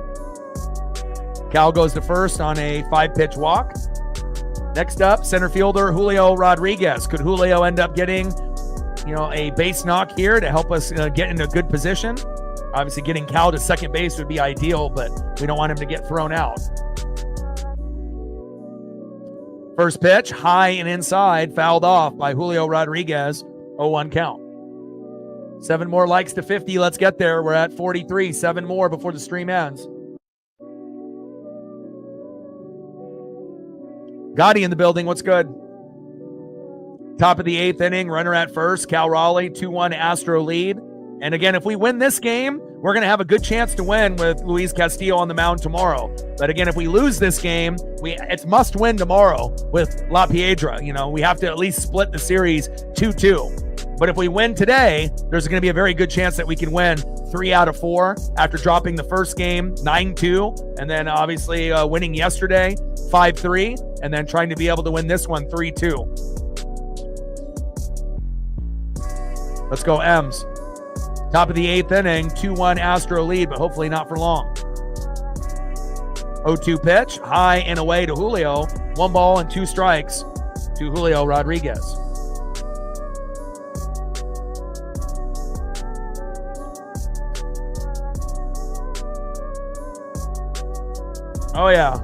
Cal goes to first on a 5-pitch walk. Next up, center fielder Julio Rodriguez. Could Julio end up getting, you know, a base knock here to help us get in a good position? Obviously, getting Cal to second base would be ideal, but we don't want him to get thrown out. First pitch, high and inside, fouled off by Julio Rodriguez. 0-1 count. 7 more likes to 50. Let's get there. We're at 43. 7 more before the stream ends. Gotti in the building. What's good? Top of the 8th inning. Runner at first. Cal Raleigh. 2-1 Astro lead. And again, if we win this game, we're going to have a good chance to win with Luis Castillo on the mound tomorrow. But again, if we lose this game, it's must win tomorrow with La Piedra. You know, we have to at least split the series 2-2. But if we win today, there's going to be a very good chance that we can win 3 out of 4 after dropping the first game 9-2, and then obviously winning yesterday 5-3, and then trying to be able to win this one 3-2. Let's go M's. Top of the 8th inning, 2-1 Astro lead, but hopefully not for long. 0-2 pitch, high and away to Julio. 1 ball and 2 strikes to Julio Rodriguez. Oh yeah,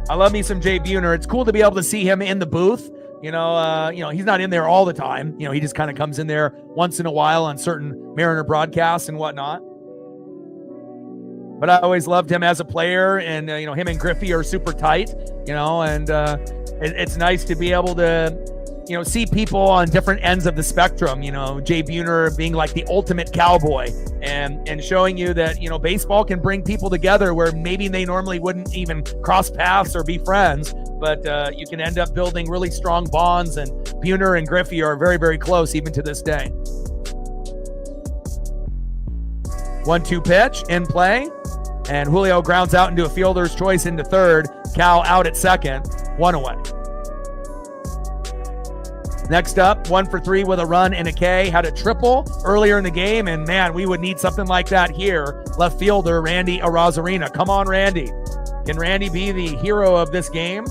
I love me some Jay Buhner. It's cool to be able to see him in the booth. You know, he's not in there all the time. You know, he just kind of comes in there once in a while on certain Mariner broadcasts and whatnot. But I always loved him as a player, and you know, him and Griffey are super tight. You know, and it's nice to be able to, you know, see people on different ends of the spectrum. You know, Jay Buhner being like the ultimate cowboy, and showing you that, you know, baseball can bring people together where maybe they normally wouldn't even cross paths or be friends, but you can end up building really strong bonds. And Buhner and Griffey are very, very close even to this day. 1-2 pitch in play, and Julio grounds out into a fielder's choice into third. Cal out at second, 1 away. Next up, 1 for 3 with a run and a K. Had a triple earlier in the game, and man, we would need something like that here. Left fielder Randy Arozarena. Come on, Randy. Can Randy be the hero of this game?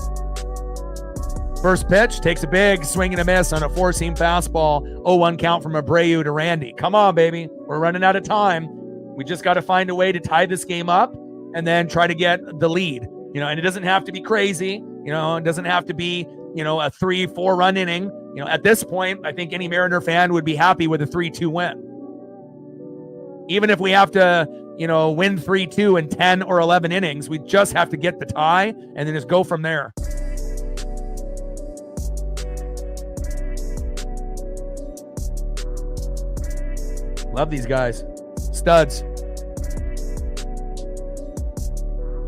First pitch, takes a big swing and a miss on a 4-seam fastball. 0-1 count from Abreu to Randy. Come on, baby. We're running out of time. We just got to find a way to tie this game up and then try to get the lead. You know, and it doesn't have to be crazy. You know, it doesn't have to be, you know, a 3-4 run inning. You know, at this point, I think any Mariner fan would be happy with a 3-2 win. Even if we have to, you know, win 3-2 in 10 or 11 innings, we just have to get the tie and then just go from there. Love these guys. Studs.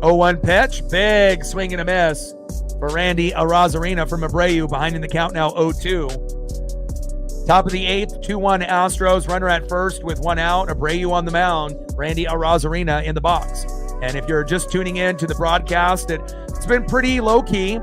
0-1 pitch. Big swing and a miss for Randy Arozarena from Abreu, behind in the count now 0-2. Top of the 8th, 2-1 Astros. Runner at first with 1 out. Abreu on the mound. Randy Arozarena in the box. And if you're just tuning in to the broadcast, it's been pretty low-key.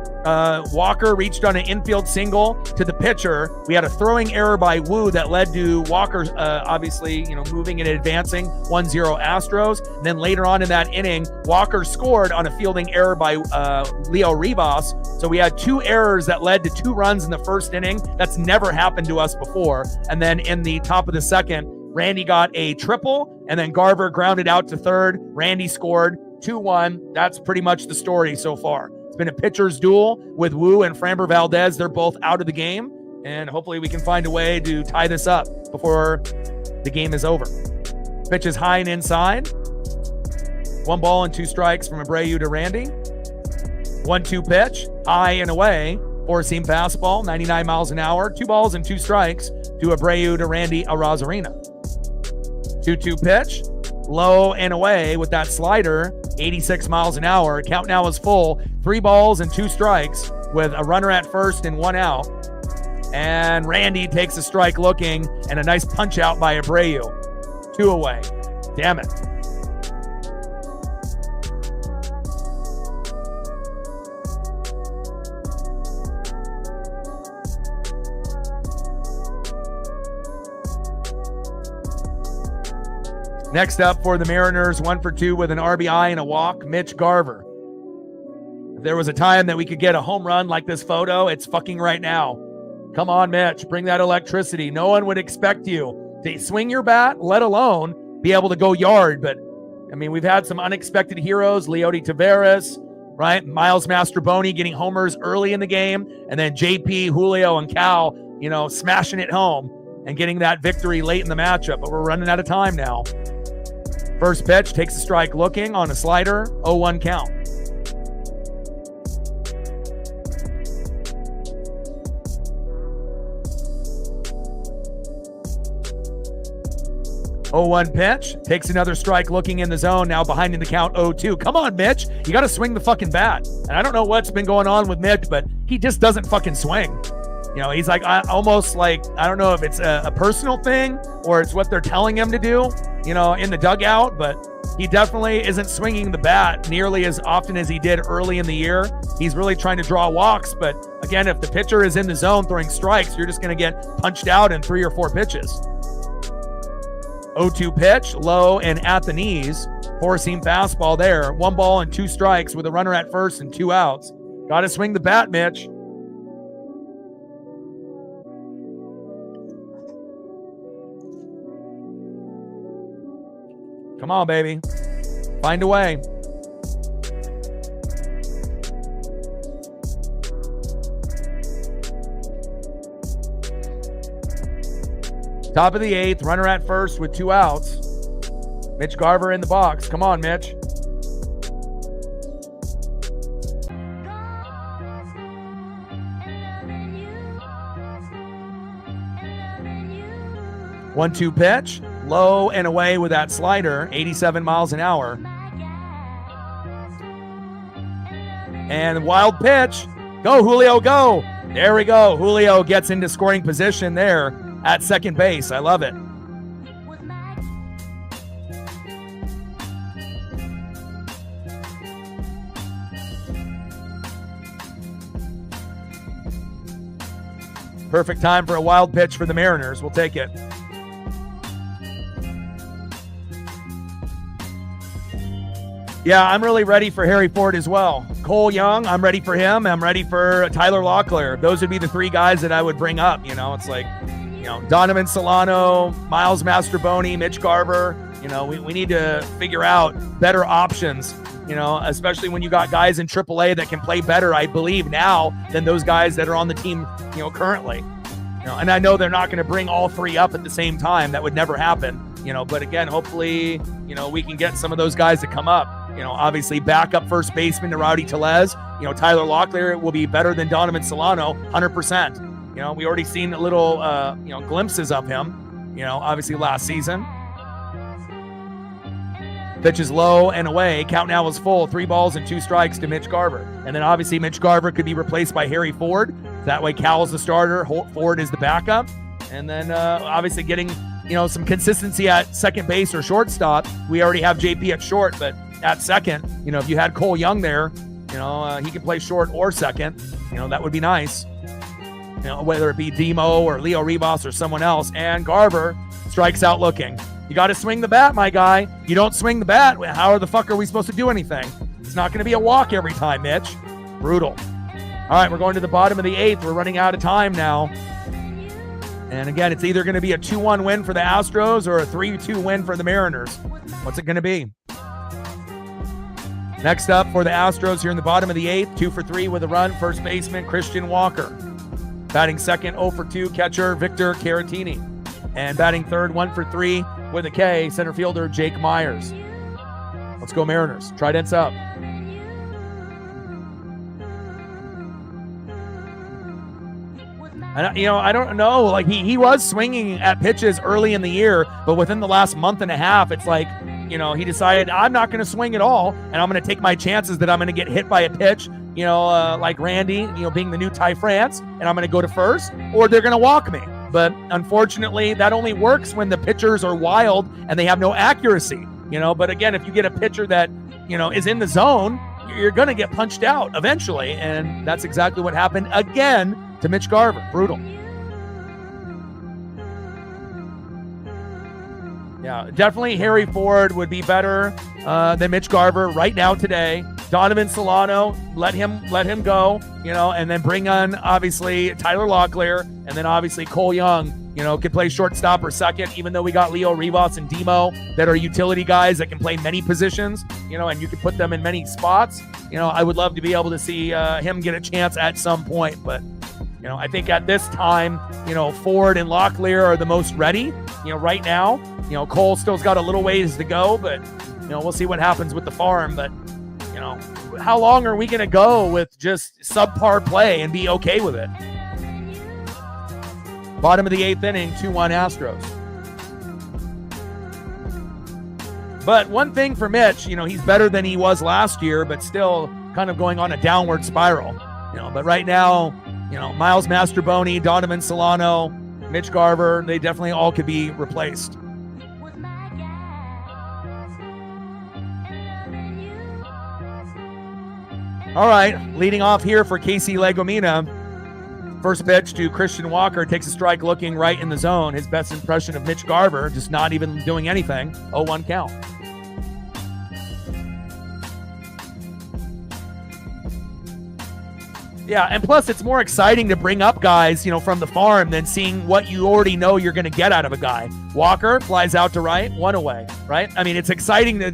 Walker reached on an infield single to the pitcher. We had a throwing error by Wu that led to Walker, obviously, moving and advancing 1-0 Astros. And then later on in that inning, Walker scored on a fielding error by Leo Rivas. So we had 2 errors that led to 2 runs in the first inning. That's never happened to us before. And then in the top of the second, Randy got a triple, and then Garver grounded out to third. Randy scored 2-1. That's pretty much the story so far. It's been a pitcher's duel with Wu and Framber Valdez. They're both out of the game, and hopefully we can find a way to tie this up before the game is over. Pitch is high and inside. 1 ball and 2 strikes from Abreu to Randy. 1-2 pitch, high and away. 4-seam fastball, 99 miles an hour. 2 balls and 2 strikes to Abreu to Randy Arozarena. 2-2 pitch, low and away with that slider, 86 miles an hour. Count now is full. 3 balls and 2 strikes with a runner at first and 1 out. And Randy takes a strike looking, and a nice punch out by Abreu. 2 away. Damn it. Next up for the Mariners, 1 for 2 with an RBI and a walk, Mitch Garver. If there was a time that we could get a home run like this photo, it's fucking right now. Come on, Mitch, bring that electricity. No one would expect you to swing your bat, let alone be able to go yard. But, I mean, we've had some unexpected heroes, Leody Taveras, right? Miles Mastrobuoni getting homers early in the game, and then JP, Julio, and Cal, smashing it home and getting that victory late in the matchup. But we're running out of time now. First pitch, takes a strike looking on a slider, 0-1 count. Oh-1 pitch, takes another strike looking in the zone, now behind in the count, 0-2. Come on, Mitch, you got to swing the fucking bat. And I don't know what's been going on with Mitch, but he just doesn't fucking swing. He's like, almost like, I don't know if it's a personal thing or it's what they're telling him to do, in the dugout, but he definitely isn't swinging the bat nearly as often as he did early in the year. He's really trying to draw walks, but again, if the pitcher is in the zone throwing strikes, you're just going to get punched out in 3 or 4 pitches. 0-2 pitch, low and at the knees. 4-seam fastball there. 1 ball and 2 strikes with a runner at first and 2 outs. Got to swing the bat, Mitch. Come on, baby. Find a way. Top of the 8th, runner at first with 2 outs. Mitch Garver in the box. Come on, Mitch. One-two pitch, low and away with that slider, 87 miles an hour. And wild pitch. Go, Julio, go. There we go. Julio gets into scoring position there at second base. I love it. Perfect time for a wild pitch for the Mariners. We'll take it. Yeah, I'm really ready for Harry Ford as well. Cole Young, I'm ready for him. I'm ready for Tyler Locklear. Those would be the 3 guys that I would bring up. It's like, Donovan Solano, Miles Mastrobuoni, Mitch Garver. We need to figure out better options, especially when you got guys in AAA that can play better, I believe, now than those guys that are on the team, currently. And I know they're not going to bring all 3 up at the same time. That would never happen, but again, hopefully, we can get some of those guys to come up. Obviously backup first baseman to Rowdy Tellez. Tyler Locklear will be better than Donovan Solano, 100%. We already seen a little, glimpses of him, obviously last season. Pitch is low and away. Count now is full. 3 balls and 2 strikes to Mitch Garver. And then obviously Mitch Garver could be replaced by Harry Ford. That way Cal's the starter, Ford is the backup. And then obviously getting, some consistency at second base or shortstop. We already have JP at short, but at second, if you had Cole Young there, He can play short or second. That would be nice. Whether it be Demo or Leo Rivas or someone else. And Garver strikes out looking. You got to swing the bat, my guy. You don't swing the bat, how the fuck are we supposed to do anything? It's not going to be a walk every time, Mitch. Brutal. All right, we're going to the bottom of the 8th. We're running out of time now. And again, it's either going to be a 2-1 win for the Astros or a 3-2 win for the Mariners. What's it going to be? Next up for the Astros here in the bottom of the 8th, 2 for 3 with a run, first baseman Christian Walker. Batting second, 0 for 2, catcher Victor Caratini. And batting third, 1 for 3 with a K, center fielder Jake Myers. Let's go Mariners. Tridents up. And, I don't know. Like, he was swinging at pitches early in the year, but within the last month and a half, it's like, he decided, I'm not going to swing at all, and I'm going to take my chances that I'm going to get hit by a pitch, like Randy, being the new Ty France, and I'm going to go to first, or they're going to walk me. But unfortunately, that only works when the pitchers are wild and they have no accuracy, But again, if you get a pitcher that, is in the zone, you're going to get punched out eventually, and that's exactly what happened again to Mitch Garver. Brutal. Yeah, definitely Harry Ford would be better than Mitch Garver right now today. Donovan Solano, let him go, and then bring on obviously Tyler Locklear, and then obviously Cole Young, could play shortstop or second, even though we got Leo Rivas and Demo that are utility guys that can play many positions, and you can put them in many spots. I would love to be able to see him get a chance at some point, but I think at this time, Ford and Locklear are the most ready, right now. Cole still's got a little ways to go, but, we'll see what happens with the farm. But, how long are we going to go with just subpar play and be okay with it? Bottom of the 8th inning, 2-1 Astros. But one thing for Mitch, he's better than he was last year, but still kind of going on a downward spiral. But right now, Miles Mastroboni, Donovan Solano, Mitch Garver, they definitely all could be replaced. All right, leading off here for Casey Legomina. First pitch to Christian Walker, takes a strike looking right in the zone. His best impression of Mitch Garver, just not even doing anything. 0-1 count. Yeah, and plus it's more exciting to bring up guys, from the farm than seeing what you already know you're going to get out of a guy. Walker flies out to right, 1 away, right? I mean, it's exciting to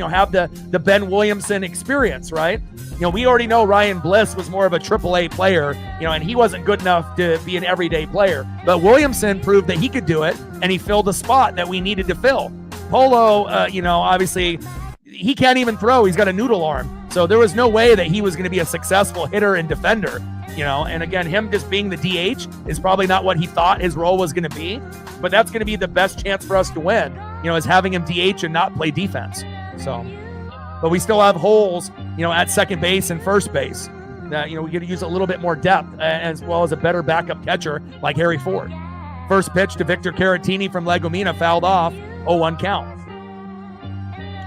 have the Ben Williamson experience, right? We already know Ryan Bliss was more of a AAA player, and he wasn't good enough to be an everyday player. But Williamson proved that he could do it, and he filled a spot that we needed to fill. Polo, obviously, he can't even throw. He's got a noodle arm. So there was no way that he was going to be a successful hitter and defender, and again, him just being the DH is probably not what he thought his role was going to be, but that's going to be the best chance for us to win, is having him DH and not play defense. So, but we still have holes, at second base and first base that, we could use a little bit more depth as well as a better backup catcher like Harry Ford. First pitch to Victor Caratini from Legomina, fouled off, 0-1 count.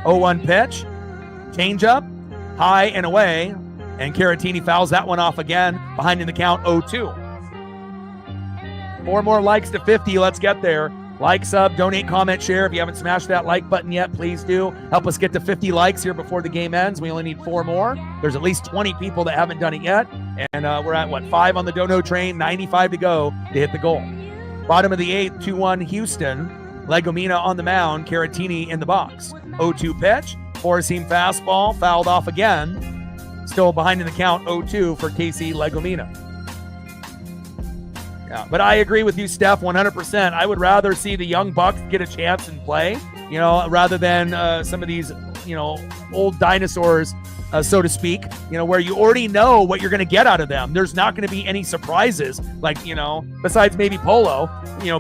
0-1 pitch, changeup, high and away, and Caratini fouls that one off again, behind in the count, 0-2. 4 more likes to 50. Let's get there. Like, sub, donate, comment, share. If you haven't smashed that like button yet, please do. Help us get to 50 likes here before the game ends. We only need 4 more. There's at least 20 people that haven't done it yet. And we're at, 5 on the dono train, 95 to go to hit the goal. Bottom of the 8th, 2-1 Houston. Legomina on the mound, Caratini in the box. 0-2 pitch, 4-seam fastball, fouled off again. Still behind in the count, 0-2 for Casey Legomina. Yeah, but I agree with you, Steph, 100%. I would rather see the young Bucks get a chance and play, rather than some of these, old dinosaurs, so to speak, where you already know what you're going to get out of them. There's not going to be any surprises, like, besides maybe Polo,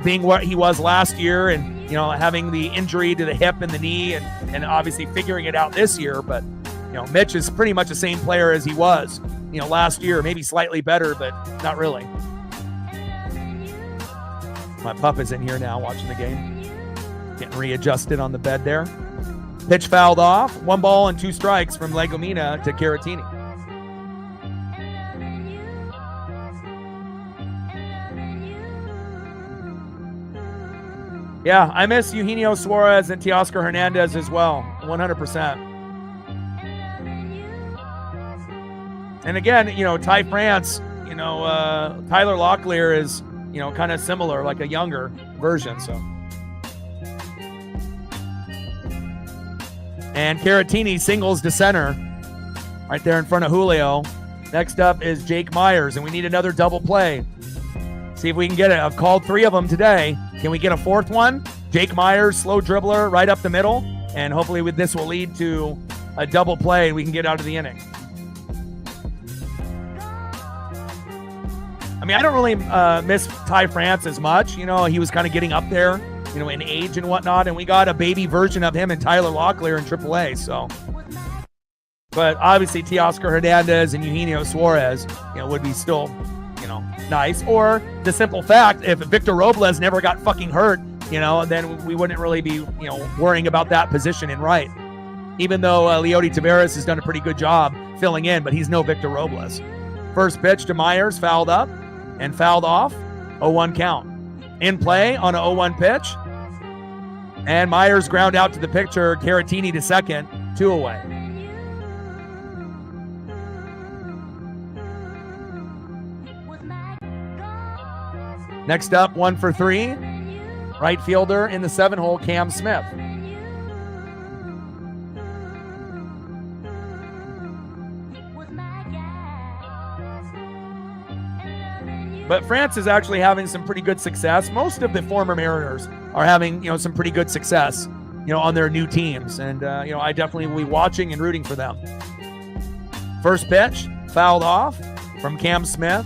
being what he was last year and, having the injury to the hip and the knee and obviously figuring it out this year. But, Mitch is pretty much the same player as he was, last year, maybe slightly better, but not really. My pup is in here now watching the game. Getting readjusted on the bed there. Pitch fouled off. 1 ball and 2 strikes from Legomina to Caratini. Yeah, I miss Eugenio Suarez and Teoscar Hernandez as well, 100%. And again, Ty France, Tyler Locklear is, kind of similar, like a younger version. So, and Caratini singles to center right there in front of Julio. Next up is Jake Myers, and we need another double play. See if we can get it. I've called 3 of them today. Can we get a 4th one? Jake Myers, slow dribbler, right up the middle, and hopefully this will lead to a double play and we can get out of the inning. I mean, I don't really miss Ty France as much. He was kind of getting up there, in age and whatnot, and we got a baby version of him and Tyler Locklear in AAA, so. But obviously Teoscar Hernandez and Eugenio Suarez, would be still, nice. Or the simple fact, if Victor Robles never got fucking hurt, then we wouldn't really be, worrying about that position in right. Even though Leody Taveras has done a pretty good job filling in, but he's no Victor Robles. First pitch to Myers, fouled up and fouled off. 0-1 count. In play on an 0-1 pitch. And Myers ground out to the pitcher, Caratini to second, 2 away. Next up, 1 for 3. Right fielder in the 7-hole, Cam Smith. But France is actually having some pretty good success. Most of the former Mariners are having, some pretty good success, on their new teams. And, I definitely will be watching and rooting for them. First pitch, fouled off from Cam Smith.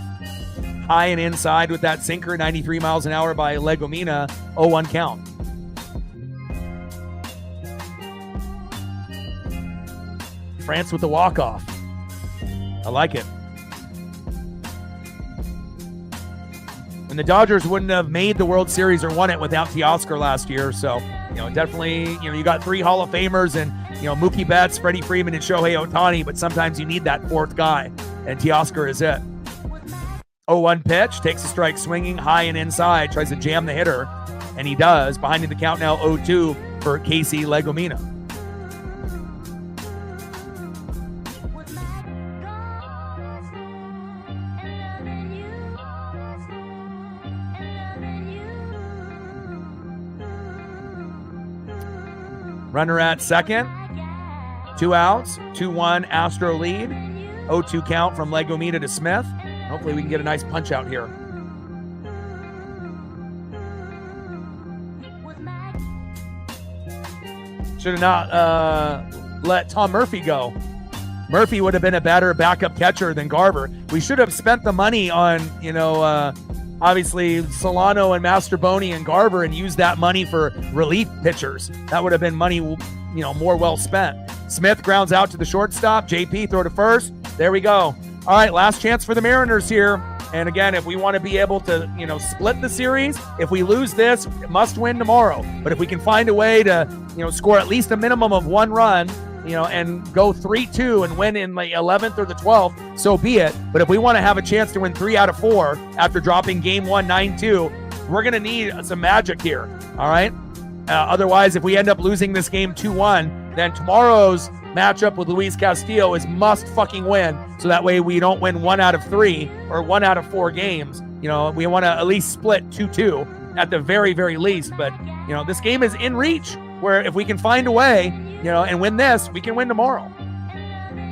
High and inside with that sinker, 93 miles an hour by Legomina, 0-1 count. France with the walk-off. I like it. And the Dodgers wouldn't have made the World Series or won it without Teoscar last year. So, definitely, you got 3 Hall of Famers and, Mookie Betts, Freddie Freeman, and Shohei Ohtani, but sometimes you need that 4th guy, and Teoscar is it. 0-1 pitch, takes a strike swinging, high and inside, tries to jam the hitter, and he does. Behind the count now 0-2 for Casey Legomina. Runner at second, 2 outs, 2-1 Astro lead, 0-2 count from Legomina to Smith. Hopefully we can get a nice punch out here. Should have not let Tom Murphy go. Murphy would have been a better backup catcher than Garver. We should have spent the money on, obviously Solano and Masterboni and Garver and used that money for relief pitchers. That would have been money, more well spent. Smith grounds out to the shortstop. JP throw to first. There we go. All right, last chance for the Mariners here. And again, if we want to be able to, split the series, if we lose this, must win tomorrow. But if we can find a way to, score at least a minimum of 1 run, and go 3-2 and win in the 11th or the 12th, so be it. But if we want to have a chance to win 3 out of 4 after dropping game 1 9-2, we're going to need some magic here. All right. Otherwise, if we end up losing this game 2-1, then tomorrow's matchup with Luis Castillo is must fucking win. So that way we don't win 1 out of 3 or 1 out of 4 games. We want to at least split 2-2 at the very, very least. But, this game is in reach where if we can find a way, and win this, we can win tomorrow.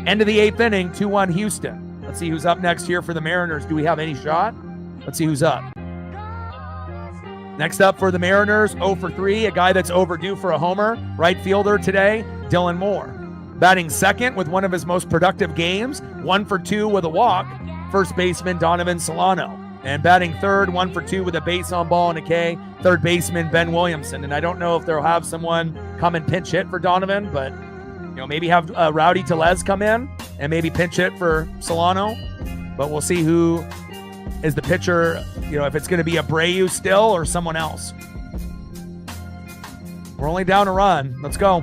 End of the 8th inning, 2-1 Houston. Let's see who's up next here for the Mariners. Do we have any shot? Let's see who's up. Next up for the Mariners, 0 for 3, a guy that's overdue for a homer. Right fielder today, Dylan Moore. Batting second with one of his most productive games, 1 for 2 with a walk, first baseman Donovan Solano. And batting third, 1 for 2 with a base on ball and a K, third baseman Ben Williamson. And I don't know if they'll have someone come and pinch hit for Donovan, but maybe have Rowdy Tellez come in and maybe pinch hit for Solano. But we'll see who is the pitcher, if it's going to be Abreu still or someone else. We're only down a run. Let's go.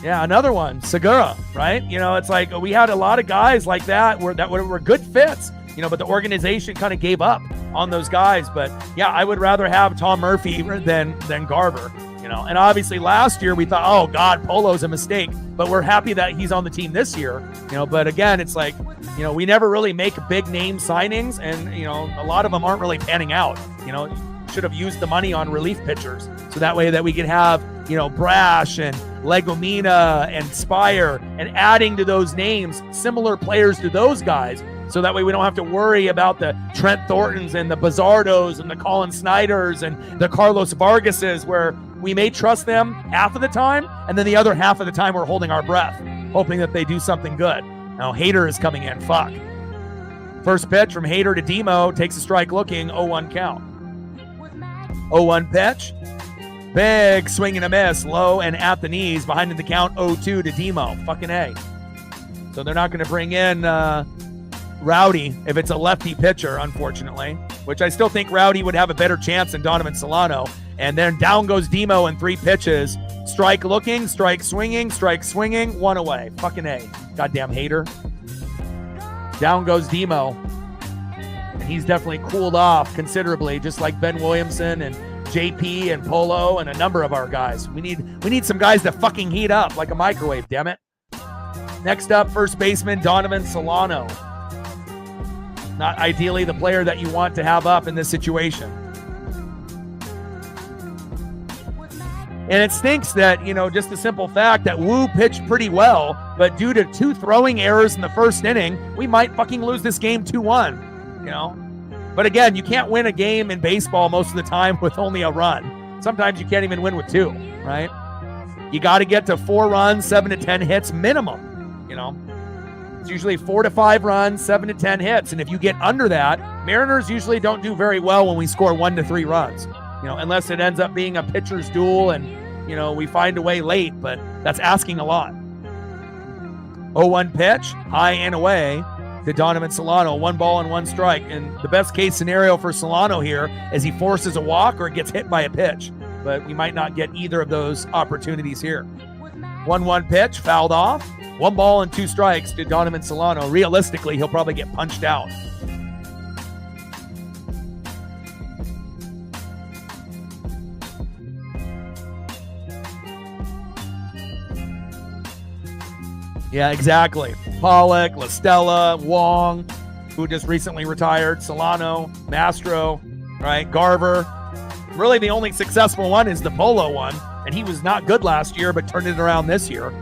Yeah, another one, Segura, right? It's like we had a lot of guys like that were good fits, but the organization kind of gave up on those guys. But yeah, I would rather have Tom Murphy than Garver, you know. And obviously last year we thought, oh God, Polo's a mistake, but we're happy that he's on the team this year, you know. But again, it's like, you know, we never really make big name signings, and you know, a lot of them aren't really panning out. You know, should have used the money on relief pitchers, so that way that we could have, you know, Brash and Legomina and Spire, and adding to those names similar players to those guys, so that way we don't have to worry about the Trent Thorntons and the Bizardos and the Colin Snyders and the Carlos Vargases, where we may trust them half of the time, and then the other half of the time we're holding our breath, hoping that they do something good. Now Hader is coming in. Fuck. First pitch from Hader to Demo, takes a strike looking, 0-1 count. 0-1 pitch. Big swing and a miss, low and at the knees, behind in the count, 0-2 to Demo. Fucking A. So they're not going to bring in Rowdy if it's a lefty pitcher, unfortunately, which I still think Rowdy would have a better chance than Donovan Solano. And then down goes Demo in 3 pitches. Strike looking, strike swinging, 1 away. Fucking A. Goddamn Hater. Down goes Demo. And he's definitely cooled off considerably, just like Ben Williamson and JP and Polo and a number of our guys. We need some guys to fucking heat up like a microwave, damn it. Next up, first baseman Donovan Solano. Not ideally the player that you want to have up in this situation. And it stinks that, you know, just the simple fact that Wu pitched pretty well, but due to 2 throwing errors in the first inning, we might fucking lose this game 2-1, you know? But again, you can't win a game in baseball most of the time with only a run. Sometimes you can't even win with 2, right? You got to get to 4 runs, 7 to 10 hits minimum, you know? It's usually 4 to 5 runs, 7 to 10 hits. And if you get under that, Mariners usually don't do very well when we score 1 to 3 runs, you know, unless it ends up being a pitcher's duel and, you know, we find a way late, but that's asking a lot. 0-1 pitch, high and away to Donovan Solano. 1 ball and 1 strike. And the best case scenario for Solano here is he forces a walk or gets hit by a pitch. But we might not get either of those opportunities here. 1-1 pitch, fouled off. 1 ball and 2 strikes to Donovan Solano. Realistically, he'll probably get punched out. Yeah, exactly. Pollock, La Stella, Wong, who just recently retired, Solano, Mastro, right? Garver. Really, the only successful one is the Polo one, and he was not good last year, but turned it around this year.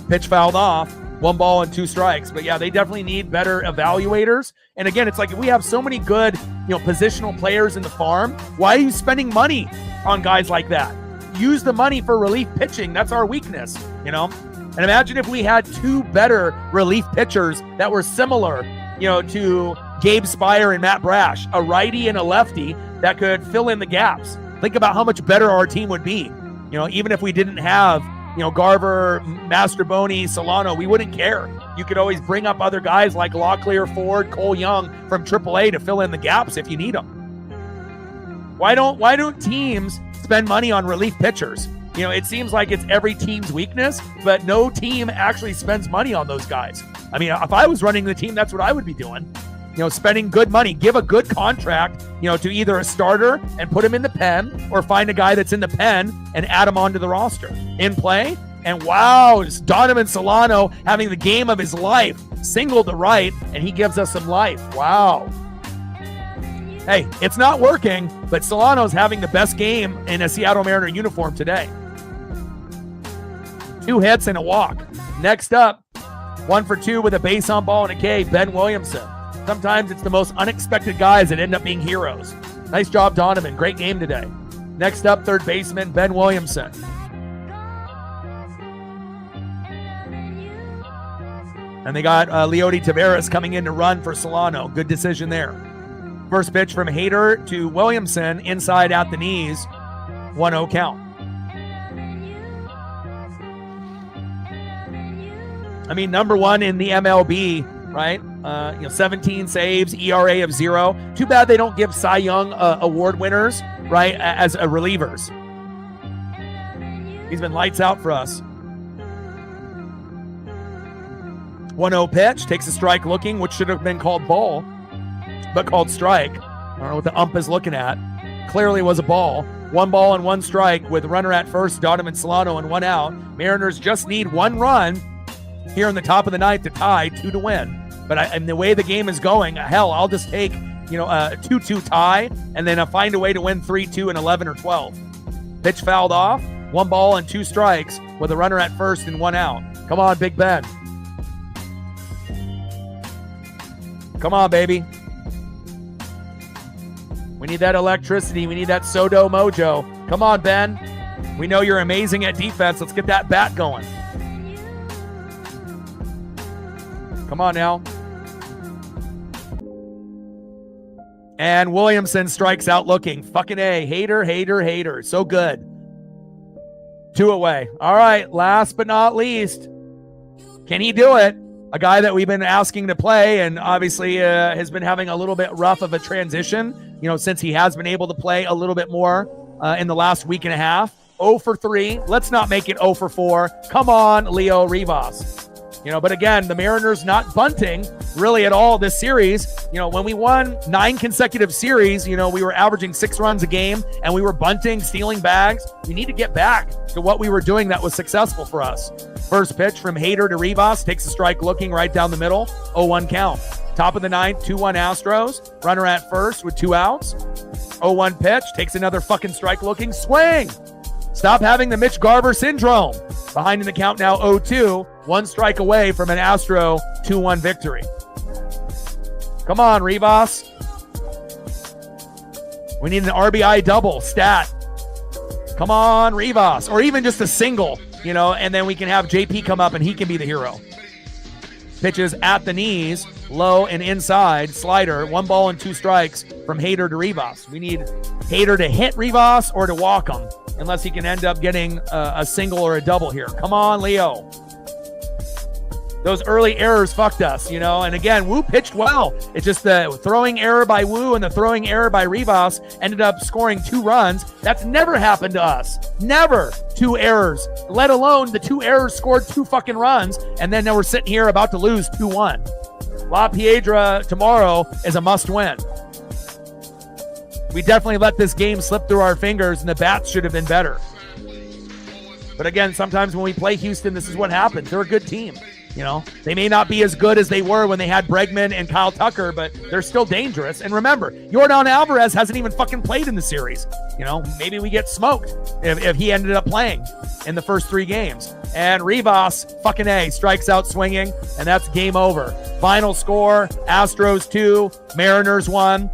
Pitch fouled off, 1 ball and 2 strikes. But yeah, they definitely need better evaluators. And again, it's like if we have so many good, you know, positional players in the farm, why are you spending money on guys like that? Use the money for relief pitching. That's our weakness, you know? And imagine if we had 2 better relief pitchers that were similar, you know, to Gabe Spire and Matt Brash, a righty and a lefty that could fill in the gaps. Think about how much better our team would be. You know, even if we didn't have, you know, Garver, Masterboni, Solano, we wouldn't care. You could always bring up other guys like Locklear, Ford, Cole Young from AAA to fill in the gaps if you need them. Why don't teams spend money on relief pitchers? You know, it seems like it's every team's weakness, but no team actually spends money on those guys. I mean, if I was running the team, that's what I would be doing. You know, spending good money, give a good contract, you know, to either a starter and put him in the pen, or find a guy that's in the pen and add him onto the roster. In play, and wow, it's Donovan Solano having the game of his life. Single to right, and he gives us some life. Wow. Hey, it's not working, but Solano's having the best game in a Seattle Mariner uniform today. 2 hits and a walk. Next up, 1 for 2 with a base on ball and a K, Ben Williamson. Sometimes it's the most unexpected guys that end up being heroes. Nice job, Donovan. Great game today. Next up, third baseman, Ben Williamson. And they got Leody Taveras coming in to run for Solano. Good decision there. First pitch from Hader to Williamson, inside at the knees, 1-0 count. I mean, number 1 in the MLB, right? 17 saves, ERA of 0. Too bad they don't give Cy Young award winners, right, as relievers. He's been lights out for us. 1-0 pitch, takes a strike looking, which should have been called ball, but called strike. I don't know what the ump is looking at. Clearly was a ball. 1 ball and 1 strike with runner at first, Donovan Solano, and 1 out. Mariners just need 1 run here in the top of the 9th to tie, 2 to win. But and the way the game is going, hell, I'll just take, a 2-2 tie and then find a way to win 3-2 and 11 or 12. Pitch fouled off. 1 ball and 2 strikes with a runner at first and 1 out. Come on, Big Ben. Come on, baby. We need that electricity. We need that Soto mojo. Come on, Ben. We know you're amazing at defense. Let's get that bat going. Come on now. And Williamson strikes out looking. Fucking A. Hater, hater, hater. So good. 2 away. All right. Last but not least. Can he do it? A guy that we've been asking to play and obviously has been having a little bit rough of a transition, since he has been able to play a little bit more in the last week and a half. 0 for 3. Let's not make it 0 for 4. Come on, Leo Rivas. But again, the Mariners not bunting really at all this series. When we won 9 consecutive series, we were averaging 6 runs a game and we were bunting, stealing bags. We need to get back to what we were doing that was successful for us. First pitch from Hader to Rivas, takes a strike looking right down the middle, 0-1 count. Top of the 9th, 2-1 Astros, runner at first with 2 outs. 0-1 pitch, takes another fucking strike looking, swing. Stop having the Mitch Garver syndrome. Behind in the count now 0-2, 1 strike away from an Astro 2-1 victory. Come on, Rivas. We need an RBI double stat. Come on, Rivas. Or even just a single, and then we can have JP come up and he can be the hero. Pitches at the knees, low and inside, slider, 1 ball and 2 strikes from Hader to Rivas. We need Hader to hit Rivas or to walk him, unless he can end up getting a single or a double here. Come on, Leo. Those early errors fucked us, and again, Wu pitched well. It's just the throwing error by Wu and the throwing error by Rivas ended up scoring 2 runs. That's never happened to us. Never 2 errors, let alone the 2 errors scored 2 fucking runs, and then now we're sitting here about to lose 2-1. La Piedra tomorrow is a must win. We definitely let this game slip through our fingers, and the bats should have been better. But again, sometimes when we play Houston, this is what happens. They're a good team. They may not be as good as they were when they had Bregman and Kyle Tucker, but they're still dangerous. And remember, Yordan Alvarez hasn't even fucking played in the series. Maybe we get smoked if he ended up playing in the first 3 games. And Rivas, fucking A, strikes out swinging, and that's game over. Final score, Astros 2, Mariners 1.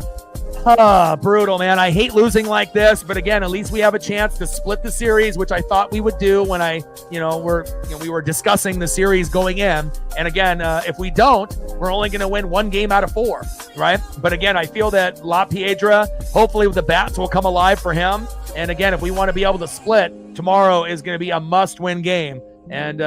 Brutal, man. I hate losing like this, but again, at least we have a chance to split the series, which I thought we would do when we were discussing the series going in. And again, if we don't, we're only going to win 1 game out of 4, right? But again, I feel that La Piedra, hopefully the bats will come alive for him. And again, if we want to be able to split, tomorrow is going to be a must-win game. And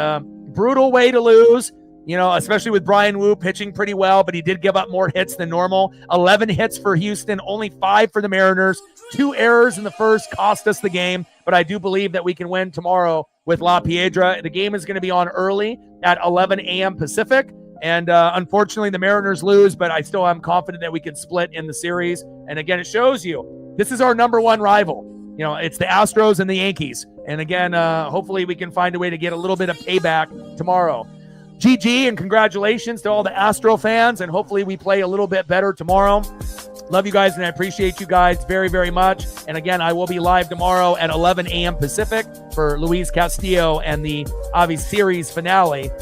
brutal way to lose. Especially with Brian Wu pitching pretty well, but he did give up more hits than normal. 11 hits for Houston, only 5 for the Mariners. 2 errors in the first cost us the game, but I do believe that we can win tomorrow with La Piedra. The game is going to be on early at 11 a.m. Pacific, and unfortunately the Mariners lose, but I still am confident that we can split in the series. And again, it shows you this is our number 1 rival. It's the Astros and the Yankees. And again, hopefully we can find a way to get a little bit of payback tomorrow. GG and congratulations to all the Astro fans, and hopefully we play a little bit better tomorrow. Love you guys, and I appreciate you guys very, very much. And again, I will be live tomorrow at 11 a.m. Pacific for Luis Castillo and the obvious series finale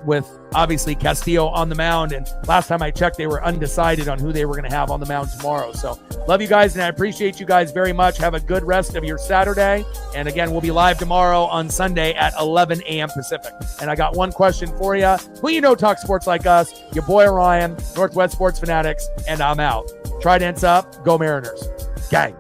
with obviously Castillo on the mound. And last time I checked, they were undecided on who they were going to have on the mound tomorrow. So love you guys, and I appreciate you guys very much. Have a good rest of your Saturday. And again, we'll be live tomorrow on Sunday at 11 a.m. Pacific. And I got one question for you. Who talk sports like us? Your boy Ryan, Northwest Sports Fanatics, and I'm out. Tridents up. Go Mariners. Gang.